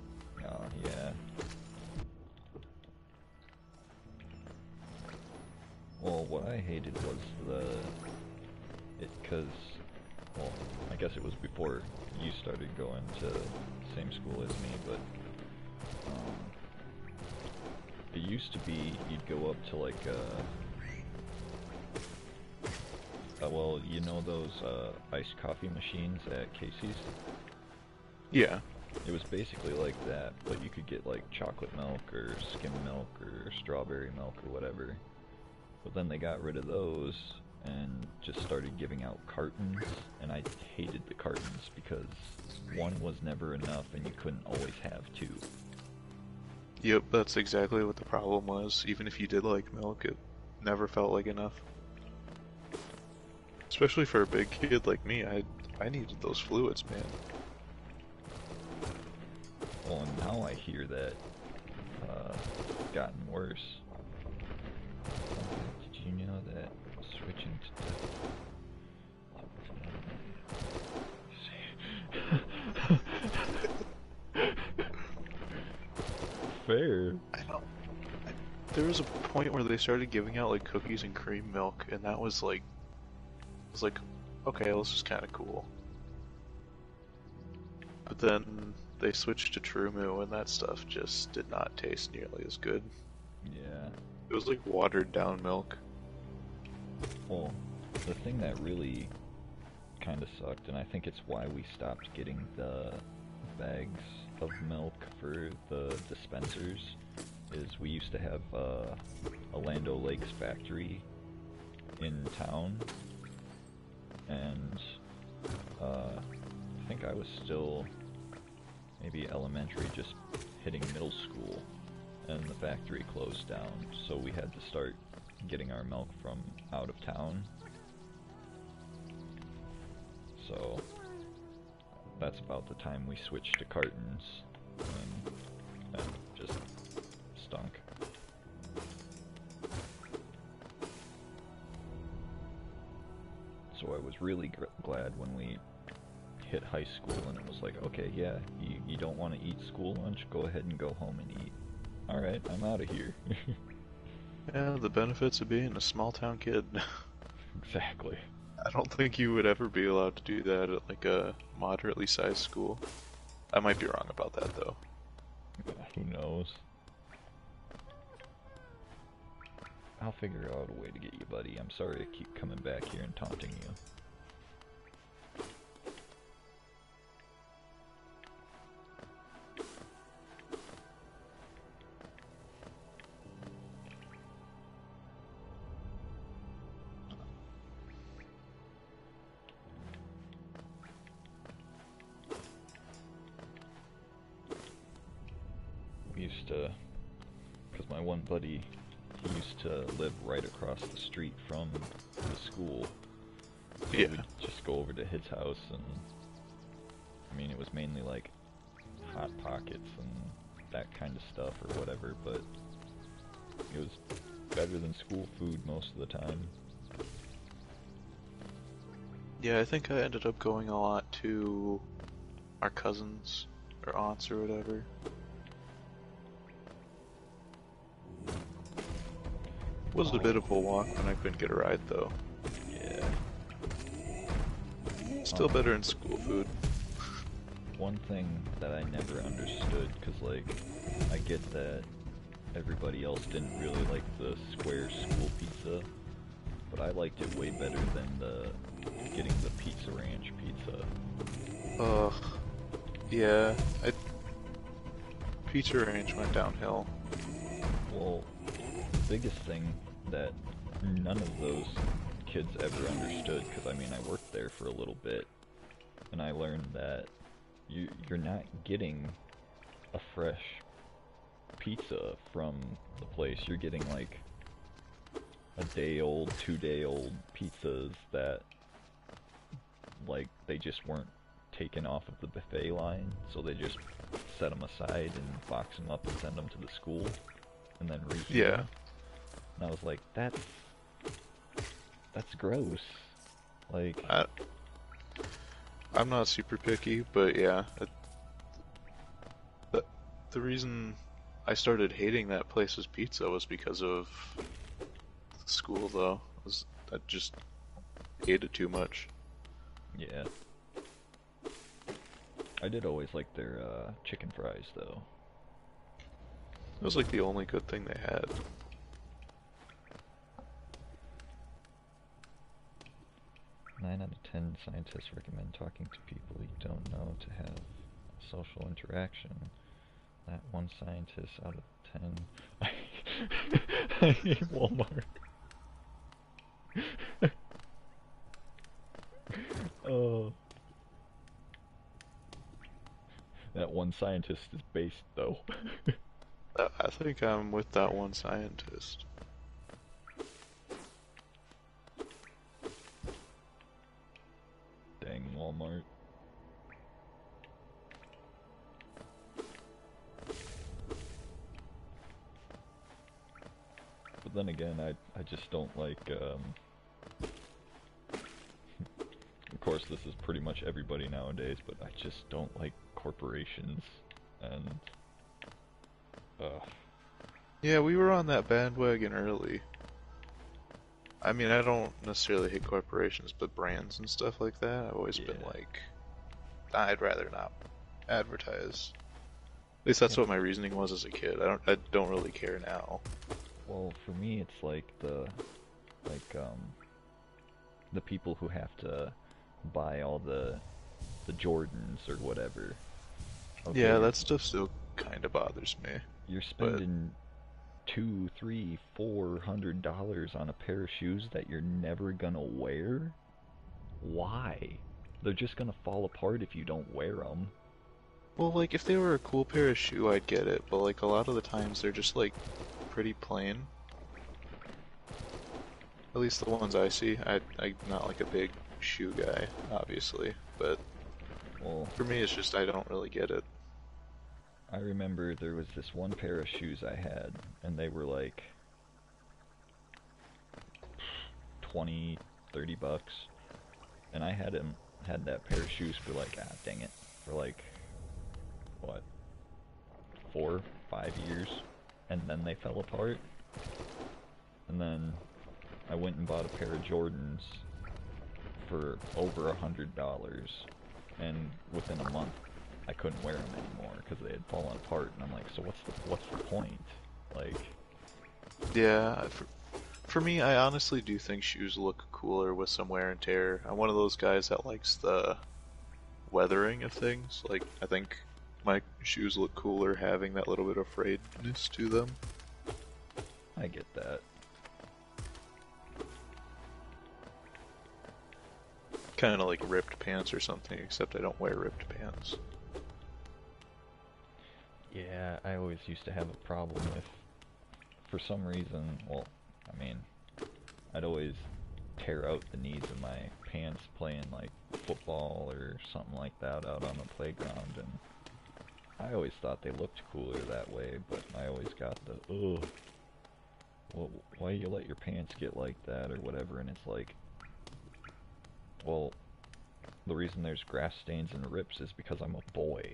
Oh, yeah. Well, what I hated was because, well, I guess it was before you started going to the same school as me, but, it used to be you'd go up to like, well, you know those, iced coffee machines at Casey's? Yeah. It was basically like that, but you could get like chocolate milk or skim milk or strawberry milk or whatever. But then they got rid of those and just started giving out cartons, and I hated the cartons because one was never enough and you couldn't always have two. Yep, that's exactly what the problem was. Even if you did like milk, it never felt like enough. Especially for a big kid like me, I needed those fluids, man. Well, and now I hear that it's gotten worse. Did you know that switching to fair? I know. There was a point where they started giving out like cookies and cream milk, and that was like, okay, well, this is kind of cool. But then they switched to True Moo, and that stuff just did not taste nearly as good. Yeah. It was like watered down milk. Well, the thing that really kind of sucked, and I think it's why we stopped getting the bags of milk for the dispensers, is we used to have a Land O'Lakes factory in town, and I think I was still maybe elementary, just hitting middle school, and the factory closed down, so we had to start getting our milk from out of town. So that's about the time we switched to cartons, and just stunk. So I was really glad when we hit high school and it was like, okay, yeah, you don't want to eat school lunch, go ahead and go home and eat. Alright, I'm out of here. Yeah, the benefits of being a small town kid. Exactly. I don't think you would ever be allowed to do that at like a moderately sized school. I might be wrong about that though. Who knows? I'll figure out a way to get you, buddy. I'm sorry I keep coming back here and taunting you. We used to, because my one buddy, he used to live right across the street from the school. So Yeah. we'd just go over to his house, and I mean, it was mainly like Hot Pockets and that kind of stuff or whatever, but it was better than school food most of the time. Yeah, I think I ended up going a lot to our cousins or aunts or whatever. It was a bit of a walk when I couldn't get a ride though. Yeah. Still better than school food. One thing that I never understood, because like, I get that everybody else didn't really like the square school pizza, but I liked it way better than getting the Pizza Ranch pizza. Ugh. Yeah, Pizza Ranch went downhill. Well, the biggest thing that none of those kids ever understood, because I mean I worked there for a little bit, and I learned that you're not getting a fresh pizza from the place. You're getting like a day old, 2-day old pizzas that like they just weren't taken off of the buffet line, so they just set them aside and box them up and send them to the school and then reheat Yeah. them. And I was like, that's gross. Like, I'm not super picky, but yeah. The reason I started hating that place's pizza was because of the school, though. I just ate it too much. Yeah. I did always like their chicken fries, though. It was like the only good thing they had. Nine out of 10 scientists recommend talking to people you don't know to have social interaction. That one scientist out of 10. I hate Walmart. Oh. That one scientist is based, though. I think I'm with that one scientist. Dang Walmart. But then again, I just don't like, of course this is pretty much everybody nowadays, but I just don't like corporations, and, Yeah, we were on that bandwagon early. I mean, I don't necessarily hate corporations, but brands and stuff like that, I've always been like, I'd rather not advertise. At least that's what my reasoning was as a kid. I don't really care now. well, for me it's like the people who have to buy all the Jordans or whatever. Okay, Yeah, that stuff still kind of bothers me. you're spending $200, $300, $400 on a pair of shoes that you're never gonna wear? Why? They're just gonna fall apart if you don't wear them. Well, like, if they were a cool pair of shoe, I'd get it, but like, a lot of the times they're just like, pretty plain. At least the ones I see. I'm not like a big shoe guy, obviously, but Well, for me it's just I don't really get it. I remember there was this one pair of shoes I had, and they were like 20, $30, and I had that pair of shoes for like, dang it, for like, what, 4, 5 years, and then they fell apart, and then I went and bought a pair of Jordans for over $100, and within a month I couldn't wear them anymore because they had fallen apart, and I'm like, so what's the point? Like, Yeah, for me, I honestly do think shoes look cooler with some wear and tear. I'm one of those guys that likes the weathering of things. Like, I think my shoes look cooler having that little bit of frayedness to them. I get that. Kind of like ripped pants or something, except I don't wear ripped pants. Yeah, I always used to have a problem with, for some reason, well, I mean, I'd always tear out the knees of my pants playing like football or something like that out on the playground, and I always thought they looked cooler that way, but I always got the, ugh, well, why you let your pants get like that or whatever, and it's like, well, the reason there's grass stains and rips is because I'm a boy.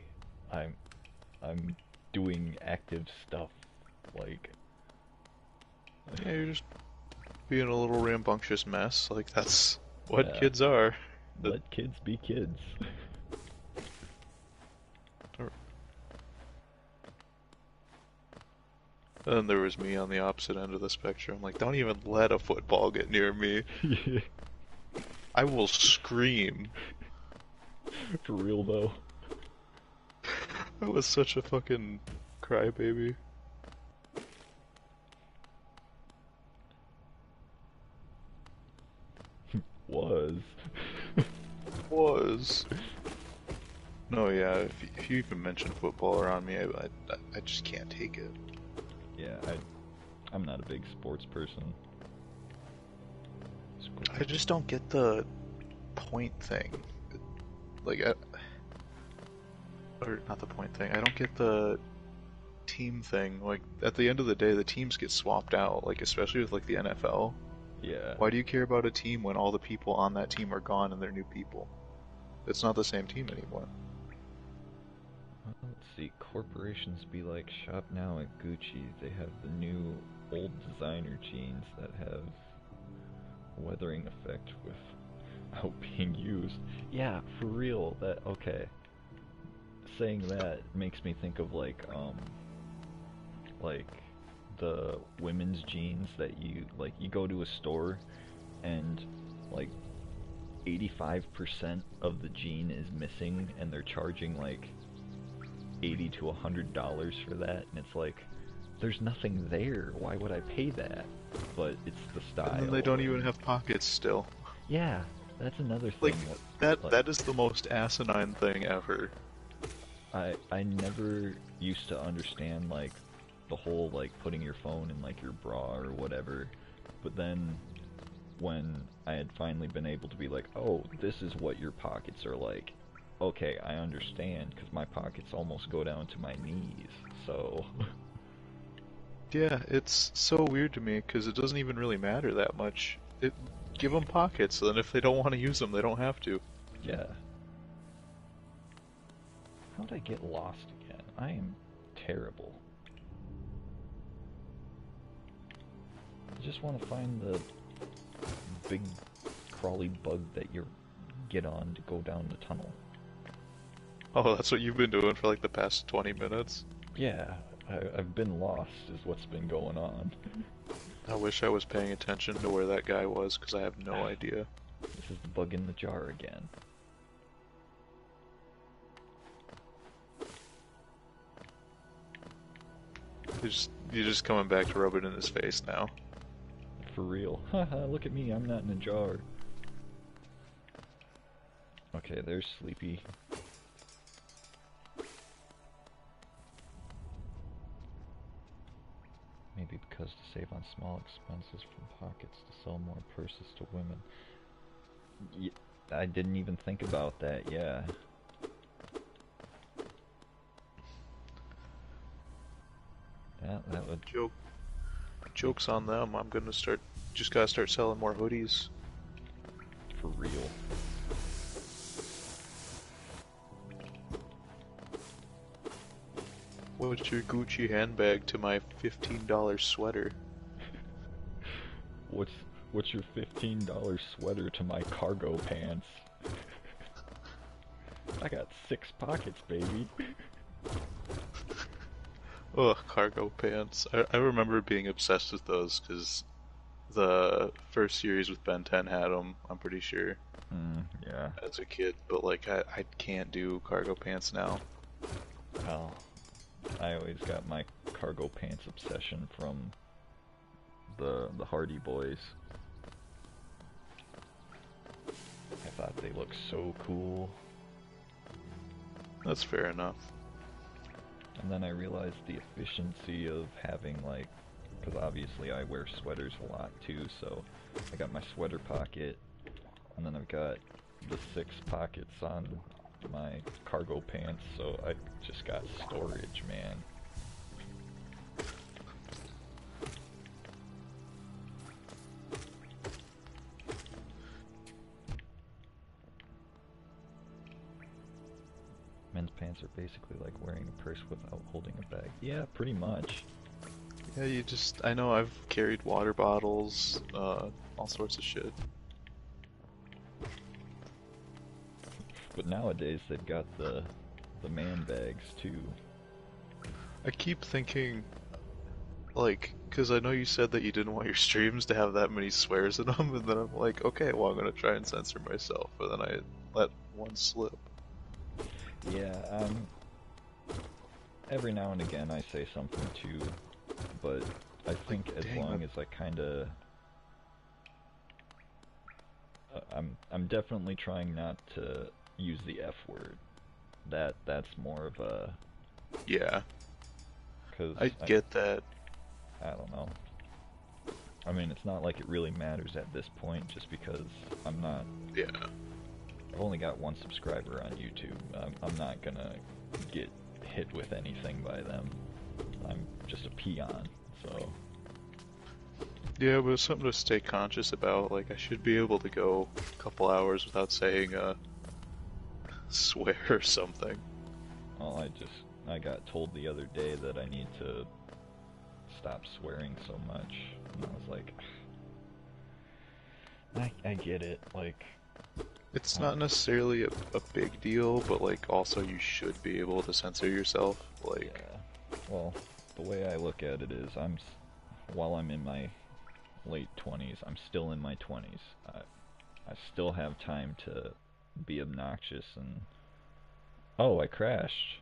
I'm doing active stuff, like... Yeah, you're just being a little rambunctious mess. Like, that's what Yeah. kids are. Let kids be kids. And then there was me on the opposite end of the spectrum. Like, don't even let a football get near me. Yeah. I will scream. For real though. I was such a fucking crybaby. Was. No, yeah, if you even mention football around me, I just can't take it. Yeah, I'm not a big sports person. I just don't get the point thing. Like, or not the point thing. I don't get the team thing. Like, at the end of the day, the teams get swapped out. Like, especially with like the NFL. Yeah. Why do you care about a team when all the people on that team are gone and they're new people? It's not the same team anymore. Let's see. Corporations be like, shop now at Gucci. They have the new old designer jeans that have weathering effect without being used. Yeah, for real. Okay. Saying that makes me think of like the women's jeans that you go to a store and like 85% of the jean is missing and they're charging like $80 to $100 for that, and it's like, there's nothing there. Why would I pay that? But it's the style. And then they don't even have pockets still. Yeah, that's another thing. Like that is the most asinine thing ever. I never used to understand like the whole like putting your phone in like your bra or whatever, but then when I had finally been able to be like, oh, this is what your pockets are like, okay, I understand, because my pockets almost go down to my knees, so... Yeah, it's so weird to me, because it doesn't even really matter that much. Give them pockets, so then if they don't want to use them, they don't have to. Yeah. How'd I get lost again? I am terrible. I just want to find the big crawly bug that you get on to go down the tunnel. Oh, that's what you've been doing for like the past 20 minutes? Yeah, I've been lost is what's been going on. I wish I was paying attention to where that guy was, because I have no idea. This is the bug in the jar again. You're just coming back to rub it in his face now. For real. Haha, look at me, I'm not in a jar. Okay, there's Sleepy. Maybe because to save on small expenses from pockets to sell more purses to women. I didn't even think about that, yeah. That would... Joke's on them, I'm gonna just gotta start selling more hoodies. For real. What's your Gucci handbag to my $15 sweater? What's your $15 sweater to my cargo pants? I got 6 pockets, baby. Ugh, cargo pants. I remember being obsessed with those because the first series with Ben 10 had them, I'm pretty sure. Yeah. As a kid, but like I can't do cargo pants now. Well, I always got my cargo pants obsession from the Hardy Boys. I thought they looked so cool. That's fair enough. And then I realized the efficiency of having like, because obviously I wear sweaters a lot too, so I got my sweater pocket, and then I've got the 6 pockets on my cargo pants, so I just got storage, man. Men's pants are basically like wearing a purse without holding a bag. Yeah, pretty much. Yeah, I know I've carried water bottles, all sorts of shit. But nowadays they've got the man bags too. I keep thinking, like, because I know you said that you didn't want your streams to have that many swears in them, and then I'm like, okay, well I'm gonna try and censor myself, but then I let one slip. Yeah, every now and again I say something too, but I think as long as I kinda... I'm definitely trying not to use the F word. That's more of a... Yeah. 'Cause I get that. I don't know. I mean, it's not like it really matters at this point, just because I'm not... Yeah. I've only got 1 subscriber on YouTube. I'm not gonna get hit with anything by them. I'm just a peon, so... Yeah, but it's something to stay conscious about. Like, I should be able to go a couple hours without saying swear or something. Well, I got told the other day that I need to stop swearing so much. And I was like, I get it, like... It's not necessarily a big deal, but like also you should be able to censor yourself. Like, yeah. Well, the way I look at it is, while I'm in my late 20s, I'm still in my 20s. I still have time to be obnoxious and... Oh, I crashed.